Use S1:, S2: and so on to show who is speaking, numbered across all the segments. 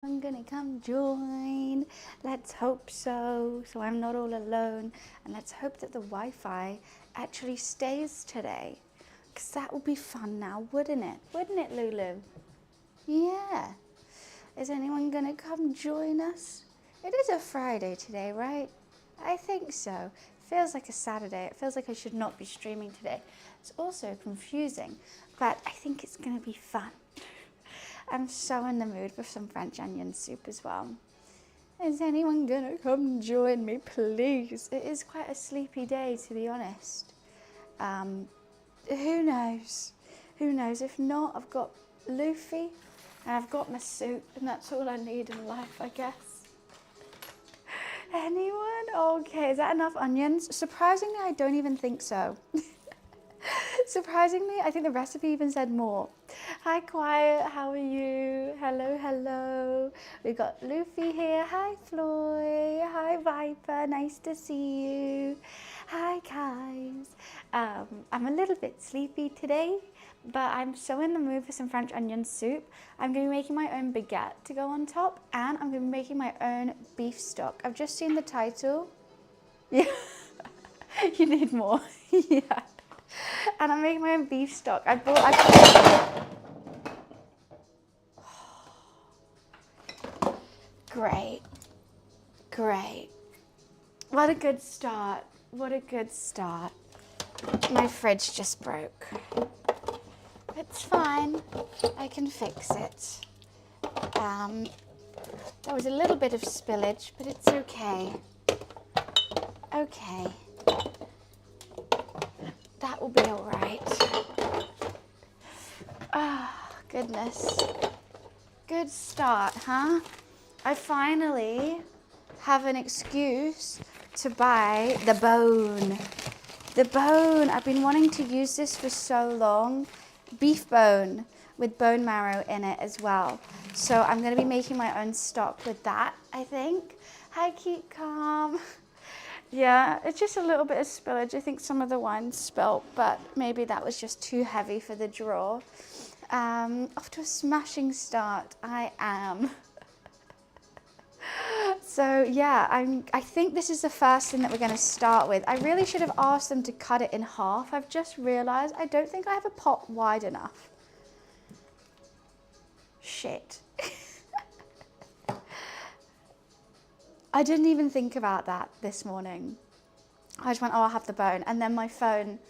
S1: I'm gonna come join. Let's hope so I'm not all alone. And let's hope that the Wi-Fi actually stays today. Because that would be fun now, wouldn't it? Wouldn't it, Lulu? Yeah. Is anyone gonna come join us? It is a Friday today, right? I think so. It feels like a Saturday. It feels like I should not be streaming today. It's also confusing, but I think it's gonna be fun. I'm so in the mood for some French onion soup as well. Is anyone gonna come join me, please? It is quite a sleepy day, to be honest. Who knows? Who knows? If not, I've got Luffy and I've got my soup, and that's all I need in life, I guess. Anyone? Okay, is that enough onions? Surprisingly, I don't even think so. Surprisingly, I think the recipe even said more. Hi Quiet, how are you? Hello, hello. We got Luffy here. Hi Floy. Hi Viper, nice to see you. Hi guys. I'm a little bit sleepy today, but I'm so in the mood for some French onion soup. I'm going to be making my own baguette to go on top, and I'm going to be making my own beef stock. I've just seen the title. Yeah, you need more. Yeah. And I'm making my own beef stock. Great, great. What a good start. What a good start. My fridge just broke. It's fine. I can fix it. There was a little bit of spillage, but it's okay. Okay. That will be all right. Ah, goodness. Good start, huh? I finally have an excuse to buy the bone. The bone. I've been wanting to use this for so long. Beef bone with bone marrow in it as well. So I'm going to be making my own stock with that, I think. Hi, Keep Calm. Yeah, it's just a little bit of spillage. I think some of the wine spilt, but maybe that was just too heavy for the drawer. Off to a smashing start, I am. So yeah, I think this is the first thing that we're going to start with. I really should have asked them to cut it in half. I've just realised I don't think I have a pot wide enough. Shit. I didn't even think about that this morning. I just went, oh, I'll have the bone. And then my phone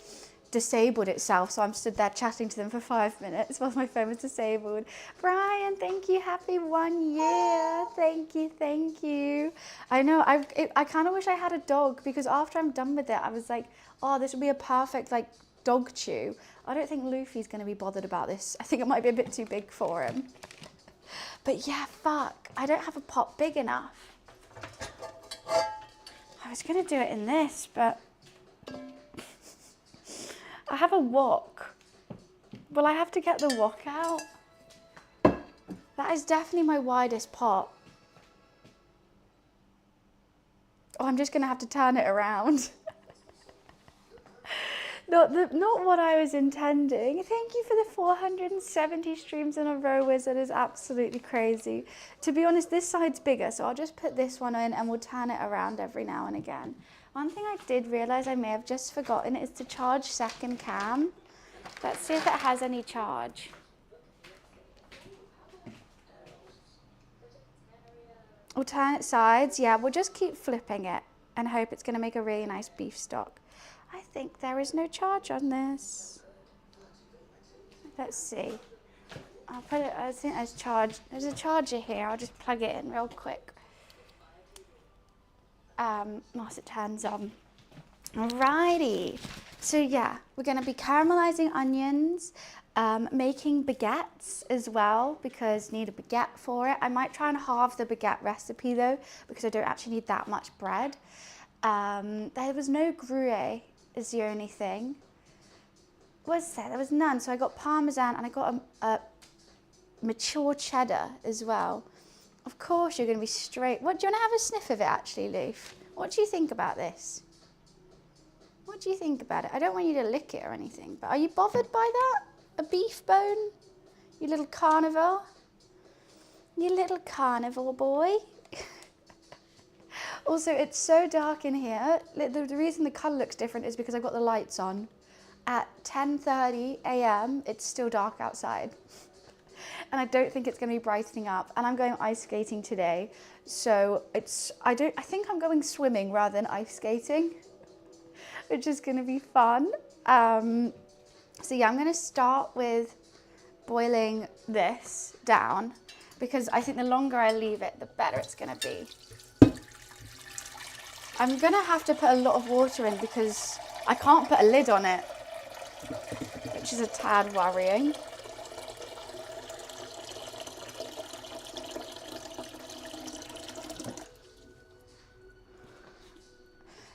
S1: disabled itself. So I'm stood there chatting to them for 5 minutes while my phone was disabled. Brian, thank you. Happy 1 year. Thank you. Thank you. I know. I kind of wish I had a dog, because after I'm done with it, I was like, oh, this would be a perfect like dog chew. I don't think Luffy's going to be bothered about this. I think it might be a bit too big for him. But yeah, fuck. I don't have a pot big enough. I was going to do it in this, but I have a wok. Will I have to get the wok out? That is definitely my widest pot. Oh, I'm just going to have to turn it around. Not what I was intending. Thank you for the 470 streams in a row, Wizard. Is absolutely crazy. To be honest, this side's bigger, so I'll just put this one in and we'll turn it around every now and again. One thing I did realise I may have just forgotten is to charge second cam. Let's see if it has any charge. We'll turn it sides. Yeah, we'll just keep flipping it and hope it's going to make a really nice beef stock. I think there is no charge on this. Let's see. I'll put it, I think there's charge. There's a charger here. I'll just plug it in real quick. Whilst it turns on. Alrighty. So yeah, we're going to be caramelizing onions, making baguettes as well, because need a baguette for it. I might try and halve the baguette recipe though, because I don't actually need that much bread. There was no Gruyere is the only thing. Was there? There was none. So I got Parmesan and I got a mature cheddar as well. Of course you're going to be straight. What, do you want to have a sniff of it actually, Leaf? What do you think about this? What do you think about it? I don't want you to lick it or anything, but are you bothered by that? A beef bone? You little carnivore? You little carnivore boy. Also, it's so dark in here. The reason the colour looks different is because I've got the lights on. At 10:30 a.m, it's still dark outside. And I don't think it's going to be brightening up. And I'm going ice skating today. So I think I'm going swimming rather than ice skating, which is going to be fun. So yeah, I'm going to start with boiling this down because I think the longer I leave it, the better it's going to be. I'm going to have to put a lot of water in because I can't put a lid on it, which is a tad worrying.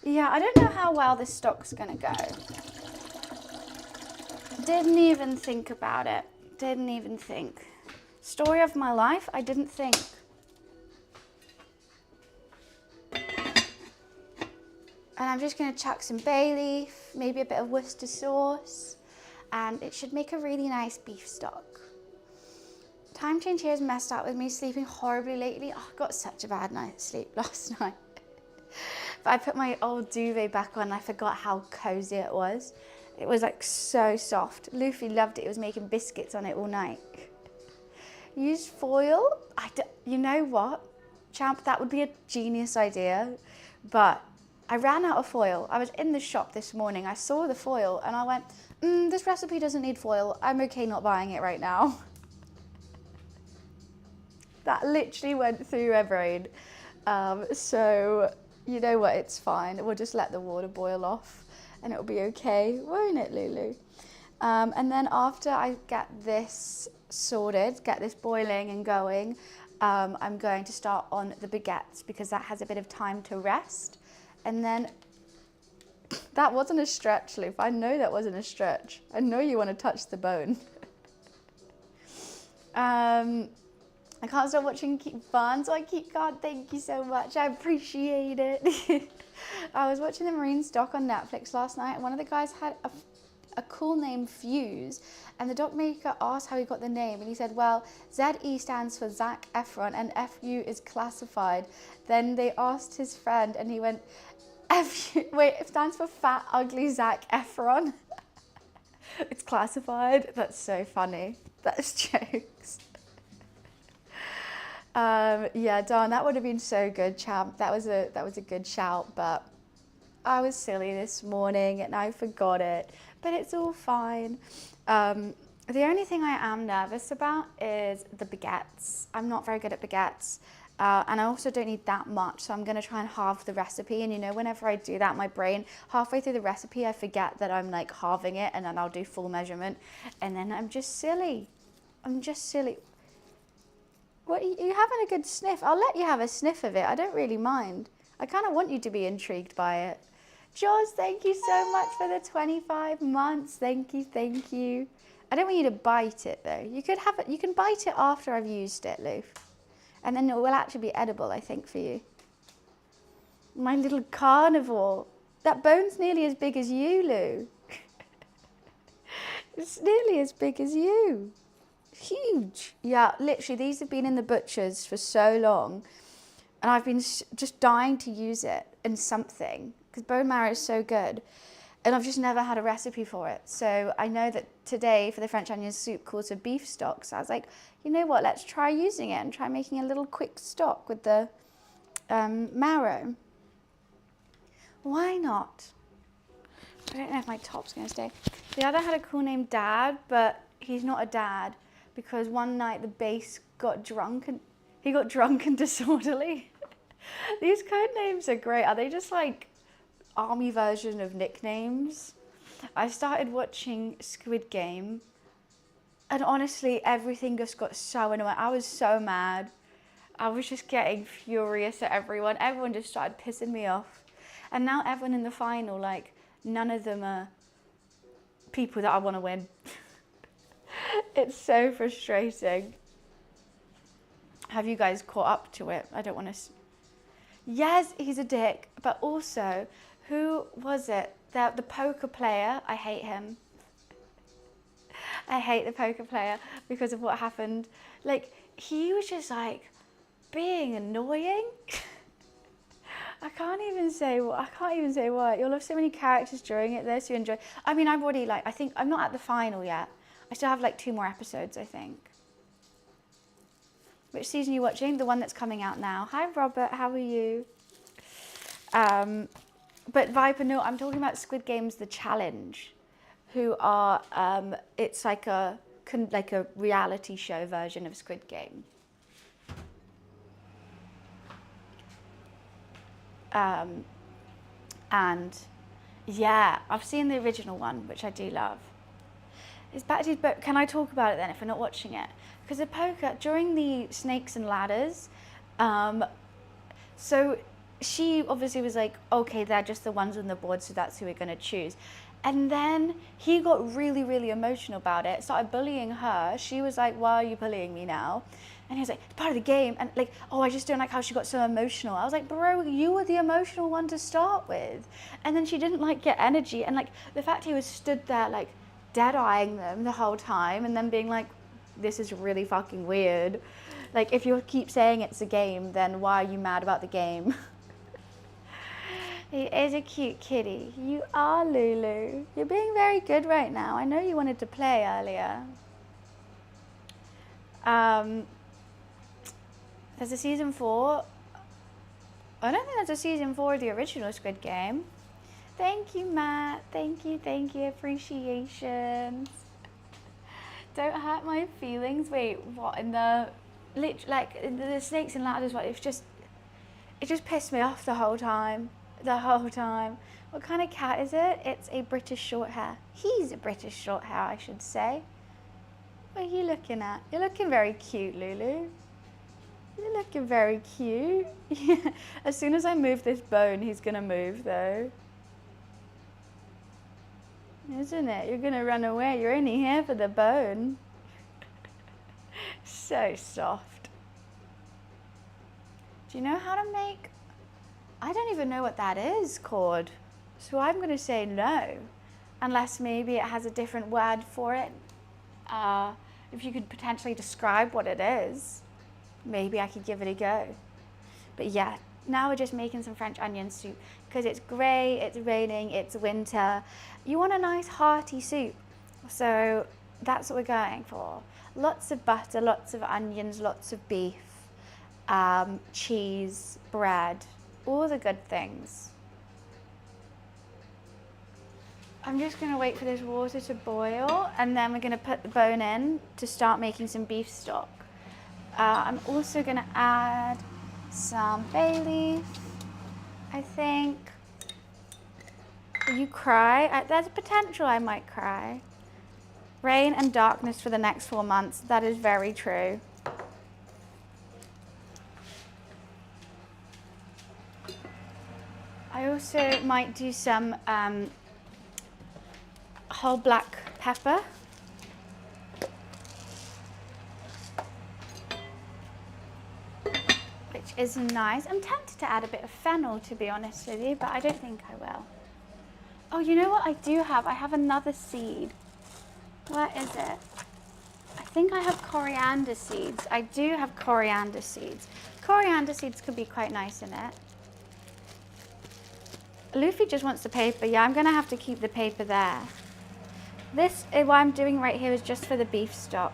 S1: Yeah, I don't know how well this stock's going to go. Didn't even think about it. Didn't even think. Story of my life, I didn't think. And I'm just going to chuck some bay leaf, maybe a bit of Worcester sauce, and it should make a really nice beef stock. Time change here has messed up with me sleeping horribly lately. Oh, I got such a bad night's sleep last night. But I put my old duvet back on and I forgot how cozy it was. It was like so soft. Luffy loved it. He was making biscuits on it all night. Use foil. You know what, champ, that would be a genius idea. But I ran out of foil. I was in the shop this morning. I saw the foil and I went, this recipe doesn't need foil. I'm okay not buying it right now. That literally went through my brain. So you know what, it's fine. We'll just let the water boil off and it'll be okay, won't it, Lulu? And then after I get this sorted, get this boiling and going, I'm going to start on the baguettes because that has a bit of time to rest. And then, that wasn't a stretch, Luke. I know that wasn't a stretch. I know you want to touch the bone. I can't stop watching Keep Fun, so I keep God, thank you so much. I appreciate it. I was watching the Marines doc on Netflix last night, and one of the guys had a cool name, Fuse, and the doc maker asked how he got the name, and he said, well, ZE stands for Zac Efron, and FU is classified. Then they asked his friend, and he went, it stands for Fat Ugly Zac Efron. It's classified. That's so funny. That's jokes. Yeah, darn, that would have been so good, champ. That was a good shout, but I was silly this morning and I forgot it, but it's all fine. The only thing I am nervous about is the baguettes. I'm not very good at baguettes, and I also don't need that much, so I'm going to try and halve the recipe. And you know, whenever I do that, my brain, halfway through the recipe, I forget that I'm like halving it, and then I'll do full measurement, and then I'm just silly. I'm just silly. What, you having a good sniff? I'll let you have a sniff of it. I don't really mind. I kind of want you to be intrigued by it. Jaws, thank you so much for the 25 months. Thank you, thank you. I don't want you to bite it though. You could have it. You can bite it after I've used it, Lou, and then it will actually be edible, I think, for you. My little carnivore. That bone's nearly as big as you, Lou. It's nearly as big as you. Huge. Yeah, literally, these have been in the butchers for so long, and I've been just dying to use it in something because bone marrow is so good, and I've just never had a recipe for it. So I know that today for the French onion soup calls for beef stock, so I was like, you know what, let's try using it and try making a little quick stock with the marrow. Why not? I don't know if my top's going to stay. The other had a cool name, Dad, but he's not a dad. Because one night the bass got drunk and he got drunk and disorderly. These code names are great. Are they just like army version of nicknames? I started watching Squid Game and honestly everything just got so annoying. I was so mad. I was just getting furious at everyone. Everyone just started pissing me off. And now everyone in the final, like none of them are people that I want to win. It's so frustrating. Have you guys caught up to it? I don't want to... Yes, he's a dick, but also, who was it? The poker player, I hate him. I hate the poker player because of what happened. Like, he was just like being annoying. I can't even say what. You'll have so many characters during it though, so you enjoy. I mean, I've already I think I'm not at the final yet. I still have 2 more episodes, I think. Which season are you watching? The one that's coming out now. Hi Robert, how are you? But Viper, no, I'm talking about Squid Game's The Challenge, who are, it's like a reality show version of Squid Game. And yeah, I've seen the original one, which I do love. It's Betty's book. Can I talk about it then if we're not watching it? Because the poker, during the Snakes and Ladders, so she obviously was like, okay, they're just the ones on the board, so that's who we're going to choose. And then he got really, really emotional about it, started bullying her. She was like, why are you bullying me now? And he was like, it's part of the game. And oh, I just don't like how she got so emotional. I was like, bro, you were the emotional one to start with. And then she didn't get energy. And the fact he was stood there dead-eyeing them the whole time and then being like, this is really fucking weird. If you keep saying it's a game, then why are you mad about the game? He is a cute kitty. You are, Lulu. You're being very good right now. I know you wanted to play earlier. There's a season 4. I don't think there's a season 4 of the original Squid Game. Thank you, Matt. Thank you. Appreciations. Don't hurt my feelings. Wait, what? In the Snakes and Ladders one, it just pissed me off the whole time. What kind of cat is it? It's a British short hair. He's a British short hair, I should say. What are you looking at? You're looking very cute, Lulu. You're looking very cute. Yeah. As soon as I move this bone, he's gonna move though. Isn't it? You're gonna run away. You're only here for the bone. So soft. Do you know how to make? I don't even know what that is called. So I'm gonna say no. Unless maybe it has a different word for it. If you could potentially describe what it is, maybe I could give it a go. But yeah, now we're just making some French onion soup because it's grey, it's raining, it's winter. You want a nice hearty soup. So that's what we're going for. Lots of butter, lots of onions, lots of beef, cheese, bread, all the good things. I'm just gonna wait for this water to boil and then we're gonna put the bone in to start making some beef stock. I'm also gonna add some bay leaf, I think. Will you cry? There's a potential I might cry. Rain and darkness for the next 4 months. That is very true. I also might do some whole black pepper. Which is nice. I'm tempted to add a bit of fennel, to be honest with you, but I don't think I will. Oh, you know what I do have? I have another seed. Where is it? I think I have coriander seeds. I do have coriander seeds. Coriander seeds could be quite nice in it. Luffy just wants the paper. Yeah, I'm gonna have to keep the paper there. This, what I'm doing right here is just for the beef stock.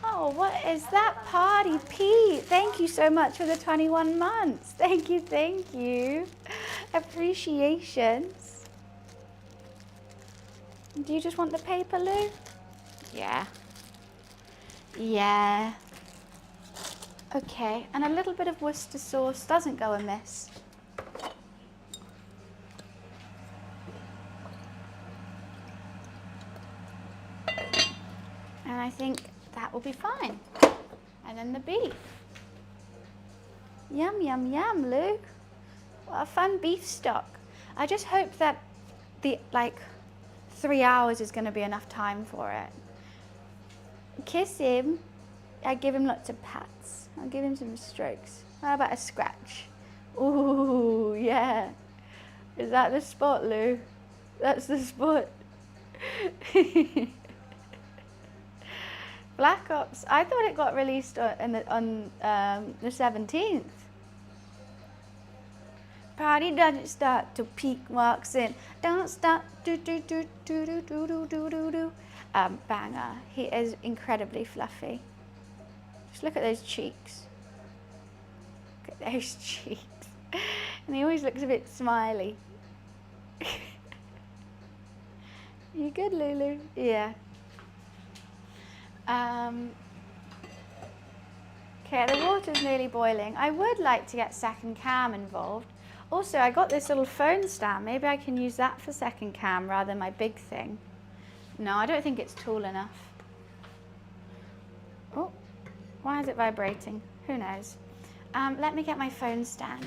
S1: Oh, what is that? Party Pete. Thank you so much for the 21 months. Thank you. Appreciations. Do you just want the paper, Lou? Yeah. Yeah. Okay, and a little bit of Worcester sauce doesn't go amiss. And I think that will be fine. And then the beef. Yum, yum, yum, Luke. What a fun beef stock. I just hope that the 3 hours is going to be enough time for it. Kiss him. I give him lots of pats. I'll give him some strokes. How about a scratch? Ooh, yeah. Is that the spot, Lou? That's the spot. Black Ops. I thought it got released on the 17th. Party doesn't start till Peak walks in. Don't stop. Do do do do do do do do do do. Banger. He is incredibly fluffy. Just look at those cheeks. Look at those cheeks. And he always looks a bit smiley. You good, Lulu? Yeah. Okay, the water's nearly boiling. I would like to get second cam involved. Also, I got this little phone stand. Maybe I can use that for second cam rather than my big thing. No, I don't think it's tall enough. Oh, why is it vibrating? Who knows? Let me get my phone stand.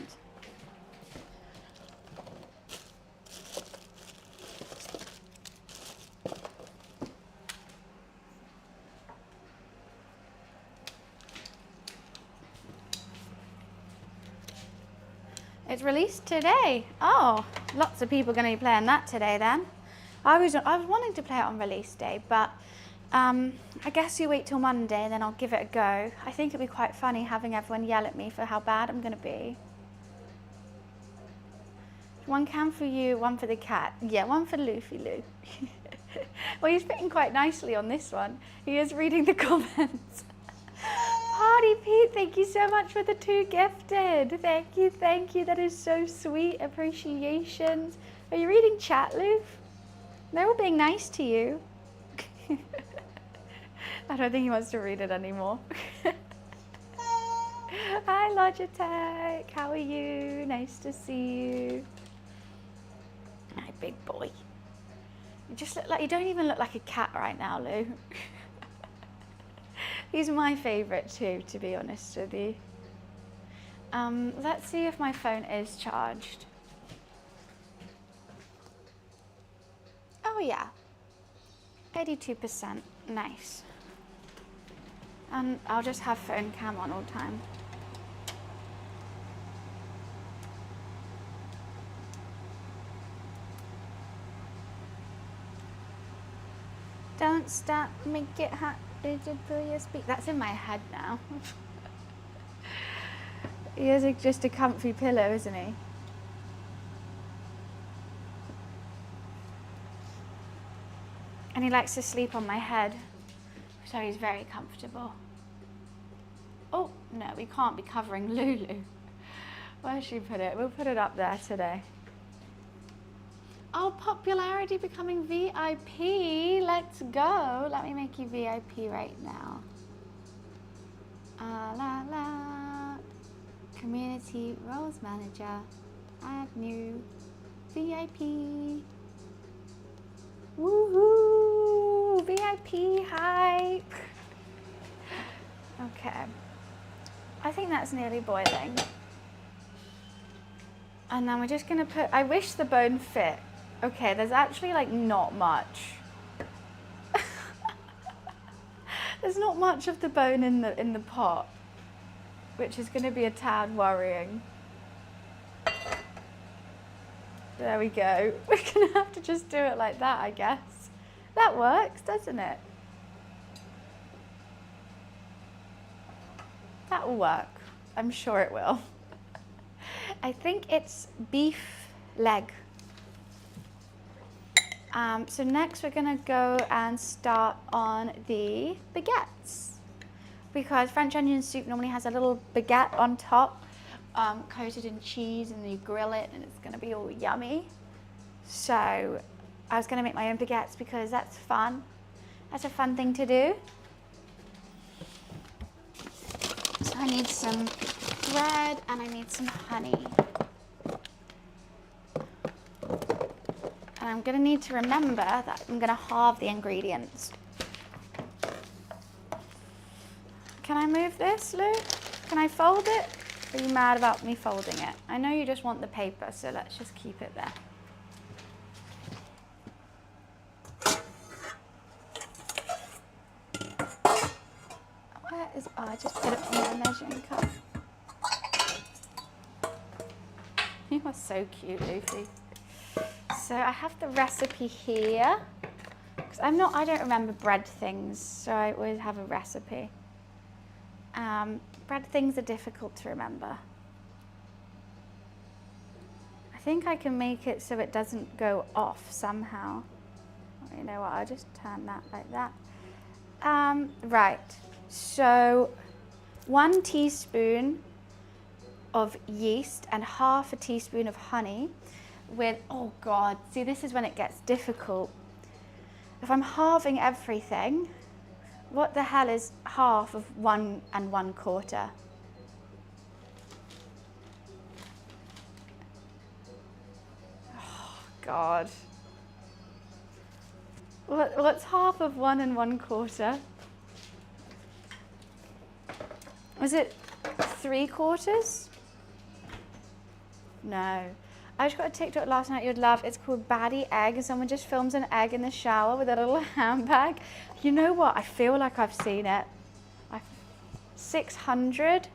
S1: It's released today. Oh, lots of people are going to be playing that today then. I was wanting to play it on release day, but I guess you wait till Monday and then I'll give it a go. I think it'd be quite funny having everyone yell at me for how bad I'm going to be. One cam for you, one for the cat. Yeah, one for Luffy Lou. Well, he's fitting quite nicely on this one. He is reading the comments. Party Pete, thank you so much for the 2 gifted. Thank you, thank you. That is so sweet. Appreciations. Are you reading chat, Lou? They're all being nice to you. I don't think he wants to read it anymore. Hi, Logitech. How are you? Nice to see you. Hi, big boy. You just look like, you don't even look like a cat right now, Lou. He's my favourite too, to be honest with you. Let's see if my phone is charged. Oh yeah, 82%, nice. And I'll just have phone cam on all the time. Don't stop, make it hot. That's in my head now. He is just a comfy pillow, isn't he? And he likes to sleep on my head, so he's very comfortable. Oh, no, we can't be covering Lulu. Where should we put it? We'll put it up there today. Oh, popularity becoming VIP. Let's go. Let me make you VIP right now. La la. Community roles manager. Add new VIP. Woohoo! VIP hype. Okay. I think that's nearly boiling. And then we're just gonna put, I wish the bone fit. Okay, there's actually like not much. There's not much of the bone in the pot, which is going to be a tad worrying. There we go. We're going to have to just do it like that, I guess. That works, doesn't it? That will work. I'm sure it will. I think it's beef leg. So next we're gonna go and start on the baguettes, because French onion soup normally has a little baguette on top, coated in cheese, and you grill it and it's gonna be all yummy. So I was gonna make my own baguettes because that's fun. That's a fun thing to do. So I need some bread and I need some honey. And I'm going to need to remember that I'm going to halve the ingredients. Can I move this, Lou? Can I fold it? Are you mad about me folding it? I know you just want the paper, so let's just keep it there. Where is, oh, I just put it on my measuring cup. You are so cute, Luffy. So I have the recipe here, because I don't remember bread things, so I always have a recipe. Bread things are difficult to remember. I think I can make it so it doesn't go off somehow. You know what, I'll just turn that like that. Right, so 1 teaspoon of yeast and half a teaspoon of honey with, oh God, see, this is when it gets difficult. If I'm halving everything, what the hell is half of 1 1/4? Oh God. What's half of 1 1/4? Was it 3/4? No. I just got a TikTok last night you'd love. It's called Baddie Egg, and someone just films an egg in the shower with a little handbag. You know what? I feel like I've seen it. 600?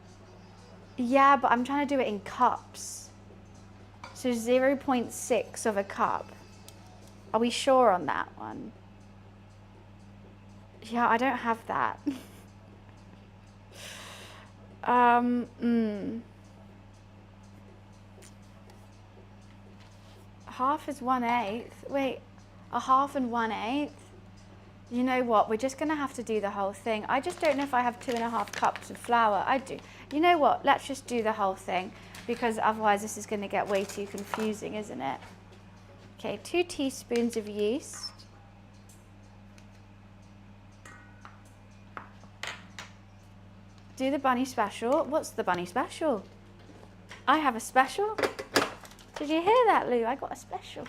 S1: Yeah, but I'm trying to do it in cups. So 0.6 of a cup. Are we sure on that one? Yeah, I don't have that. Half is 1/8. Wait, a half and 1/8? You know what? We're just going to have to do the whole thing. I just don't know if I have 2.5 cups of flour. I do. You know what? Let's just do the whole thing, because otherwise this is going to get way too confusing, isn't it? Okay, 2 teaspoons of yeast. Do the bunny special. What's the bunny special? I have a special. Did you hear that, Lou? I got a special.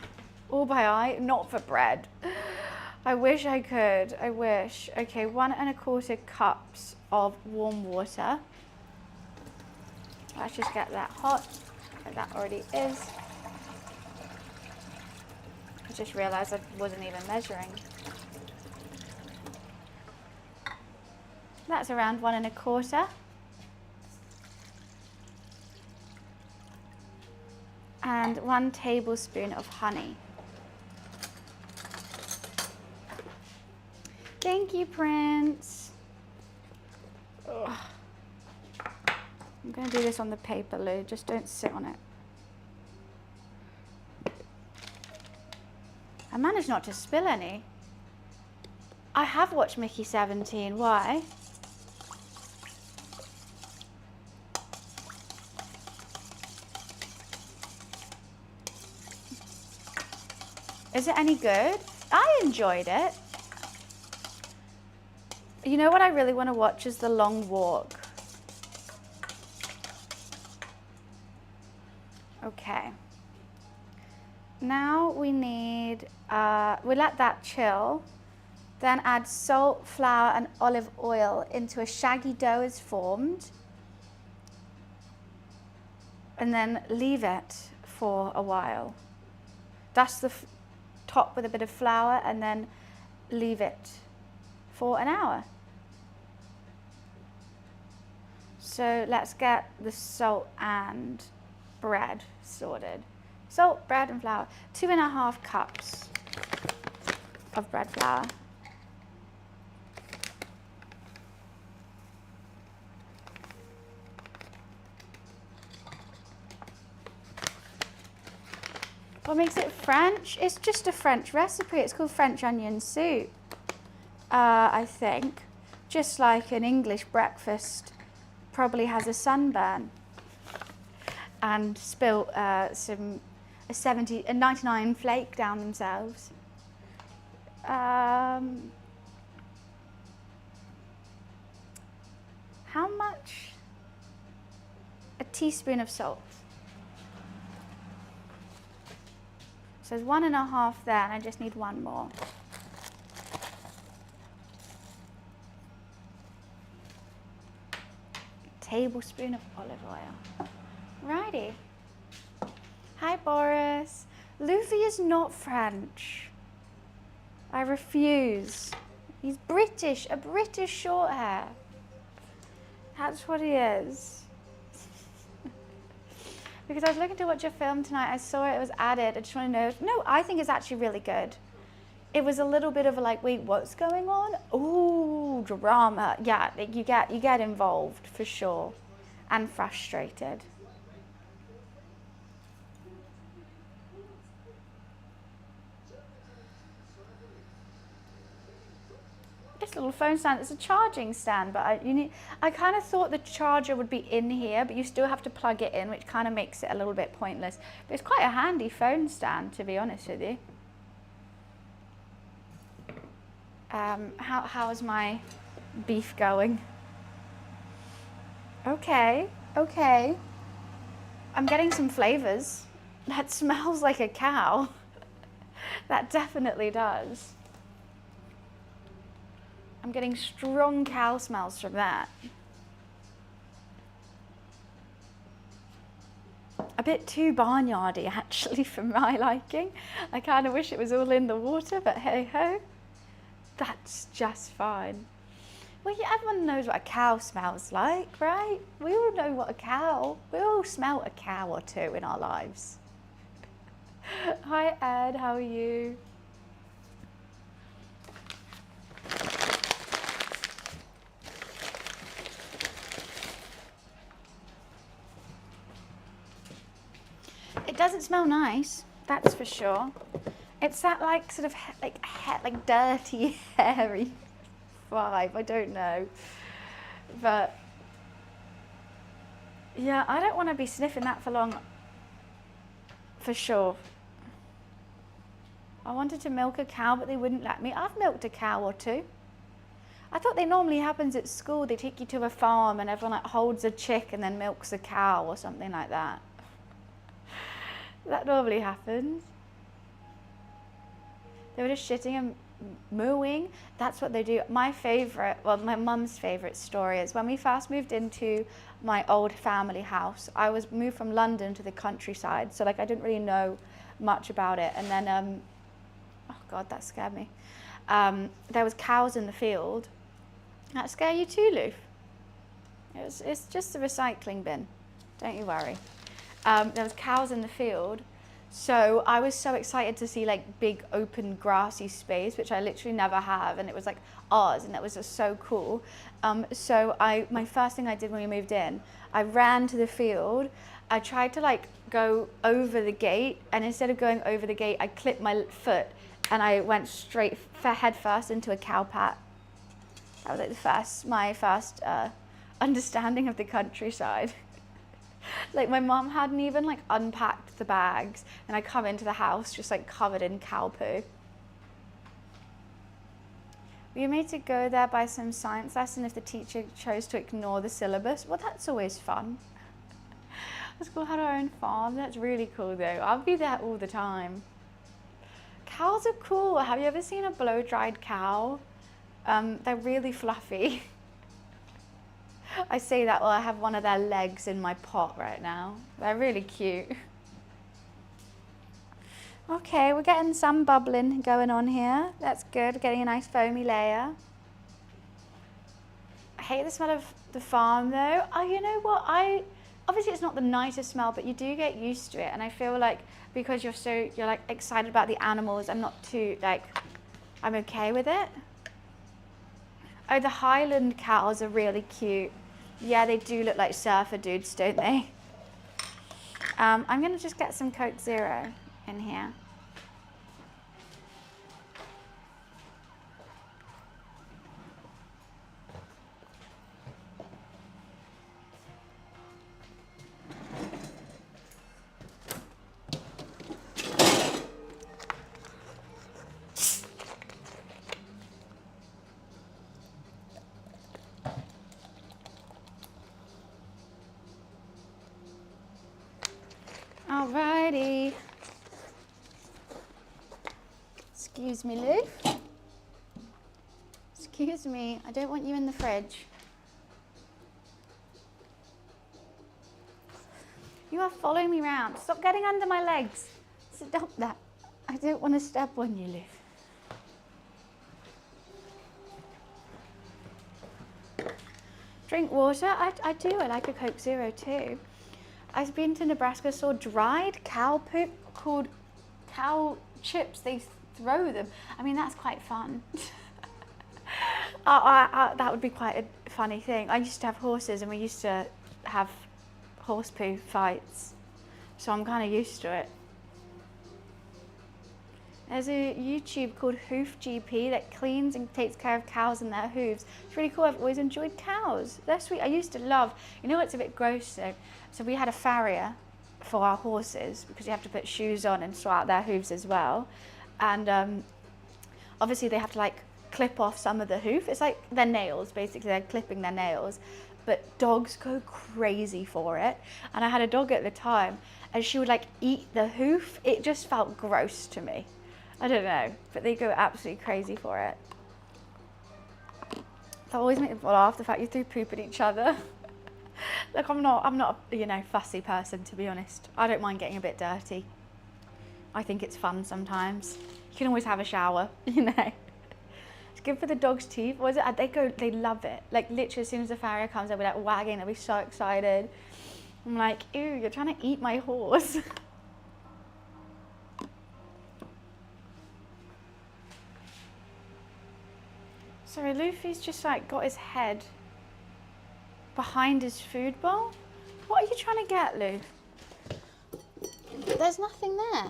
S1: All by eye, not for bread. I wish I could. I wish. Okay, 1 1/4 cups of warm water. Let's just get that hot. That already is. I just realized I wasn't even measuring. That's around 1 1/4. And 1 tablespoon of honey. Thank you, Prince. Ugh. I'm going to do this on the paper, Lou. Just don't sit on it. I managed not to spill any. I have watched Mickey 17. Why? Is it any good? I enjoyed it. You know what I really want to watch is The Long Walk. Okay. Now we need, we let that chill. Then add salt, flour, and olive oil into a shaggy dough is formed. And then leave it for a while. Dust the top with a bit of flour and then leave it for an hour. So let's get the salt and bread sorted. Salt, bread, and flour. 2.5 cups of bread flour. What makes it French? It's just a French recipe. It's called French onion soup, I think. Just like an English breakfast probably has a sunburn and spilt a 99 flake down themselves. How much? A teaspoon of salt. So there's 1.5 there, and I just need 1 more. Tablespoon of olive oil. Righty. Hi, Boris. Luffy is not French. I refuse. He's British, a British short hair. That's what he is. Because I was looking to watch a film tonight, I saw it was added. I just want to know. No, I think it's actually really good. it was a little bit of a like, wait, what's going on? Ooh, drama. Yeah, you get involved for sure, and frustrated. This little phone stand, it's a charging stand, but I kind of thought the charger would be in here, but you still have to plug it in, which kind of makes it a little bit pointless. But it's quite a handy phone stand, to be honest with you. How is my beef going? Okay. I'm getting some flavors. That smells like a cow. That definitely does. I'm getting strong cow smells from that. A bit too barnyardy actually for my liking. I kind of wish it was all in the water, but hey ho, that's just fine. Well, yeah, everyone knows what a cow smells like, right? We all know what we all smell a cow or two in our lives. Hi Ed, how are you? It doesn't smell nice, that's for sure. It's that like sort of like dirty, hairy vibe. I don't know, but yeah, I don't want to be sniffing that for long, for sure. I wanted to milk a cow, but they wouldn't let me. I've milked a cow or two. I thought they normally happens at school. They take you to a farm and everyone like holds a chick and then milks a cow or something like that. That normally happens. They were just shitting and mooing. That's what they do. My mum's favorite story is when we first moved into my old family house. I was moved from London to the countryside, so like I didn't really know much about it. And then, oh God, that scared me. There was cows in the field. That scare you too, Lou? It's just a recycling bin. Don't you worry. There was cows in the field. So I was so excited to see like big open grassy space, which I literally never have, and it was like ours, and that was just so cool. So my first thing I did when we moved in, I ran to the field. I tried to like go over the gate, and instead of going over the gate, I clipped my foot and I went straight head first into a cow pat. That was like my first understanding of the countryside. Like my mom hadn't even like unpacked the bags, and I come into the house just like covered in cow poo. Were you made to go there by some science lesson if the teacher chose to ignore the syllabus? Well, that's always fun. The school had our own farm. That's really cool though. I'll be there all the time. Cows are cool. Have you ever seen a blow-dried cow? They're really fluffy. I say that while I have one of their legs in my pot right now. They're really cute. Okay, we're getting some bubbling going on here. That's good, getting a nice foamy layer. I hate the smell of the farm though. Oh, you know what? Obviously it's not the nicest smell, but you do get used to it. And I feel like because you're like excited about the animals, I'm not too I'm okay with it. Oh, the Highland cows are really cute. Yeah, they do look like surfer dudes, don't they? I'm gonna just get some Coke Zero in here. Alrighty. Excuse me, Lou. Excuse me, I don't want you in the fridge. You are following me around. Stop getting under my legs. Stop that. I don't want to step on you, Lou. Drink water? I do. I like a Coke Zero too. I've been to Nebraska, saw dried cow poop called cow chips. They throw them. I mean, that's quite fun. That would be quite a funny thing. I used to have horses and we used to have horse poo fights. So I'm kind of used to it. There's a YouTube called Hoof GP that cleans and takes care of cows and their hooves. It's really cool. I've always enjoyed cows. They're sweet. I used to love, you know what's a bit gross though? So we had a farrier for our horses because you have to put shoes on and sort out their hooves as well. And obviously they have to like clip off some of the hoof. It's like their nails, basically. They're clipping their nails. But dogs go crazy for it. And I had a dog at the time and she would like eat the hoof. It just felt gross to me. I don't know, but they go absolutely crazy for it. That always makes me laugh, the fact you threw poop at each other. Look, I'm not a, you know, fussy person, to be honest. I don't mind getting a bit dirty. I think it's fun sometimes. You can always have a shower, you know. It's good for the dog's teeth. What is it? They love it. Like literally as soon as the farrier comes, they'll be like wagging, they'll be so excited. I'm like, ew, you're trying to eat my horse. Sorry, Luffy's just like got his head behind his food bowl. What are you trying to get, Luff? There's nothing there.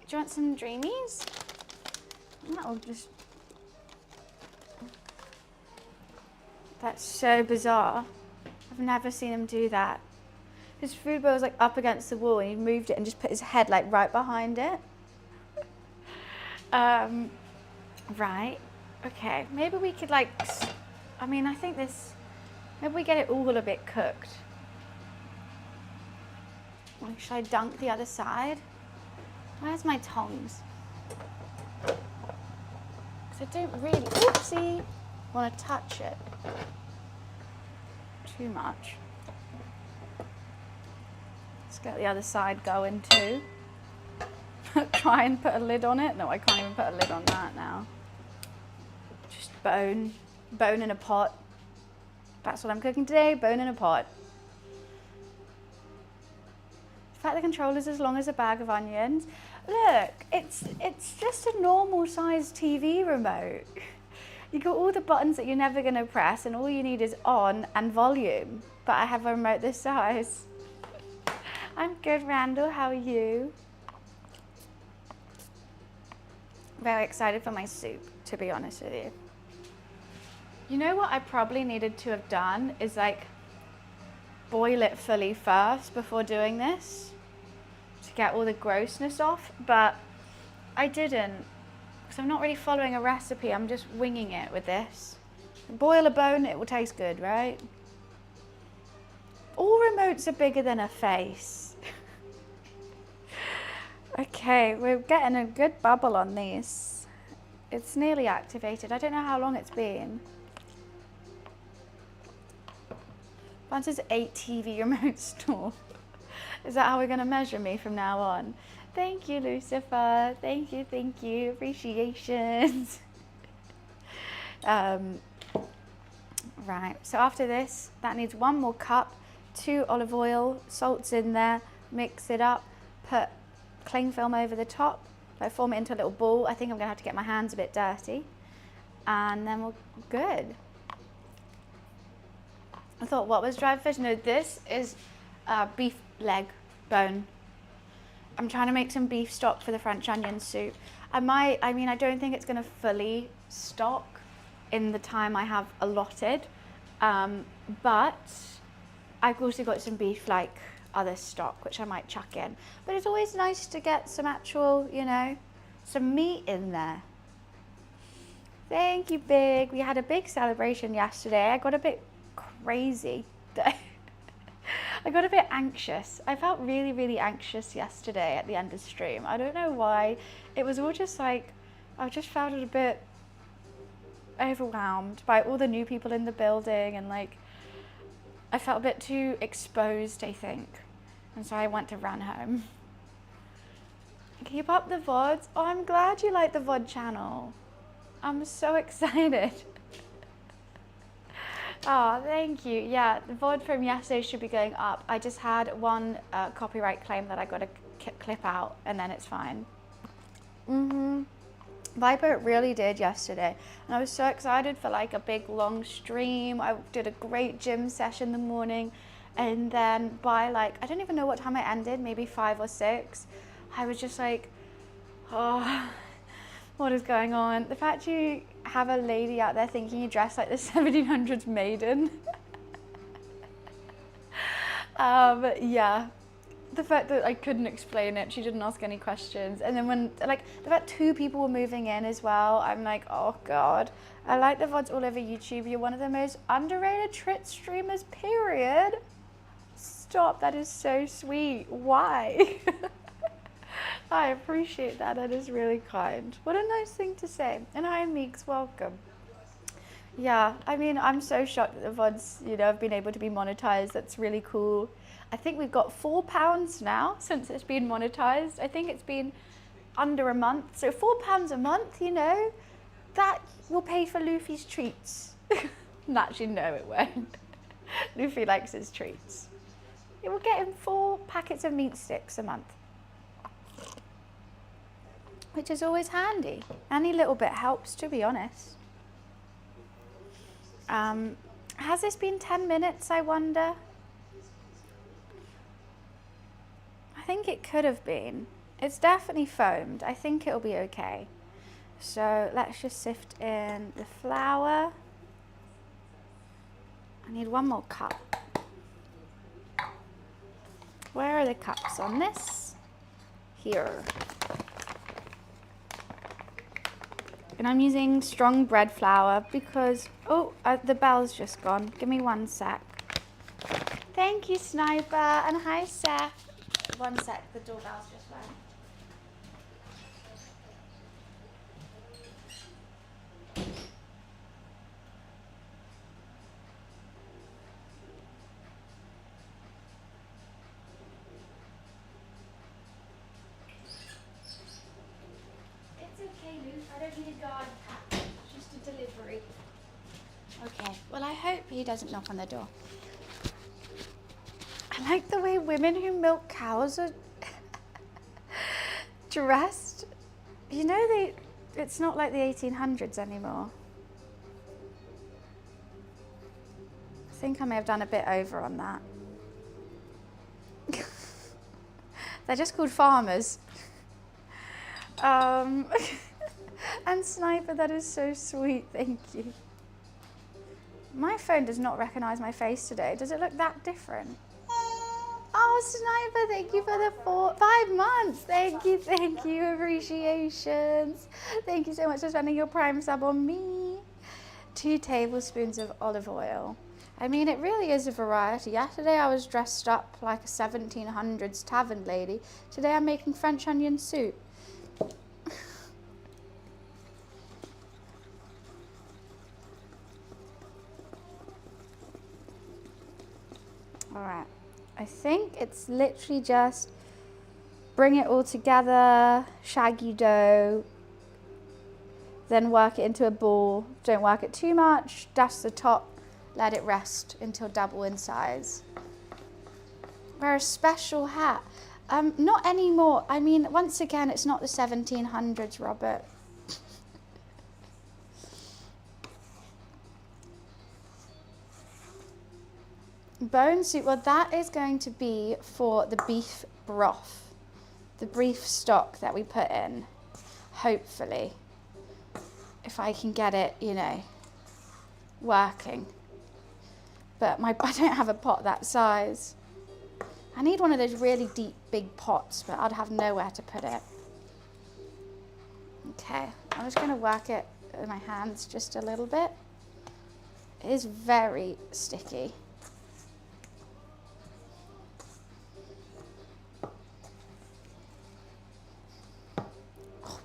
S1: Do you want some dreamies? That'll just... That's so bizarre. I've never seen him do that. His food bowl was like up against the wall and he moved it and just put his head like right behind it. Right, okay, maybe we could like, I mean, I think this, maybe we get it all a bit cooked. Like, should I dunk the other side? Where's my tongs? Because I don't really, oopsie, want to touch it too much. Let's get the other side going too. Try and put a lid on it. No, I can't even put a lid on that now. Just bone in a pot. That's what I'm cooking today, bone in a pot. In fact, the controller's as long as a bag of onions. Look, it's just a normal sized TV remote. You got all the buttons that you're never gonna press and all you need is on and volume. But I have a remote this size. I'm good, Randall, how are you? Very excited for my soup, to be honest with you. You know what I probably needed to have done is like boil it fully first before doing this to get all the grossness off, but I didn't because I'm not really following a recipe. I'm just winging it with this. Boil a bone, it will taste good, right? All remotes are bigger than a face. Okay, we're getting a good bubble on these. It's nearly activated. I don't know how long it's been. Vance's 8 TV remote store. Is that how we're going to measure me from now on? Thank you, Lucifer. Thank you. Appreciations. Right, so after this, that needs 1 more cup, 2 olive oil, salt's in there, mix it up, put cling film over the top, like form it into a little ball. I think I'm gonna have to get my hands a bit dirty, and then we're good. I thought, what was dried fish? No, this is beef leg bone. I'm trying to make some beef stock for the French onion soup. I mean, I don't think it's gonna fully stock in the time I have allotted, but I've also got some beef like other stock, which I might chuck in. But it's always nice to get some actual, you know, some meat in there. Thank you, Big. We had a big celebration yesterday. I got a bit crazy. I got a bit anxious. I felt really, really anxious yesterday at the end of the stream. I don't know why. It was all just like, I just felt a bit overwhelmed by all the new people in the building, and like, I felt a bit too exposed, I think. And so I went to run home. Keep up the VODs. Oh, I'm glad you like the VOD channel. I'm so excited. Oh, thank you. Yeah, the VOD from yesterday should be going up. I just had one copyright claim that I got to clip out and then it's fine. Viper, it really did yesterday. And I was so excited for like a big long stream. I did a great gym session in the morning. And then by like, I don't even know what time I ended, maybe 5 or 6. I was just like, oh, what is going on? The fact you have a lady out there thinking you dress like the 1700s Meedoen. Yeah. The fact that I couldn't explain it, she didn't ask any questions. And then when, like, the fact 2 people were moving in as well, I'm like, oh God. I like the VODs all over YouTube. You're one of the most underrated Twitch streamers, period. Stop, that is so sweet. Why? I appreciate that. That is really kind. What a nice thing to say. And hi, Meeks, welcome. Yeah, I mean, I'm so shocked that the VODs, you know, have been able to be monetized. That's really cool. I think we've got £4 now since it's been monetized. I think it's been under a month. So £4 a month, you know, that will pay for Luffy's treats. Actually, no, it won't. Luffy likes his treats. It will get him 4 packets of meat sticks a month, which is always handy. Any little bit helps, to be honest. Has this been 10 minutes, I wonder? I think it could have been. It's definitely foamed. I think it'll be okay. So let's just sift in the flour. I need 1 more cup. Where are the cups on this? Here. And I'm using strong bread flour because, the bell's just gone. Give me 1 sec. Thank you, Sniper, and hi, Seth. 1 sec, the doorbell's just went. It's okay, Luke. I don't need a guard cat. It's just a delivery. Okay, well, I hope he doesn't knock on the door. I like the way women who milk cows are dressed. You know, it's not like the 1800s anymore. I think I may have done a bit over on that. They're just called farmers. And Sniper, that is so sweet, thank you. My phone does not recognize my face today. Does it look that different? Oh, Sniper, thank you for the 5 months. Thank you, appreciations. Thank you so much for spending your Prime sub on me. 2 tablespoons of olive oil. I mean, it really is a variety. Yesterday I was dressed up like a 1700s tavern lady. Today I'm making French onion soup. All right. I think it's literally just bring it all together, shaggy dough, then work it into a ball. Don't work it too much, dust the top, let it rest until double in size. Wear a special hat. Not anymore. I mean, once again, it's not the 1700s, Robert. Bone soup, well, that is going to be for the beef broth, the beef stock that we put in, hopefully, if I can get it, you know, working. But I don't have a pot that size. I need one of those really deep, big pots, but I'd have nowhere to put it. Okay, I'm just going to work it with my hands just a little bit. It is very sticky.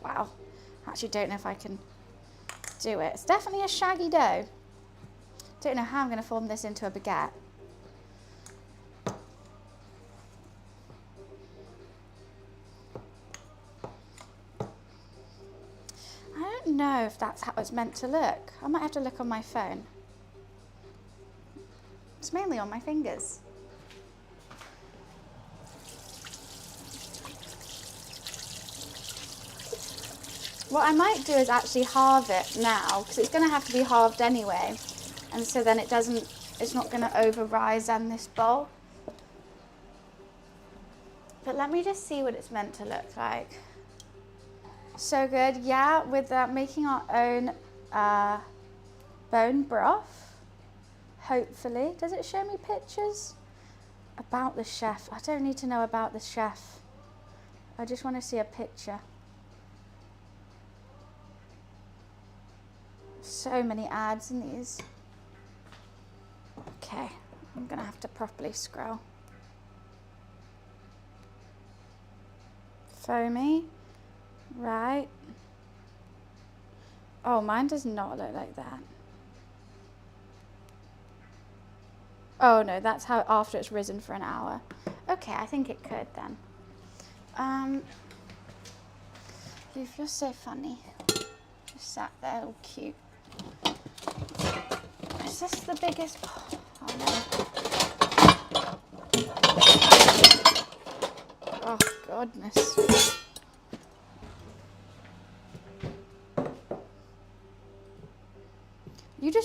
S1: Wow, I actually don't know if I can do it. It's definitely a shaggy dough. Don't know how I'm going to form this into a baguette. I don't know if that's how it's meant to look. I might have to look on my phone. It's mainly on my fingers. What I might do is actually halve it now, because it's going to have to be halved anyway. And so then it's not going to over-rise on this bowl. But let me just see what it's meant to look like. So good, yeah, with making our own bone broth, hopefully. Does it show me pictures? About the chef. I don't need to know about the chef. I just want to see a picture. So many ads in these. Okay, I'm gonna have to properly scroll. Foamy, right. Oh, mine does not look like that. Oh no, that's how after it's risen for an hour. Okay, I think it could then. You're so funny. Just sat there all cute. Is this the biggest? Oh no. Oh goodness.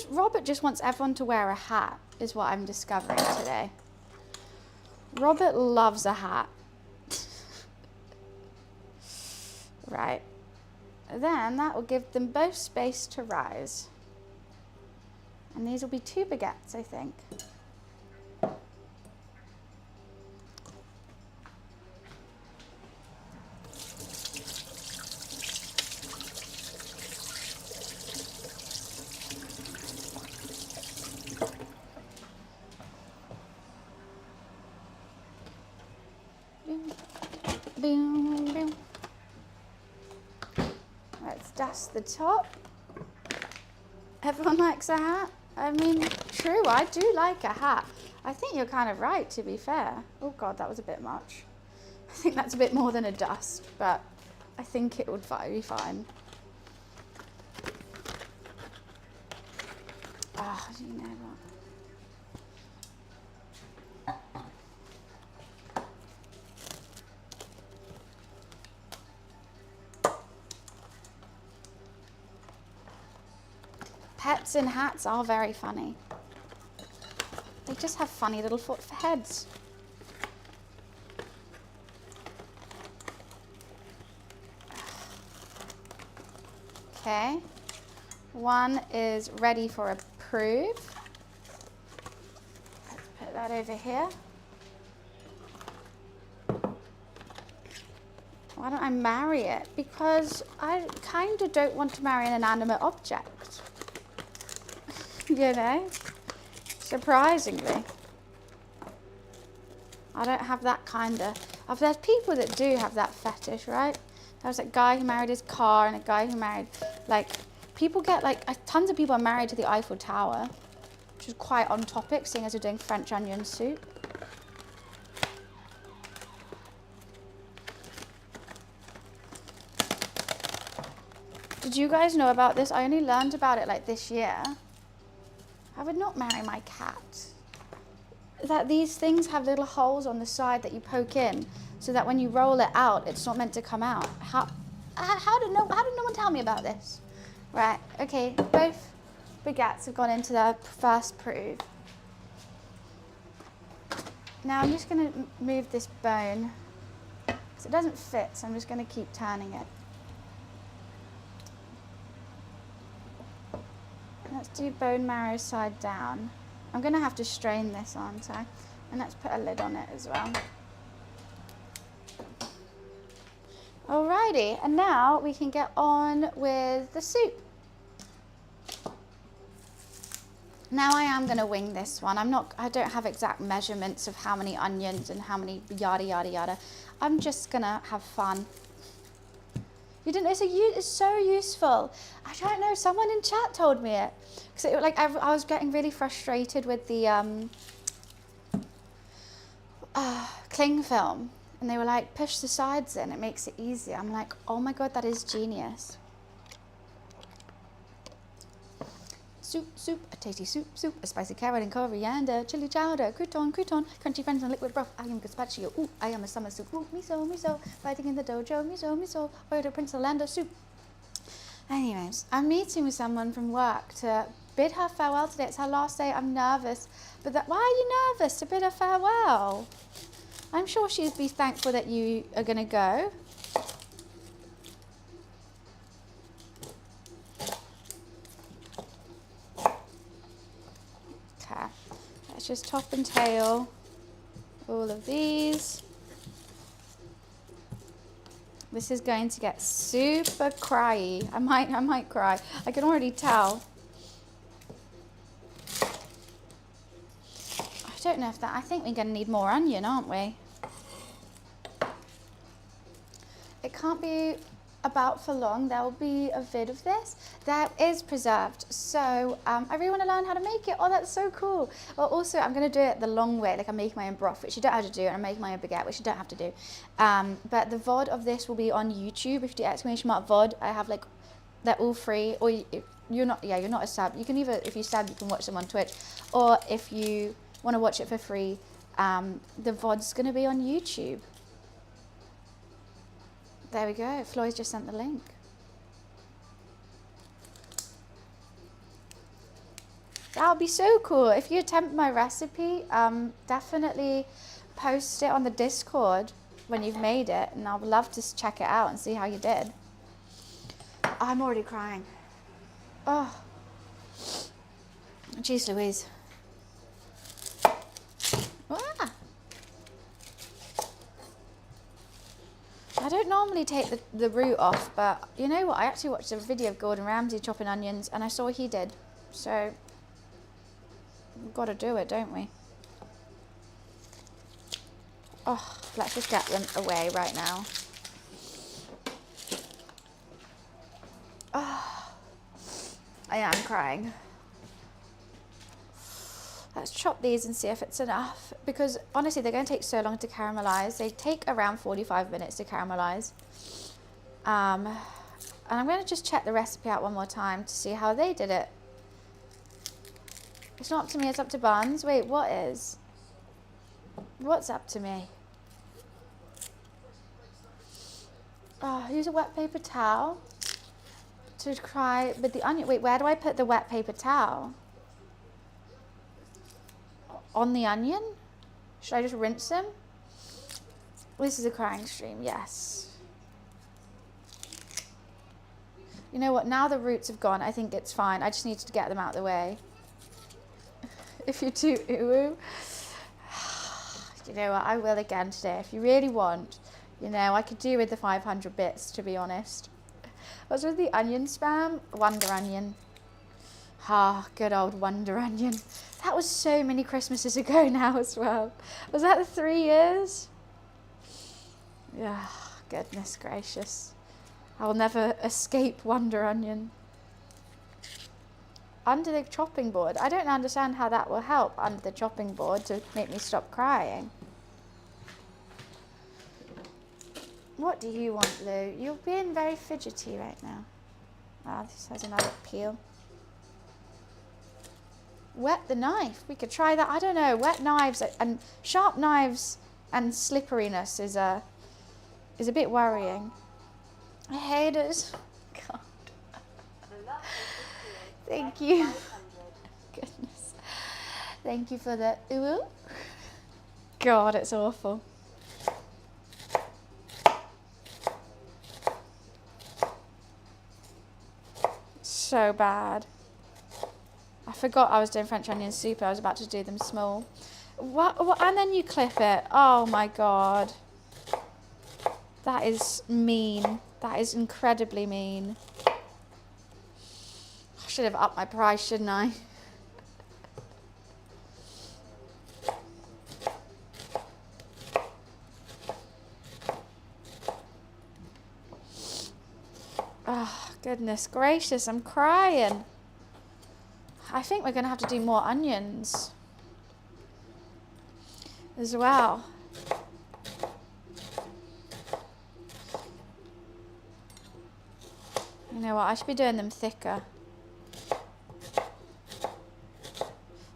S1: Robert just wants everyone to wear a hat, is what I'm discovering today. Robert loves a hat. Right. Then that will give them both space to rise. And these will be 2 baguettes, I think. Boom, boom. Let's dust the top. Everyone likes a hat. I mean, true, I do like a hat. I think you're kind of right, to be fair. Oh God, that was a bit much. I think that's a bit more than a dust, but I think it would be fine. Ah, do you know what? Pets in hats are very funny. They just have funny little heads. Okay, one is ready for approve. Let's put that over here. Why don't I marry it? Because I kind of don't want to marry an inanimate object. You know, surprisingly. I don't have that kind of, there's people that do have that fetish, right? There was a guy who married his car and a guy who married, like, people get, like, tons of people are married to the Eiffel Tower, which is quite on topic, seeing as we're doing French onion soup. Did you guys know about this? I only learned about it, like, this year. I would not marry my cat. That these things have little holes on the side that you poke in, so that when you roll it out, it's not meant to come out. How did no one tell me about this? Right, okay, both baguettes have gone into their first prove. Now I'm just gonna move this bone, because it doesn't fit, so I'm just gonna keep turning it. Let's do bone marrow side down. I'm gonna have to strain this, aren't I? And let's put a lid on it as well. Alrighty, and now we can get on with the soup. Now I am gonna wing this one. I don't have exact measurements of how many onions and how many yada yada yada. I'm just gonna have fun. You didn't know? It's so useful. I don't know, someone in chat told me it. Because I was getting really frustrated with the cling film. And they were like, push the sides in, it makes it easier. I'm like, oh my God, that is genius. Soup, a tasty soup, a spicy carrot and coriander, chili chowder, crouton, crunchy French and liquid broth. I am gazpacho, ooh, I am a summer soup, ooh, miso, fighting in the dojo, miso, order Prince Orlando soup. Anyways, I'm meeting with someone from work to bid her farewell today. It's her last day. I'm nervous. But why are you nervous to bid her farewell? I'm sure she'd be thankful that you are going to go. Okay, let's just top and tail all of these. This is going to get super cryy. I might cry. I can already tell. I don't know if that, I think we're going to need more onion, aren't we? It can't be about for long. There will be a vid of this that is preserved. So I really want to learn how to make it. Oh, that's so cool. Well, also I'm going to do it the long way, like I'm making my own broth, which you don't have to do, and I'm making my own baguette, which you don't have to do. But the VOD of this will be on YouTube. If you do exclamation mark VOD, I have like, they're all free. Or you're not a sub. You can either, if you sub, you can watch them on Twitch, or if you want to watch it for free, the VOD's going to be on YouTube. There we go. Floyd's just sent the link. That would be so cool. If you attempt my recipe, definitely post it on the Discord when you've made it, and I would love to check it out and see how you did. I'm already crying. Oh, jeez Louise. Ah. I don't normally take the root off, but you know what? I actually watched a video of Gordon Ramsay chopping onions, and I saw he did. So we've got to do it, don't we? Oh, let's just get them away right now. Oh, I am crying. Let's chop these and see if it's enough, because honestly they're going to take so long to caramelize. They take around 45 minutes to caramelize. And I'm going to just check the recipe out one more time to see how they did it. It's not up to me, it's up to Buns. Wait, what is? What's up to me? Oh, use a wet paper towel to try with the onion. Wait, where do I put the wet paper towel? On the onion? Should I just rinse them? This is a crying stream, yes. You know what, now the roots have gone, I think it's fine. I just need to get them out of the way. If you're too ooh, you know what, I will again today. If you really want, you know, I could do with the 500 bits, to be honest. What's with the onion spam? Wonder Onion. Ah, good old Wonder Onion. That was so many Christmases ago now as well. Was that the 3 years? Yeah, goodness gracious. I will never escape Wonder Onion. Under the chopping board. I don't understand how that will help under the chopping board to make me stop crying. What do you want, Lou? You're being very fidgety right now. Ah, this has another peel. Wet the knife. We could try that. I don't know. Wet knives and sharp knives and slipperiness is a bit worrying. I hate it. God. Thank you. Goodness. Thank you for the ooh. God, it's awful. So bad. I forgot I was doing French onion soup. I was about to do them small. What? And then you clip it. Oh my God. That is mean. That is incredibly mean. I should have upped my price, shouldn't I? Oh, goodness gracious, I'm crying. I think we're going to have to do more onions as well. You know what, I should be doing them thicker. I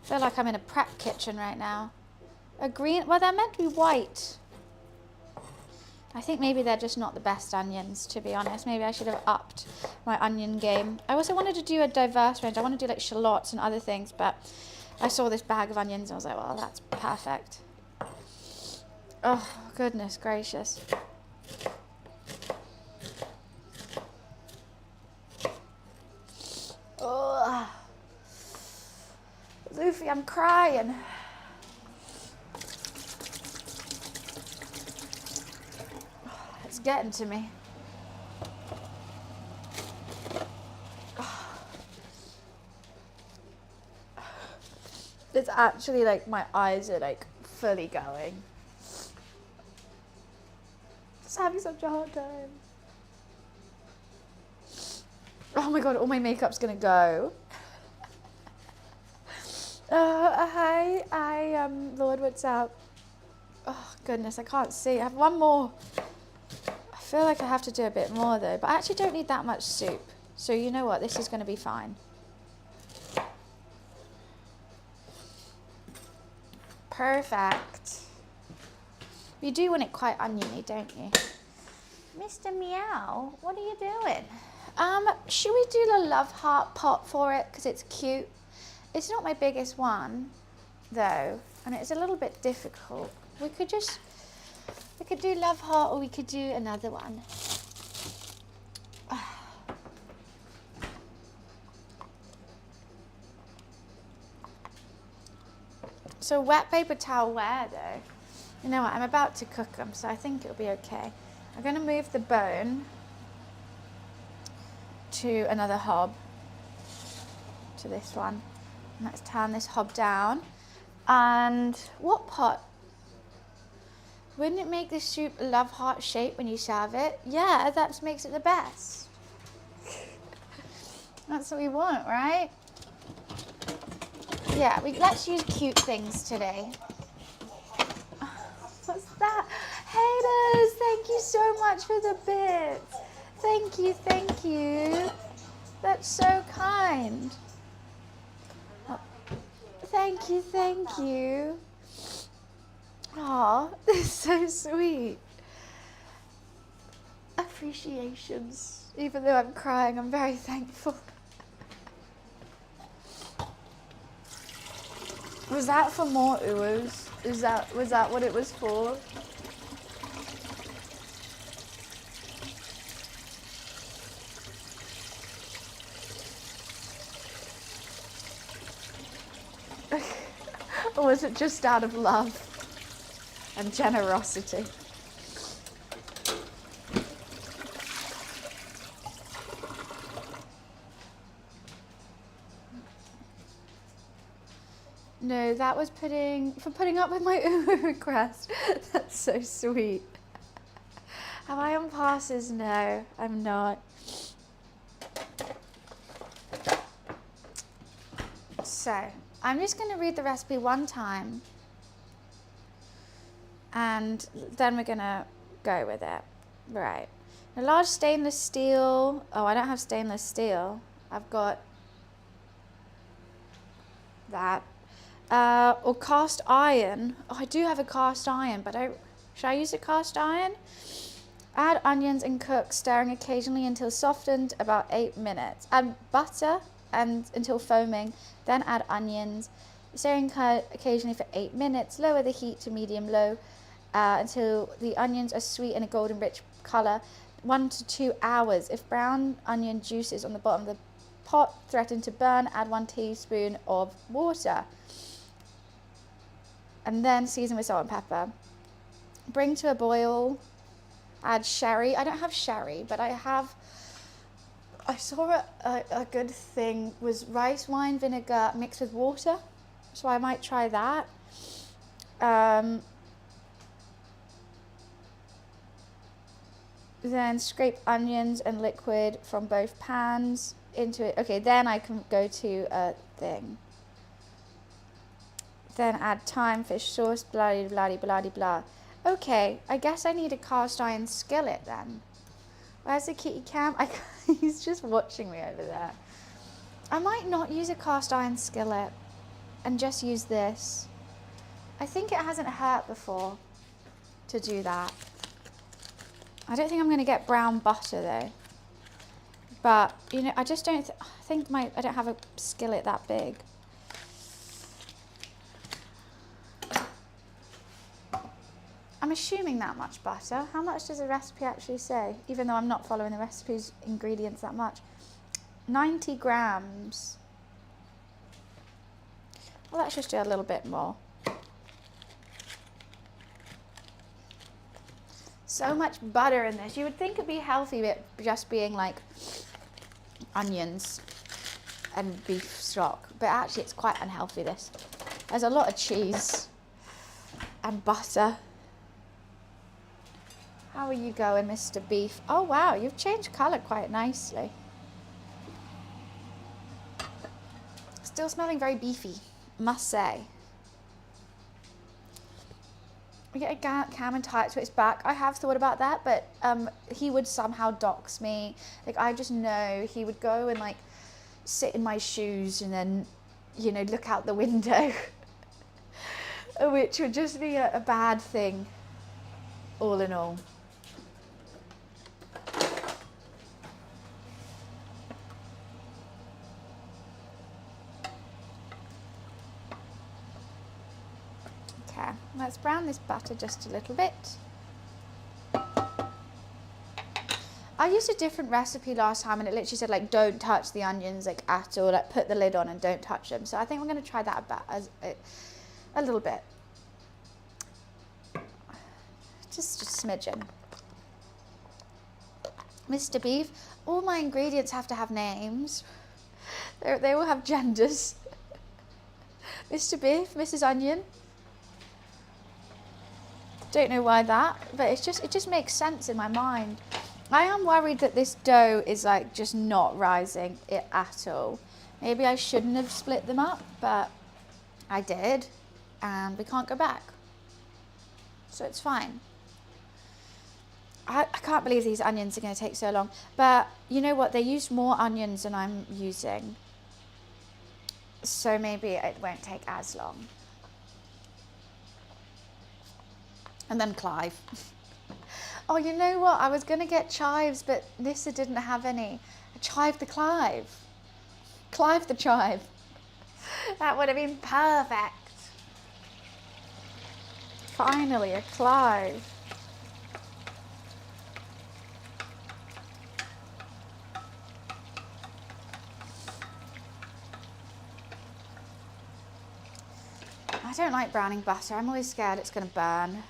S1: feel like I'm in a prep kitchen right now. A green, well, they're meant to be white. I think maybe they're just not the best onions, to be honest. Maybe I should have upped my onion game. I also wanted to do a diverse range. I want to do like shallots and other things, but I saw this bag of onions and I was like, well, that's perfect. Oh, goodness gracious. Oh, Luffy, I'm crying. It's getting to me. It's actually like my eyes are like fully going. Just having such a hard time. Oh my god, all my makeup's gonna go. Hi, Lord, what's up? Oh goodness, I can't see. I have one more. I feel like I have to do a bit more though, but I actually don't need that much soup. So you know what, this is gonna be fine. Perfect. You do want it quite oniony, don't you? Mr. Meow, what are you doing? Should we do the love heart pot for it? Because it's cute. It's not my biggest one, though, and it's a little bit difficult. We could do love heart, or we could do another one. So wet paper towel where, though? You know what, I'm about to cook them, so I think it'll be okay. I'm going to move the bone to another hob, to this one. And let's turn this hob down. And what pot? Wouldn't it make the soup a love heart shape when you serve it? Yeah, that makes it the best. That's what we want, right? Yeah, let's use cute things today. What's that? Haters, thank you so much for the bits. Thank you, thank you. That's so kind. Oh, thank you, thank you. Aw, this is so sweet. Appreciations. Even though I'm crying, I'm very thankful. Was that for more uwus? Was that what it was for? Or was it just out of love and generosity? No, that was putting up with my Uber request. That's so sweet. Am I on passes? No, I'm not. So, I'm just going to read the recipe one time. And then we're going to go with it. Right. A large stainless steel. Oh, I don't have stainless steel. I've got that. Or cast iron. Oh, I do have a cast iron, but should I use a cast iron? Add onions and cook, stirring occasionally until softened, about 8 minutes. Add butter until foaming, then add onions, stirring occasionally for 8 minutes. Lower the heat to medium-low until the onions are sweet and a golden rich color. 1 to 2 hours. If brown onion juices on the bottom of the pot threaten to burn, add 1 teaspoon of water. And then season with salt and pepper. Bring to a boil. Add sherry. I don't have sherry, but I saw a good thing was rice wine vinegar mixed with water. So I might try that. Then scrape onions and liquid from both pans into it. Okay, then I can go to a thing. Then add thyme, fish sauce, blah, blah, blah, blah, blah. Okay, I guess I need a cast iron skillet then. Where's the kitty cam? He's just watching me over there. I might not use a cast iron skillet and just use this. I think it hasn't hurt before to do that. I don't think I'm going to get brown butter though. But, you know, I just don't think I don't have a skillet that big. I'm assuming that much butter. How much does the recipe actually say? Even though I'm not following the recipe's ingredients that much. 90 grams. Well, let's just do a little bit more. So much butter in this. You would think it'd be healthy, but just being like onions and beef stock. But actually it's quite unhealthy, this. There's a lot of cheese and butter. How are you going, Mr. Beef? Oh wow, you've changed colour quite nicely. Still smelling very beefy, must say. We get a Cam and tie it to its back. I have thought about that, but he would somehow dox me. Like, I just know he would go and like sit in my shoes and then, you know, look out the window, which would just be a bad thing, all in all. Okay, let's brown this butter just a little bit. I used a different recipe last time and it literally said like don't touch the onions like at all, like put the lid on and don't touch them. So I think we're going to try that a little bit. Just a smidgen. Mr. Beef, all my ingredients have to have names. They all have genders. Mr. Beef, Mrs. Onion. Don't know why that, but it just makes sense in my mind. I am worried that this dough is like just not rising it at all. Maybe I shouldn't have split them up, but I did, and we can't go back. So it's fine. I can't believe these onions are going to take so long. But you know what? They used more onions than I'm using. So maybe it won't take as long. And then Clive. Oh, you know what? I was going to get chives, but Nissa didn't have any. Chive the Clive. Clive the chive. That would have been perfect. Finally, a Clive. I don't like browning butter. I'm always scared it's going to burn.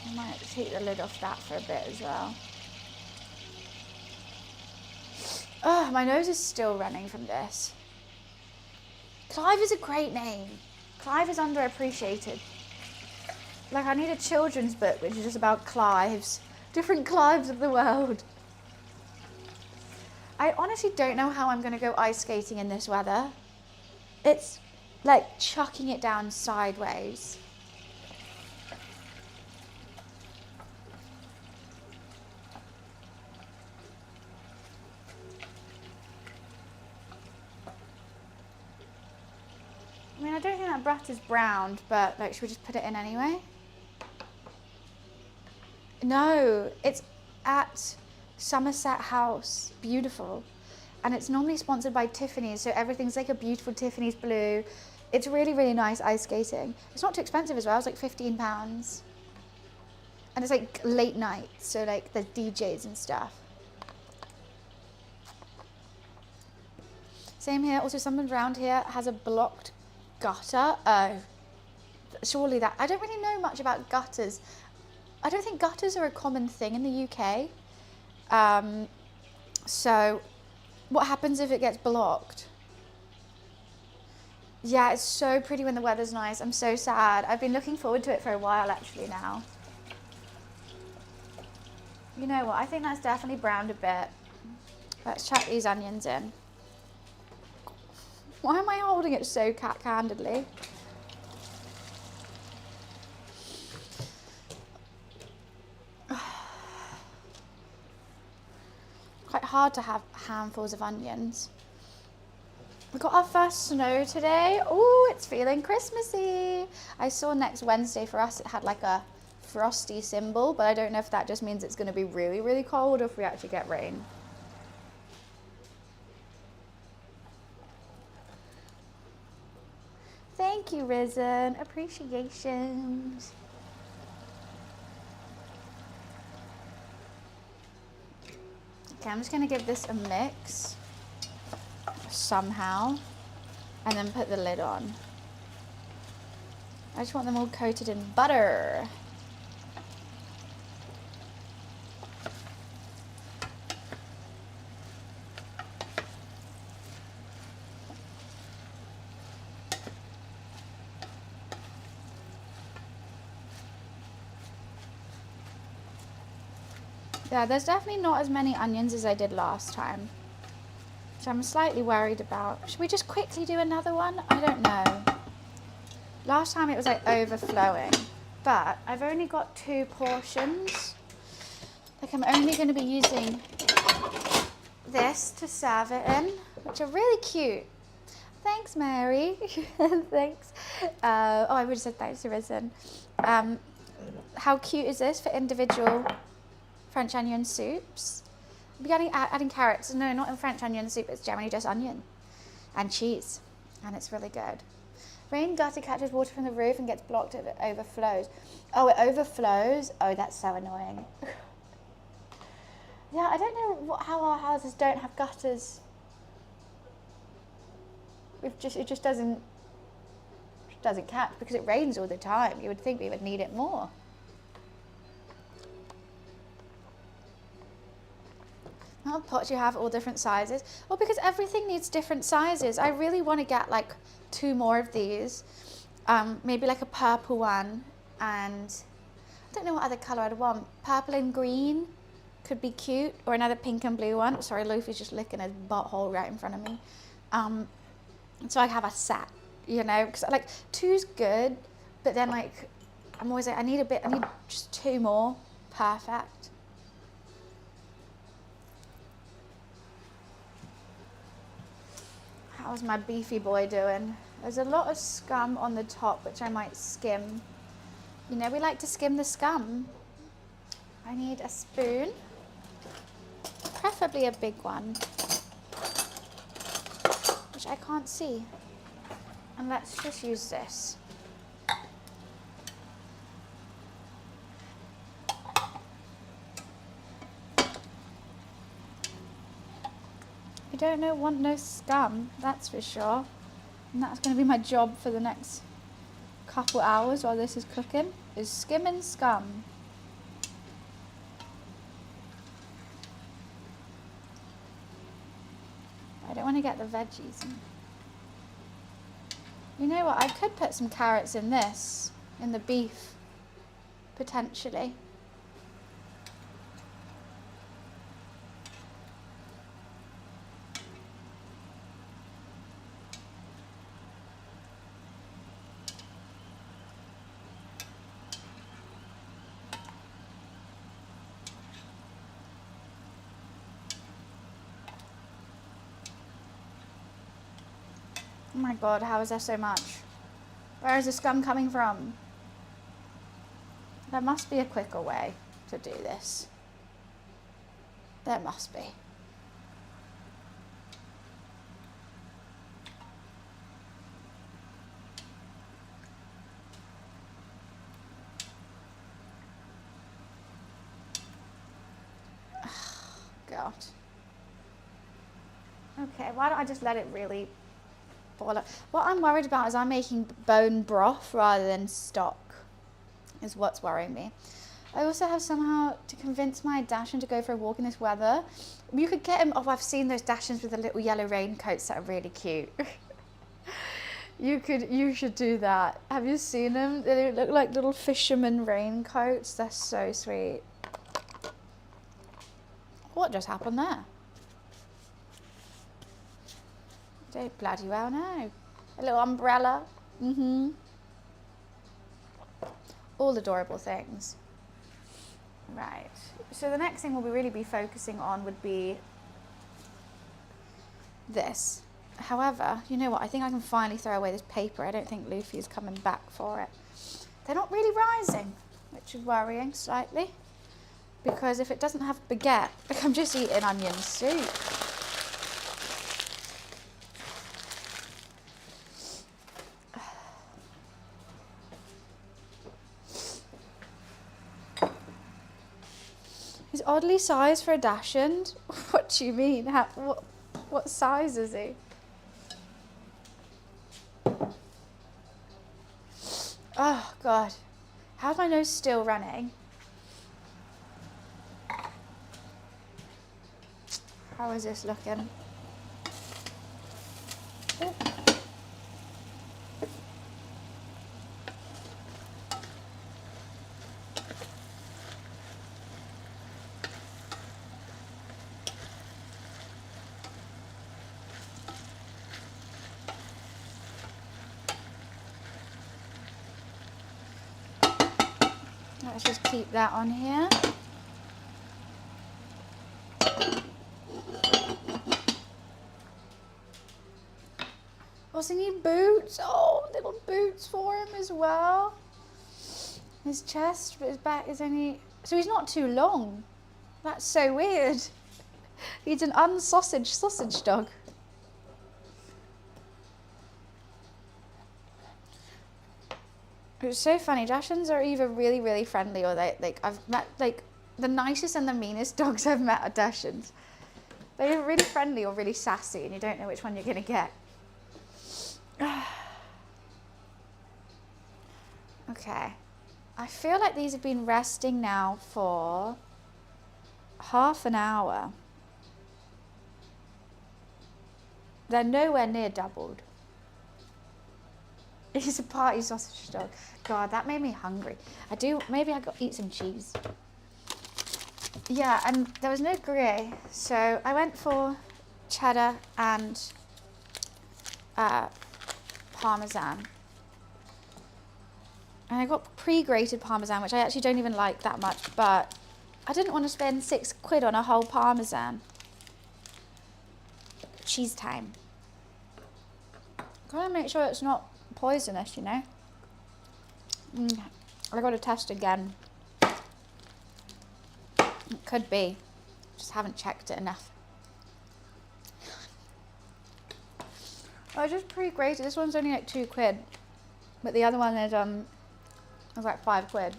S1: I might take the lid off that for a bit as well. Oh, my nose is still running from this. Clive is a great name. Clive is underappreciated. Like, I need a children's book which is just about Clives. Different Clives of the world. I honestly don't know how I'm going to go ice skating in this weather. It's like chucking it down sideways. I mean, I don't think that butter's browned, but like, should we just put it in anyway? No, it's at Somerset House. Beautiful. And it's normally sponsored by Tiffany's, so everything's like a beautiful Tiffany's blue. It's really, really nice ice skating. It's not too expensive as well. It's like £15. And it's like late night, so like there's DJs and stuff. Same here. Also, someone around here has a blocked gutter. Oh, surely that. I don't really know much about gutters. I don't think gutters are a common thing in the UK. So what happens if it gets blocked? Yeah, it's so pretty when the weather's nice. I'm so sad. I've been looking forward to it for a while actually now. You know what? I think that's definitely browned a bit. Let's chuck these onions in. Why am I holding it so cat-handedly? Quite hard to have handfuls of onions. We got our first snow today. Oh, it's feeling Christmassy. I saw next Wednesday for us it had like a frosty symbol, but I don't know if that just means it's going to be really, really cold or if we actually get rain. Thank you, Risen. Appreciations. Okay, I'm just going to give this a mix somehow and then put the lid on. I just want them all coated in butter. Yeah, there's definitely not as many onions as I did last time, which I'm slightly worried about. Should we just quickly do another one? I don't know. Last time it was like overflowing, but I've only got 2 portions. Like I'm only going to be using this to serve it in, which are really cute. Thanks, Mary. Thanks. Oh, I would have said thanks to Risen. How cute is this for individual French onion soups? I'm beginning adding carrots. No, not in French onion soup. It's generally just onion and cheese, and it's really good. Rain gutter catches water from the roof and gets blocked if it overflows. Oh, it overflows? Oh, that's so annoying. Yeah, I don't know how our houses don't have gutters. It just doesn't catch because it rains all the time. You would think we would need it more. How pots you have all different sizes? Well, because everything needs different sizes. I really want to get like 2 more of these. Maybe like a purple one, and I don't know what other colour I'd want. Purple and green could be cute, or another pink and blue one. Sorry, Luffy's just licking his butthole right in front of me. So I have a set, you know, because like 2's good, but then like I'm always like I need just 2 more. Perfect. How's my beefy boy doing? There's a lot of scum on the top, which I might skim. You know, we like to skim the scum. I need a spoon, preferably a big one, which I can't see. And let's just use this. You don't want no scum, that's for sure. And that's going to be my job for the next couple hours while this is cooking, is skimming scum. I don't want to get the veggies in. You know what, I could put some carrots in this, in the beef, potentially. Oh my god, how is there so much? Where is the scum coming from? There must be a quicker way to do this. There must be. God. Okay, why don't I just let it really boil up? What I'm worried about is I'm making bone broth rather than stock, is what's worrying me. I also have somehow to convince my Dashin to go for a walk in this weather. You could get him, oh, I've seen those Dashins with the little yellow raincoats that are really cute. You should do that. Have you seen them? They look like little fisherman raincoats. They're so sweet. What just happened there? Don't bloody well know. A little umbrella. All adorable things. Right. So the next thing we'll really be focusing on would be this. However, you know what? I think I can finally throw away this paper. I don't think Luffy is coming back for it. They're not really rising, which is worrying slightly. Because if it doesn't have baguette, like I'm just eating onion soup. He's oddly sized for a Dachshund. What do you mean? What size is he? Oh God, how's my nose still running? How is this looking? Oh. Let's just keep that on here. Also need boots. Oh, little boots for him as well. His chest, but his back is only... So he's not too long. That's so weird. He's an unsausaged sausage dog. It's so funny. Dachshunds are either really, really friendly or they, like, I've met, like, the nicest and the meanest dogs I've met are Dachshunds. They're really friendly or really sassy and you don't know which one you're going to get. Okay. I feel like these have been resting now for half an hour. They're nowhere near doubled. He's a party sausage dog. God, that made me hungry. Maybe I got to eat some cheese. Yeah, and there was no grey, so I went for cheddar and Parmesan. And I got pre-grated Parmesan, which I actually don't even like that much, but I didn't want to spend £6 on a whole Parmesan. Cheese time. Gotta make sure it's not poisonous, you know. I gotta test again. It could be. Just haven't checked it enough. I just pre-grated. This one's only like £2, but the other one is was like £5.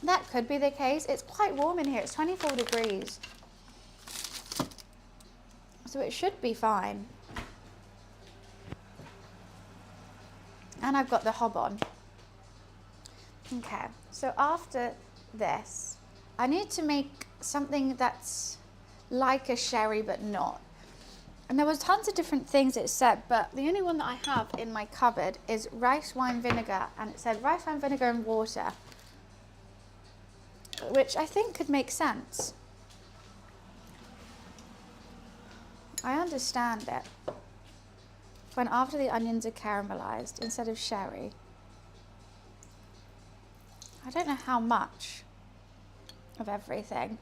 S1: That could be the case. It's quite warm in here. It's 24 degrees. So it should be fine. And I've got the hob on. Okay, so after this, I need to make something that's like a sherry but not. And there was tons of different things it said, but the only one that I have in my cupboard is rice wine vinegar, and it said rice wine vinegar and water, which I think could make sense. I understand it. When after the onions are caramelized, instead of sherry. I don't know how much of everything.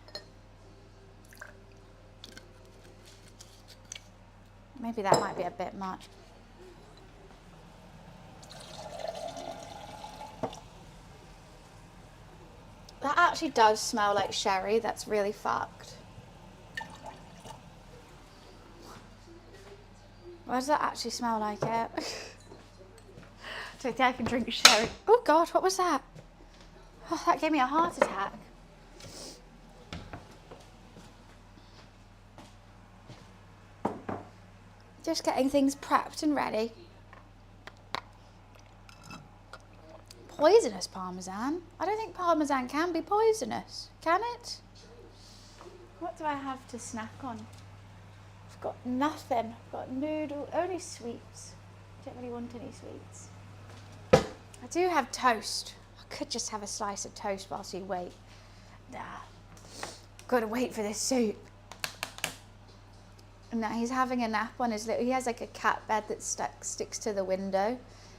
S1: Maybe that might be a bit much. That actually does smell like sherry. That's really fucked. Why does that actually smell like it? I don't think I can drink sherry. Oh God, what was that? Oh, that gave me a heart attack. Just getting things prepped and ready. Poisonous Parmesan? I don't think Parmesan can be poisonous, can it? What do I have to snack on? I've got nothing. I've got noodle, only sweets. I don't really want any sweets. I do have toast. I could just have a slice of toast whilst we wait. Nah, gotta wait for this soup. No, he's having a nap on his little, he has like a cat bed that sticks to the window.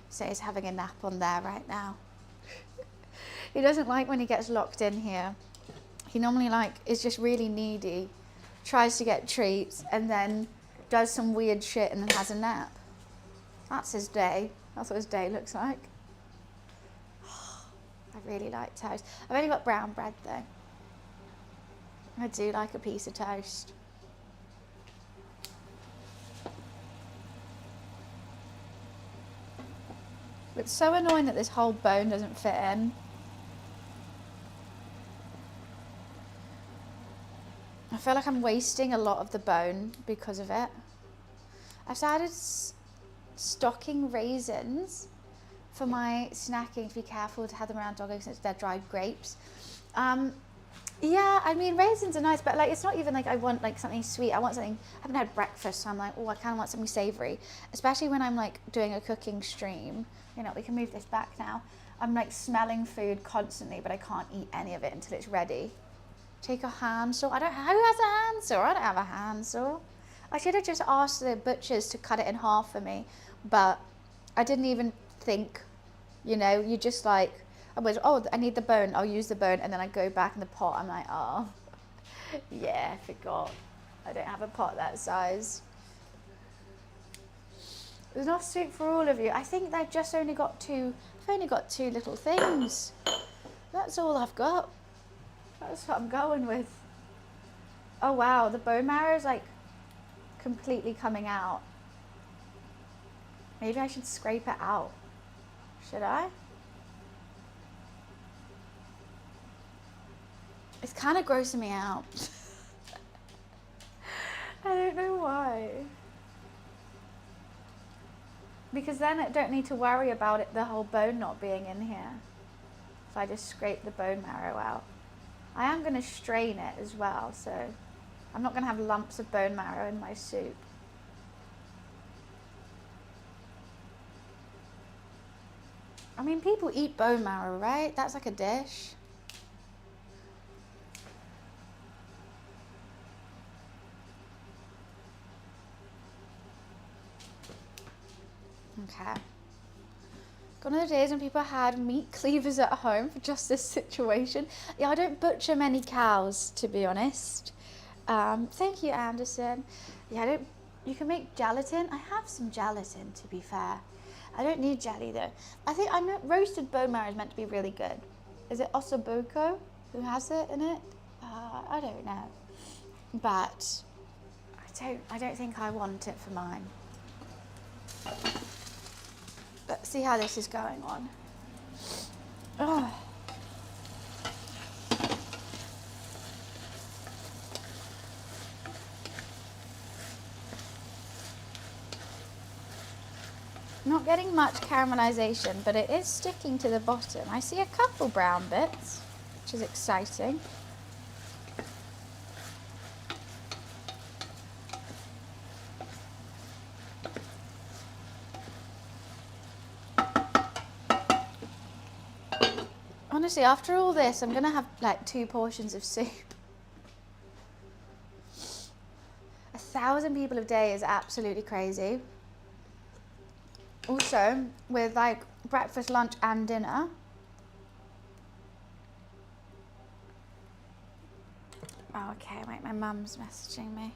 S1: So he's having a nap on there right now. He doesn't like when he gets locked in here. He normally is just really needy tries to get treats, and then does some weird shit and then has a nap. That's his day. That's what his day looks like. I really like toast. I've only got brown bread though. I do like a piece of toast. It's so annoying that this whole bone doesn't fit in. I feel like I'm wasting a lot of the bone because of it. I've started stocking raisins for my snacking, to be careful to have them around doggo since they're dried grapes. Yeah, I mean, raisins are nice, but like, it's not even like I want like something sweet. I want something, I haven't had breakfast, so I'm like, oh, I kind of want something savory, especially when I'm like doing a cooking stream. You know, we can move this back now. I'm like smelling food constantly, but I can't eat any of it until it's ready. Take a handsaw. Who has a handsaw? I don't have a handsaw. I should have just asked the butchers to cut it in half for me, but I didn't even think, you know, you just like, I need the bone, I'll use the bone, and then I go back in the pot, I'm like, oh, yeah, I forgot. I don't have a pot that size. There's enough soup for all of you. I think they've just only got two, I've only got 2 little things. That's all I've got. That's what I'm going with. Oh wow, the bone marrow is like completely coming out. Maybe I should scrape it out. Should I? It's kind of grossing me out. I don't know why. Because then I don't need to worry about it, the whole bone not being in here. If I just scrape the bone marrow out. I am going to strain it as well, so I'm not going to have lumps of bone marrow in my soup. I mean, people eat bone marrow, right? That's like a dish. Okay. Gone are the days when people had meat cleavers at home for just this situation. Yeah, I don't butcher many cows, to be honest. Thank you, Anderson. Yeah, you can make gelatin. I have some gelatin, to be fair. I don't need jelly though. I know roasted bone marrow is meant to be really good. Is it ossobuco who has it in it? I don't know. But I don't think I want it for mine. Let's see how this is going on. Oh. Not getting much caramelization, but it is sticking to the bottom. I see a couple brown bits, which is exciting. Honestly, after all this, I'm gonna have like 2 portions of soup. 1,000 people a day is absolutely crazy. Also, with like breakfast, lunch and dinner. Oh, okay, wait, my mum's messaging me.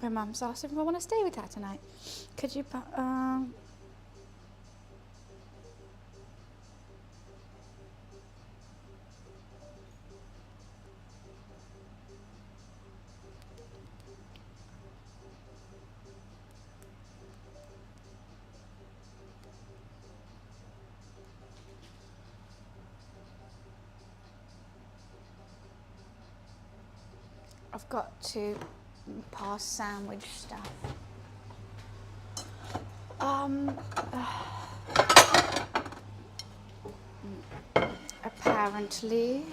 S1: My mum's asked if I want to stay with her tonight. Could you put, I've got to pass sandwich stuff. Apparently.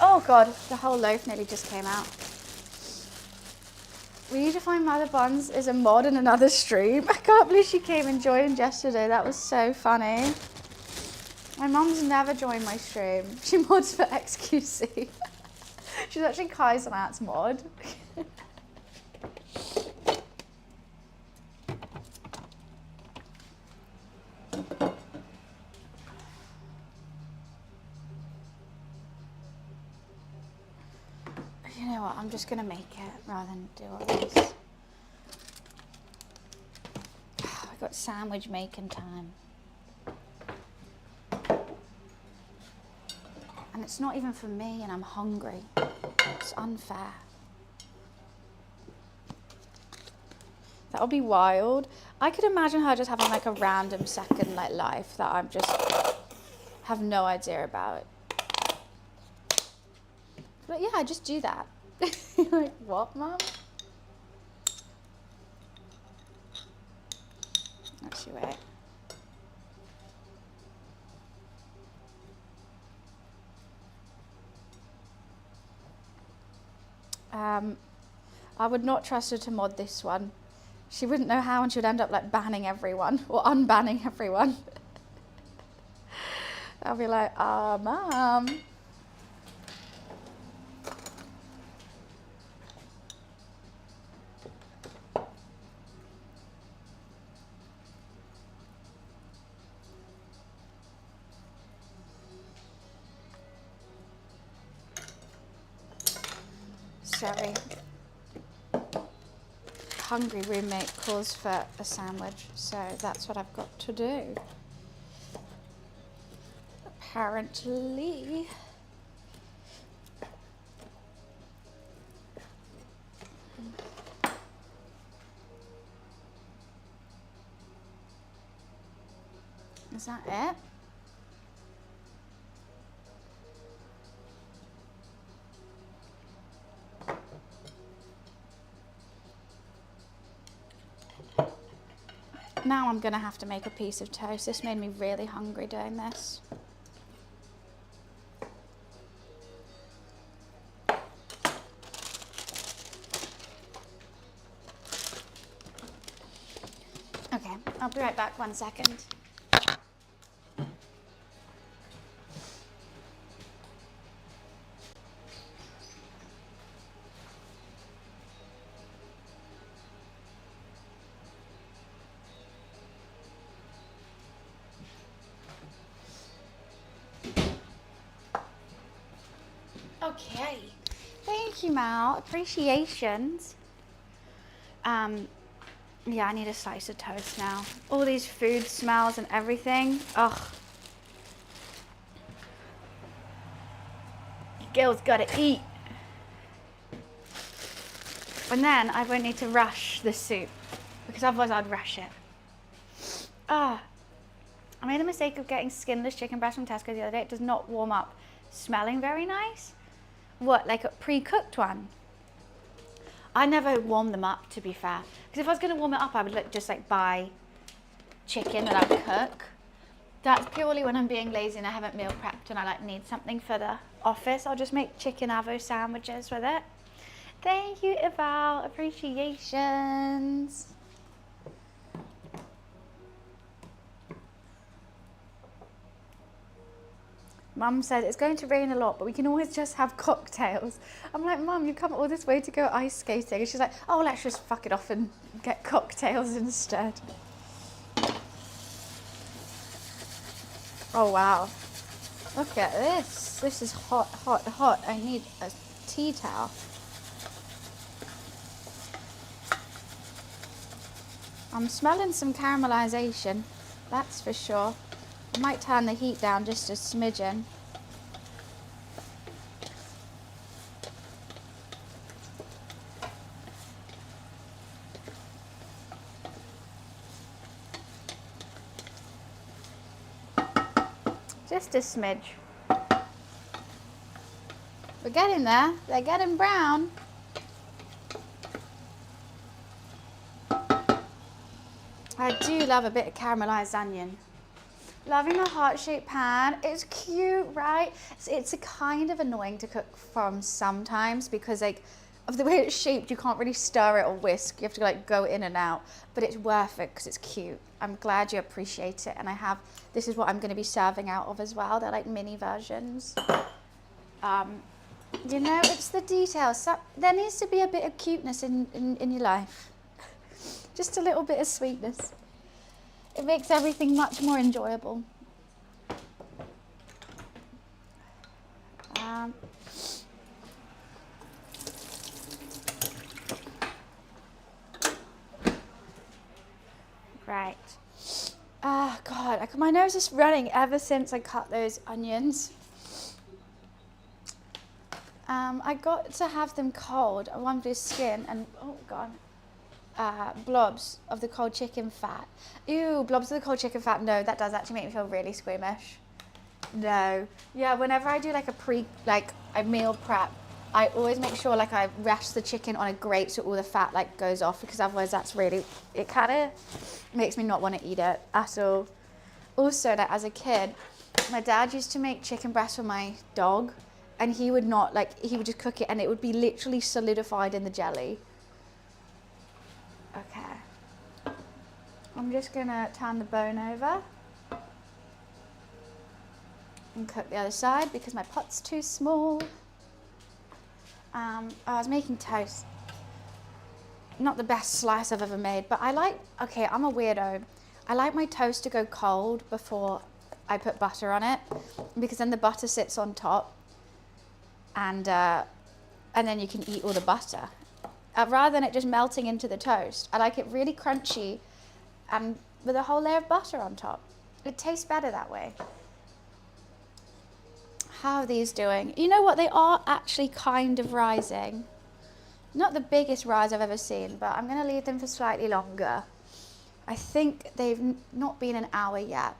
S1: Oh god, the whole loaf nearly just came out. We need to find Mother Buns is a mod in another stream. I can't believe she came and joined yesterday. That was so funny. My mum's never joined my stream. She mods for exclusive. She's actually Kaiser's mod. You know what, I'm just gonna make it rather than do all this. I've got sandwich making time. And it's not even for me and I'm hungry. It's unfair. That'll be wild. I could imagine her just having like a random second like life that I'm just have no idea about. But yeah, I just do that. Like, what, Mum? Actually, wait. I would not trust her to mod this one. She wouldn't know how and she would end up like banning everyone or unbanning everyone. I'll be like, Mum. Sorry. Hungry roommate calls for a sandwich, so that's what I've got to do. Apparently. Is that it? Now I'm gonna have to make a piece of toast. This made me really hungry doing this. Okay, I'll be right back, 1 second. Okay, thank you, Mal. Appreciations. Yeah, I need a slice of toast now. All these food smells and everything. Ugh. Girl's gotta eat. And then I won't need to rush the soup because otherwise I'd rush it. I made the mistake of getting skinless chicken breast from Tesco the other day. It does not warm up smelling very nice. What, like a pre-cooked one? I never warm them up, to be fair. Because if I was going to warm it up, I would just like buy chicken that I would cook. That's purely when I'm being lazy and I haven't meal prepped and I like need something for the office. I'll just make chicken avo sandwiches with it. Thank you, Ival. Appreciations. Mum said it's going to rain a lot, but we can always just have cocktails. I'm like, Mum, you've come all this way to go ice skating. And she's like, oh, let's just fuck it off and get cocktails instead. Oh, wow. Look at this. This is hot, hot, hot. I need a tea towel. I'm smelling some caramelization, that's for sure. I might turn the heat down just a smidgen. Just a smidge. We're getting there. They're getting brown. I do love a bit of caramelized onion. Loving the heart-shaped pan. It's cute, right? It's a kind of annoying to cook from sometimes because like of the way it's shaped, you can't really stir it or whisk. You have to like go in and out, but it's worth it because it's cute. I'm glad you appreciate it. And this is what I'm going to be serving out of as well. They're like mini versions. You know, it's the details. So, there needs to be a bit of cuteness in your life. Just a little bit of sweetness. It makes everything much more enjoyable. Right. Oh God, my nose is running ever since I cut those onions. I got to have them cold. I wanted to skin and, oh God, blobs of the cold chicken fat. Ew, blobs of the cold chicken fat. No, that does actually make me feel really squeamish. No. Yeah, whenever I do like a meal prep, I always make sure like I rest the chicken on a grate so all the fat like goes off, because otherwise it kind of makes me not want to eat it at all. Also, like as a kid, my dad used to make chicken breast for my dog, and he would just cook it and it would be literally solidified in the jelly. Okay. I'm just gonna turn the bone over and cook the other side because my pot's too small. I was making toast. Not the best slice I've ever made, but I'm a weirdo. I like my toast to go cold before I put butter on it, because then the butter sits on top, and then you can eat all the butter. Rather than it just melting into the toast, I like it really crunchy and with a whole layer of butter on top. It tastes better that way. How are these doing? You know what? They are actually kind of rising. Not the biggest rise I've ever seen, but I'm going to leave them for slightly longer. I think they've not been an hour yet.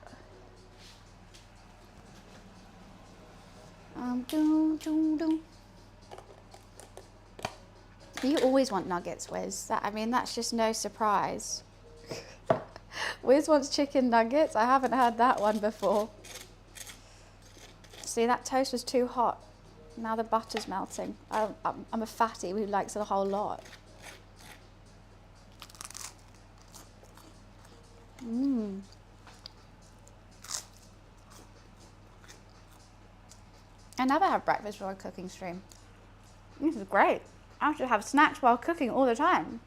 S1: You always want nuggets, Wiz. That's just no surprise. Wiz wants chicken nuggets. I haven't heard that one before. See, that toast was too hot. Now the butter's melting. I'm a fatty who likes it a whole lot. I never have breakfast for a cooking stream. This is great. I should have snacks while cooking all the time.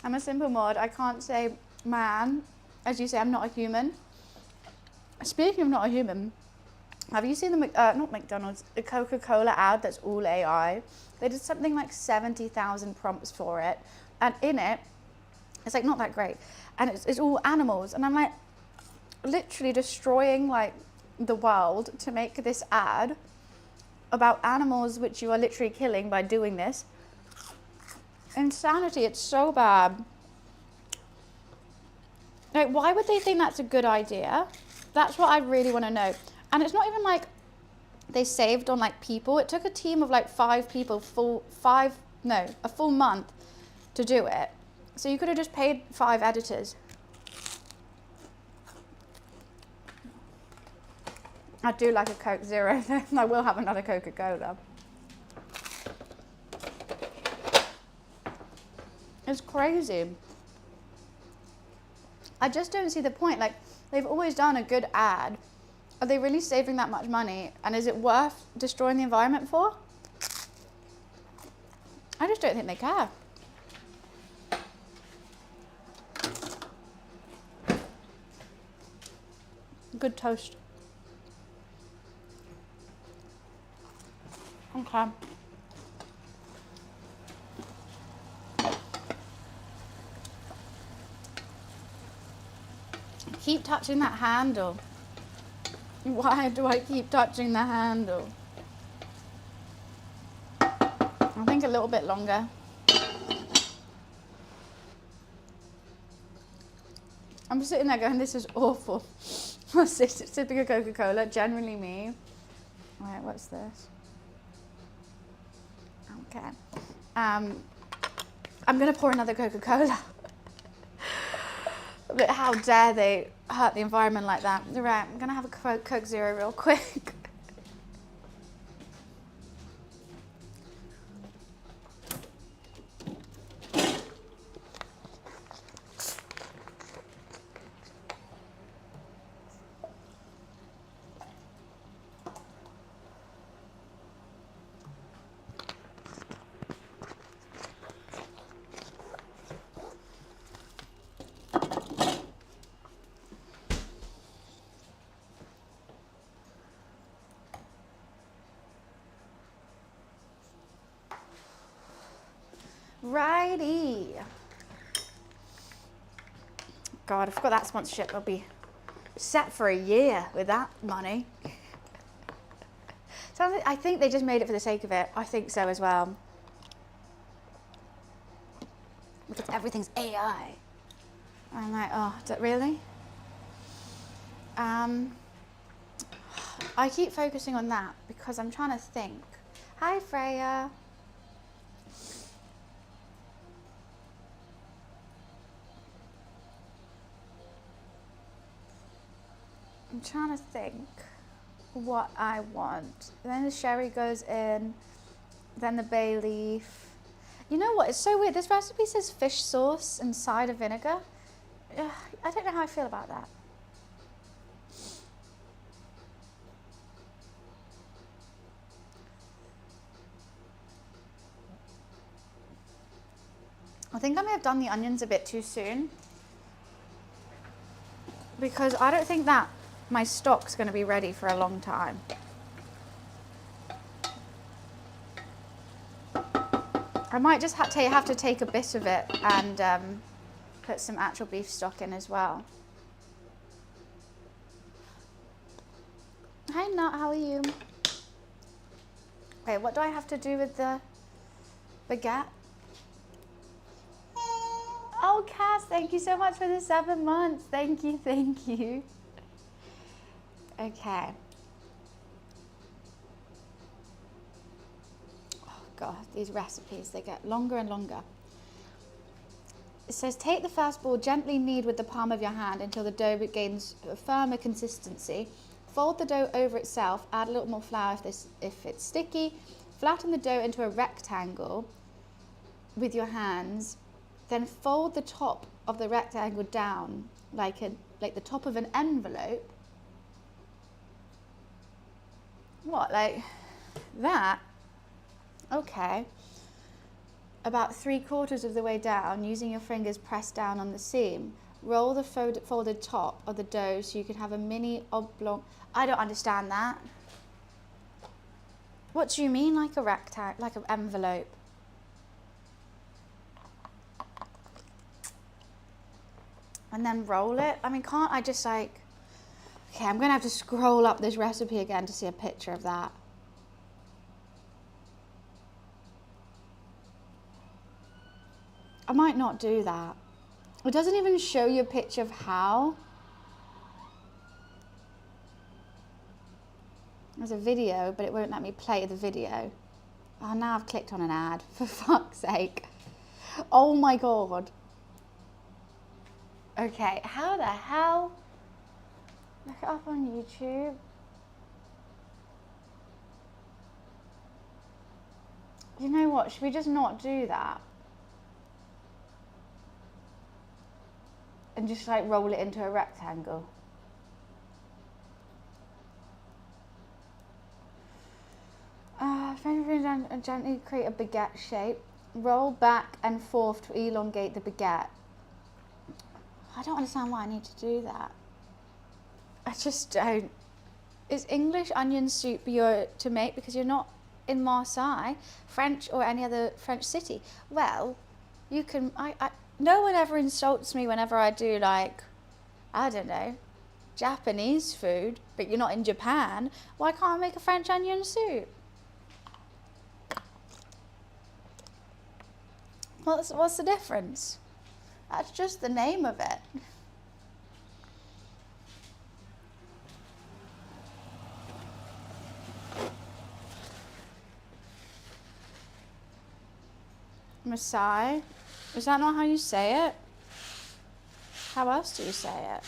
S1: I'm a simple mod. I can't say man. As you say, I'm not a human. Speaking of not a human, have you seen the, not McDonald's, the Coca-Cola ad that's all AI? They did something like 70,000 prompts for it. And in it, it's like not that great. And it's all animals. And I'm like literally destroying like the world to make this ad about animals which you are literally killing by doing this. Insanity, it's so bad. Like, why would they think that's a good idea? That's what I really want to know. And it's not even like they saved on like people. It took a team of like 5 people, a full month to do it. So you could have just paid 5 editors. I do like a Coke Zero though. I will have another Coca-Cola. It's crazy. I just don't see the point. Like, they've always done a good ad. Are they really saving that much money? And is it worth destroying the environment for? I just don't think they care. Good toast. Okay. Keep touching that handle. Why do I keep touching the handle? I think a little bit longer. I'm sitting there going, this is awful. Sipping a Coca-Cola, generally me. Alright, what's this? Okay. I'm gonna pour another Coca-Cola. But how dare they hurt the environment like that? Right, I'm gonna have a Coke Zero real quick. Righty. God, I've got that sponsorship. I'll be set for a year with that money. So I think they just made it for the sake of it. I think so as well. Because everything's AI. I'm like, oh, really? I keep focusing on that because I'm trying to think. Hi, Freya. I'm trying to think what I want. Then the sherry goes in, then the bay leaf. You know what? It's so weird. This recipe says fish sauce and cider vinegar. I don't know how I feel about that. I think I may have done the onions a bit too soon because I don't think that my stock's going to be ready for a long time. I might just have to take a bit of it and put some actual beef stock in as well. Hi Nat, how are you? Wait, what do I have to do with the baguette? Oh, Cass, thank you so much for the 7 months. Thank you, thank you. Okay. Oh God, these recipes, they get longer and longer. It says, take the first ball, gently knead with the palm of your hand until the dough gains a firmer consistency. Fold the dough over itself, add a little more flour if it's sticky. Flatten the dough into a rectangle with your hands. Then fold the top of the rectangle down like the top of an envelope. What, like that? Okay. About 3/4 of the way down, using your fingers, press down on the seam. Roll the folded top of the dough so you can have a mini oblong. I don't understand that. What do you mean, like a rectangle, like an envelope? And then roll it? I mean, can't I just like... Okay, I'm going to have to scroll up this recipe again to see a picture of that. I might not do that. It doesn't even show you a picture of how. There's a video, but it won't let me play the video. Oh, now I've clicked on an ad, for fuck's sake. Oh my God. Okay, how the hell? Look it up on YouTube. You know what, should we just not do that? And just like roll it into a rectangle. Gently create a baguette shape. Roll back and forth to elongate the baguette. I don't understand why I need to do that. I just don't. Is English onion soup your to make because you're not in Marseille, French or any other French city? Well, you can, no one ever insults me whenever I do like, I don't know, Japanese food, but you're not in Japan. Why can't I make a French onion soup? What's the difference? That's just the name of it. Masai? Is that not how you say it? How else do you say it?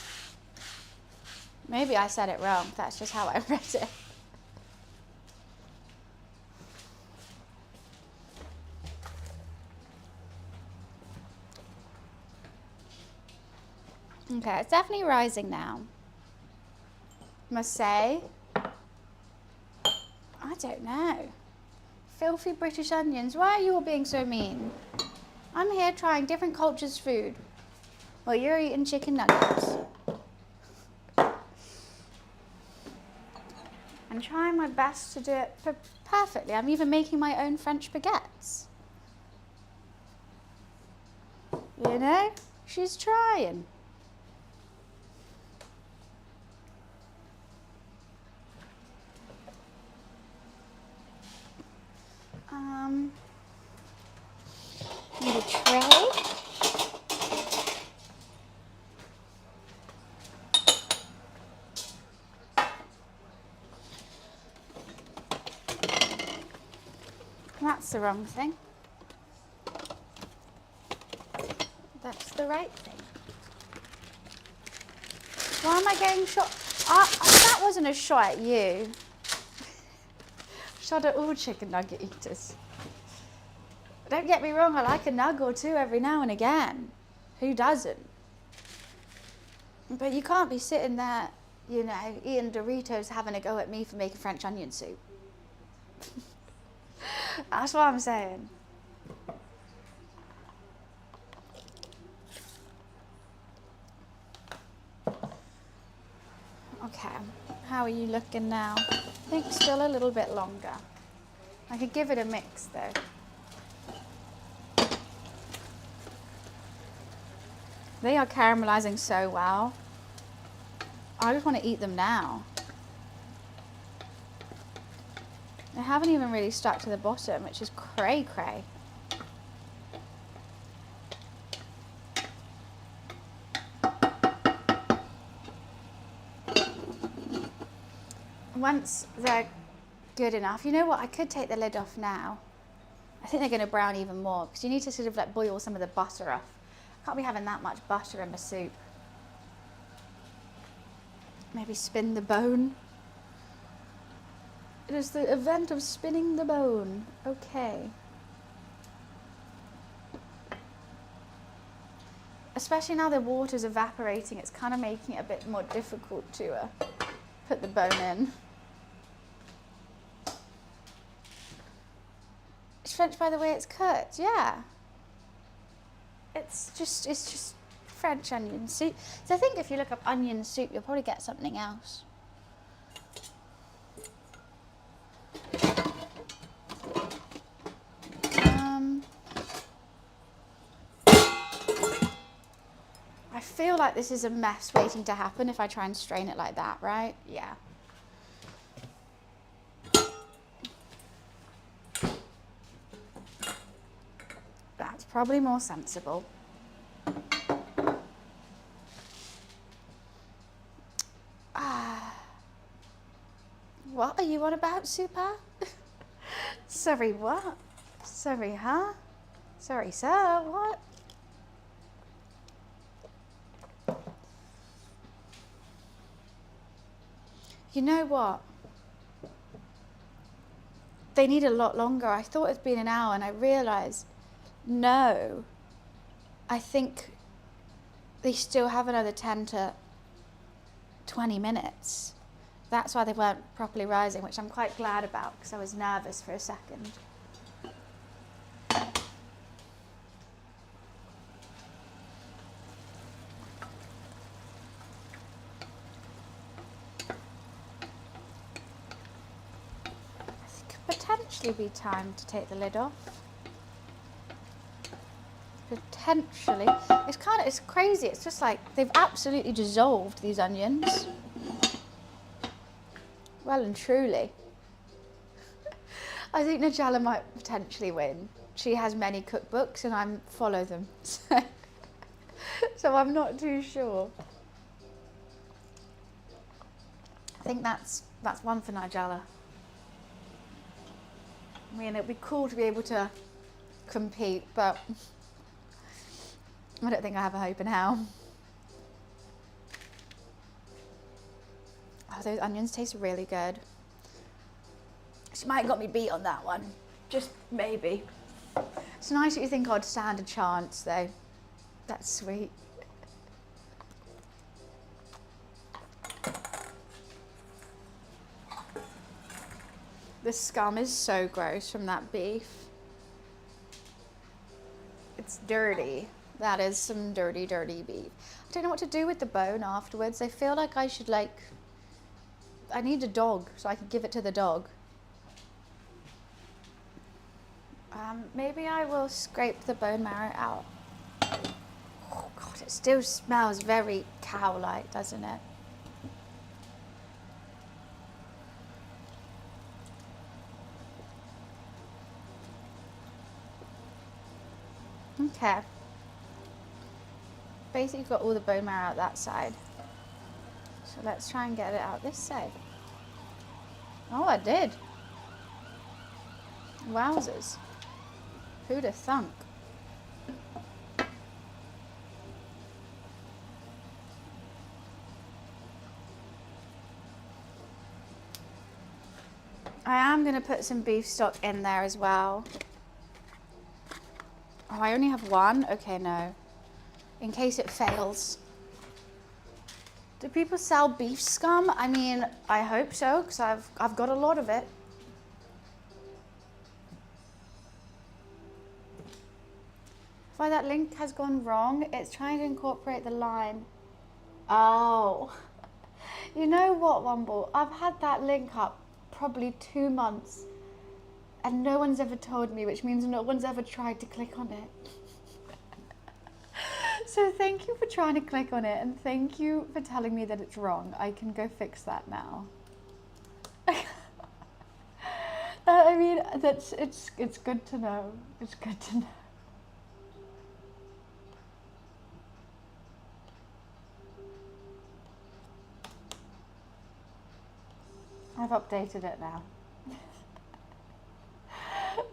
S1: Maybe I said it wrong. That's just how I read it. Okay, it's definitely rising now. Marseille? I don't know. Filthy British onions. Why are you all being so mean? I'm here trying different cultures' food while you're eating chicken nuggets. I'm trying my best to do it perfectly. I'm even making my own French baguettes. You know, she's trying. Need a tray. That's the wrong thing. That's the right thing. Why am I getting shot? That wasn't a shot at you. Shot at all chicken nugget eaters. Don't get me wrong, I like a nug or two every now and again. Who doesn't? But you can't be sitting there, you know, eating Doritos having a go at me for making French onion soup. That's what I'm saying. Okay, how are you looking now? I think still a little bit longer. I could give it a mix though. They are caramelizing so well. I just want to eat them now. They haven't even really stuck to the bottom, which is cray cray. Once they're good enough, you know what, I could take the lid off now. I think they're going to brown even more because you need to sort of like boil some of the butter off. I can't be having that much butter in my soup. Maybe spin the bone. It is the event of spinning the bone. Okay. Especially now the water's evaporating, it's kind of making it a bit more difficult to put the bone in. It's French by the way it's cooked, yeah. It's just French onion soup. So I think if you look up onion soup, you'll probably get something else. I feel like this is a mess waiting to happen if I try and strain it like that, right? Yeah. That's probably more sensible. What are you on about, Super? Sorry, what? Sorry, huh? Sorry, sir, what? You know what? They need a lot longer. I thought it'd been an hour and I realised, no, I think they still have another 10 to 20 minutes. That's why they weren't properly rising, which I'm quite glad about because I was nervous for a second. Potentially be time to take the lid off. Potentially. It's crazy. It's just like they've absolutely dissolved these onions. Well and truly. I think Najala might potentially win. She has many cookbooks and I follow them. So I'm not too sure. I think that's one for Najala. I mean, it'd be cool to be able to compete, but I don't think I have a hope in hell. Oh, those onions taste really good. She might have got me beat on that one. Just maybe. It's nice that you think I'd stand a chance, though. That's sweet. The scum is so gross from that beef. It's dirty. That is some dirty, dirty beef. I don't know what to do with the bone afterwards. I feel like I should I need a dog so I can give it to the dog. Maybe I will scrape the bone marrow out. It still smells very cow-like, doesn't it? Okay. Basically got all the bone marrow out that side. So let's try and get it out this side. Oh, I did. Wowzers. Who'd have thunk? I am going to put some beef stock in there as well. Oh, I only have one? Okay, no. In case it fails. Do people sell beef scum? I mean, I hope so, because I've got a lot of it. Why that link has gone wrong? It's trying to incorporate the line. Oh. You know what, Wumble? I've had that link up probably 2 months and no one's ever told me, which means no one's ever tried to click on it. So thank you for trying to click on it and thank you for telling me that it's wrong. I can go fix that now. I mean, it's good to know. It's good to know. I've updated it now.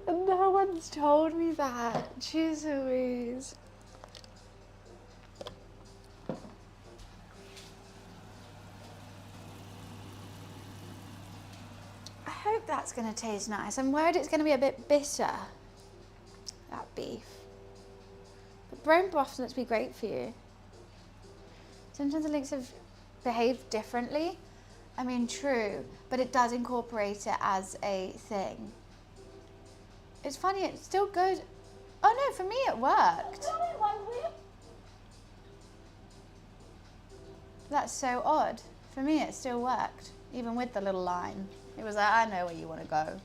S1: No one's told me that. Jeez Louise. I hope that's going to taste nice. I'm worried it's going to be a bit bitter, that beef. But bone broth looks to be great for you. Sometimes the links have behaved differently. I mean, true, but it does incorporate it as a thing. It's funny, it's still good. Oh no, for me it worked. That's so odd. For me it still worked, even with the little line. It was like, I know where you want to go.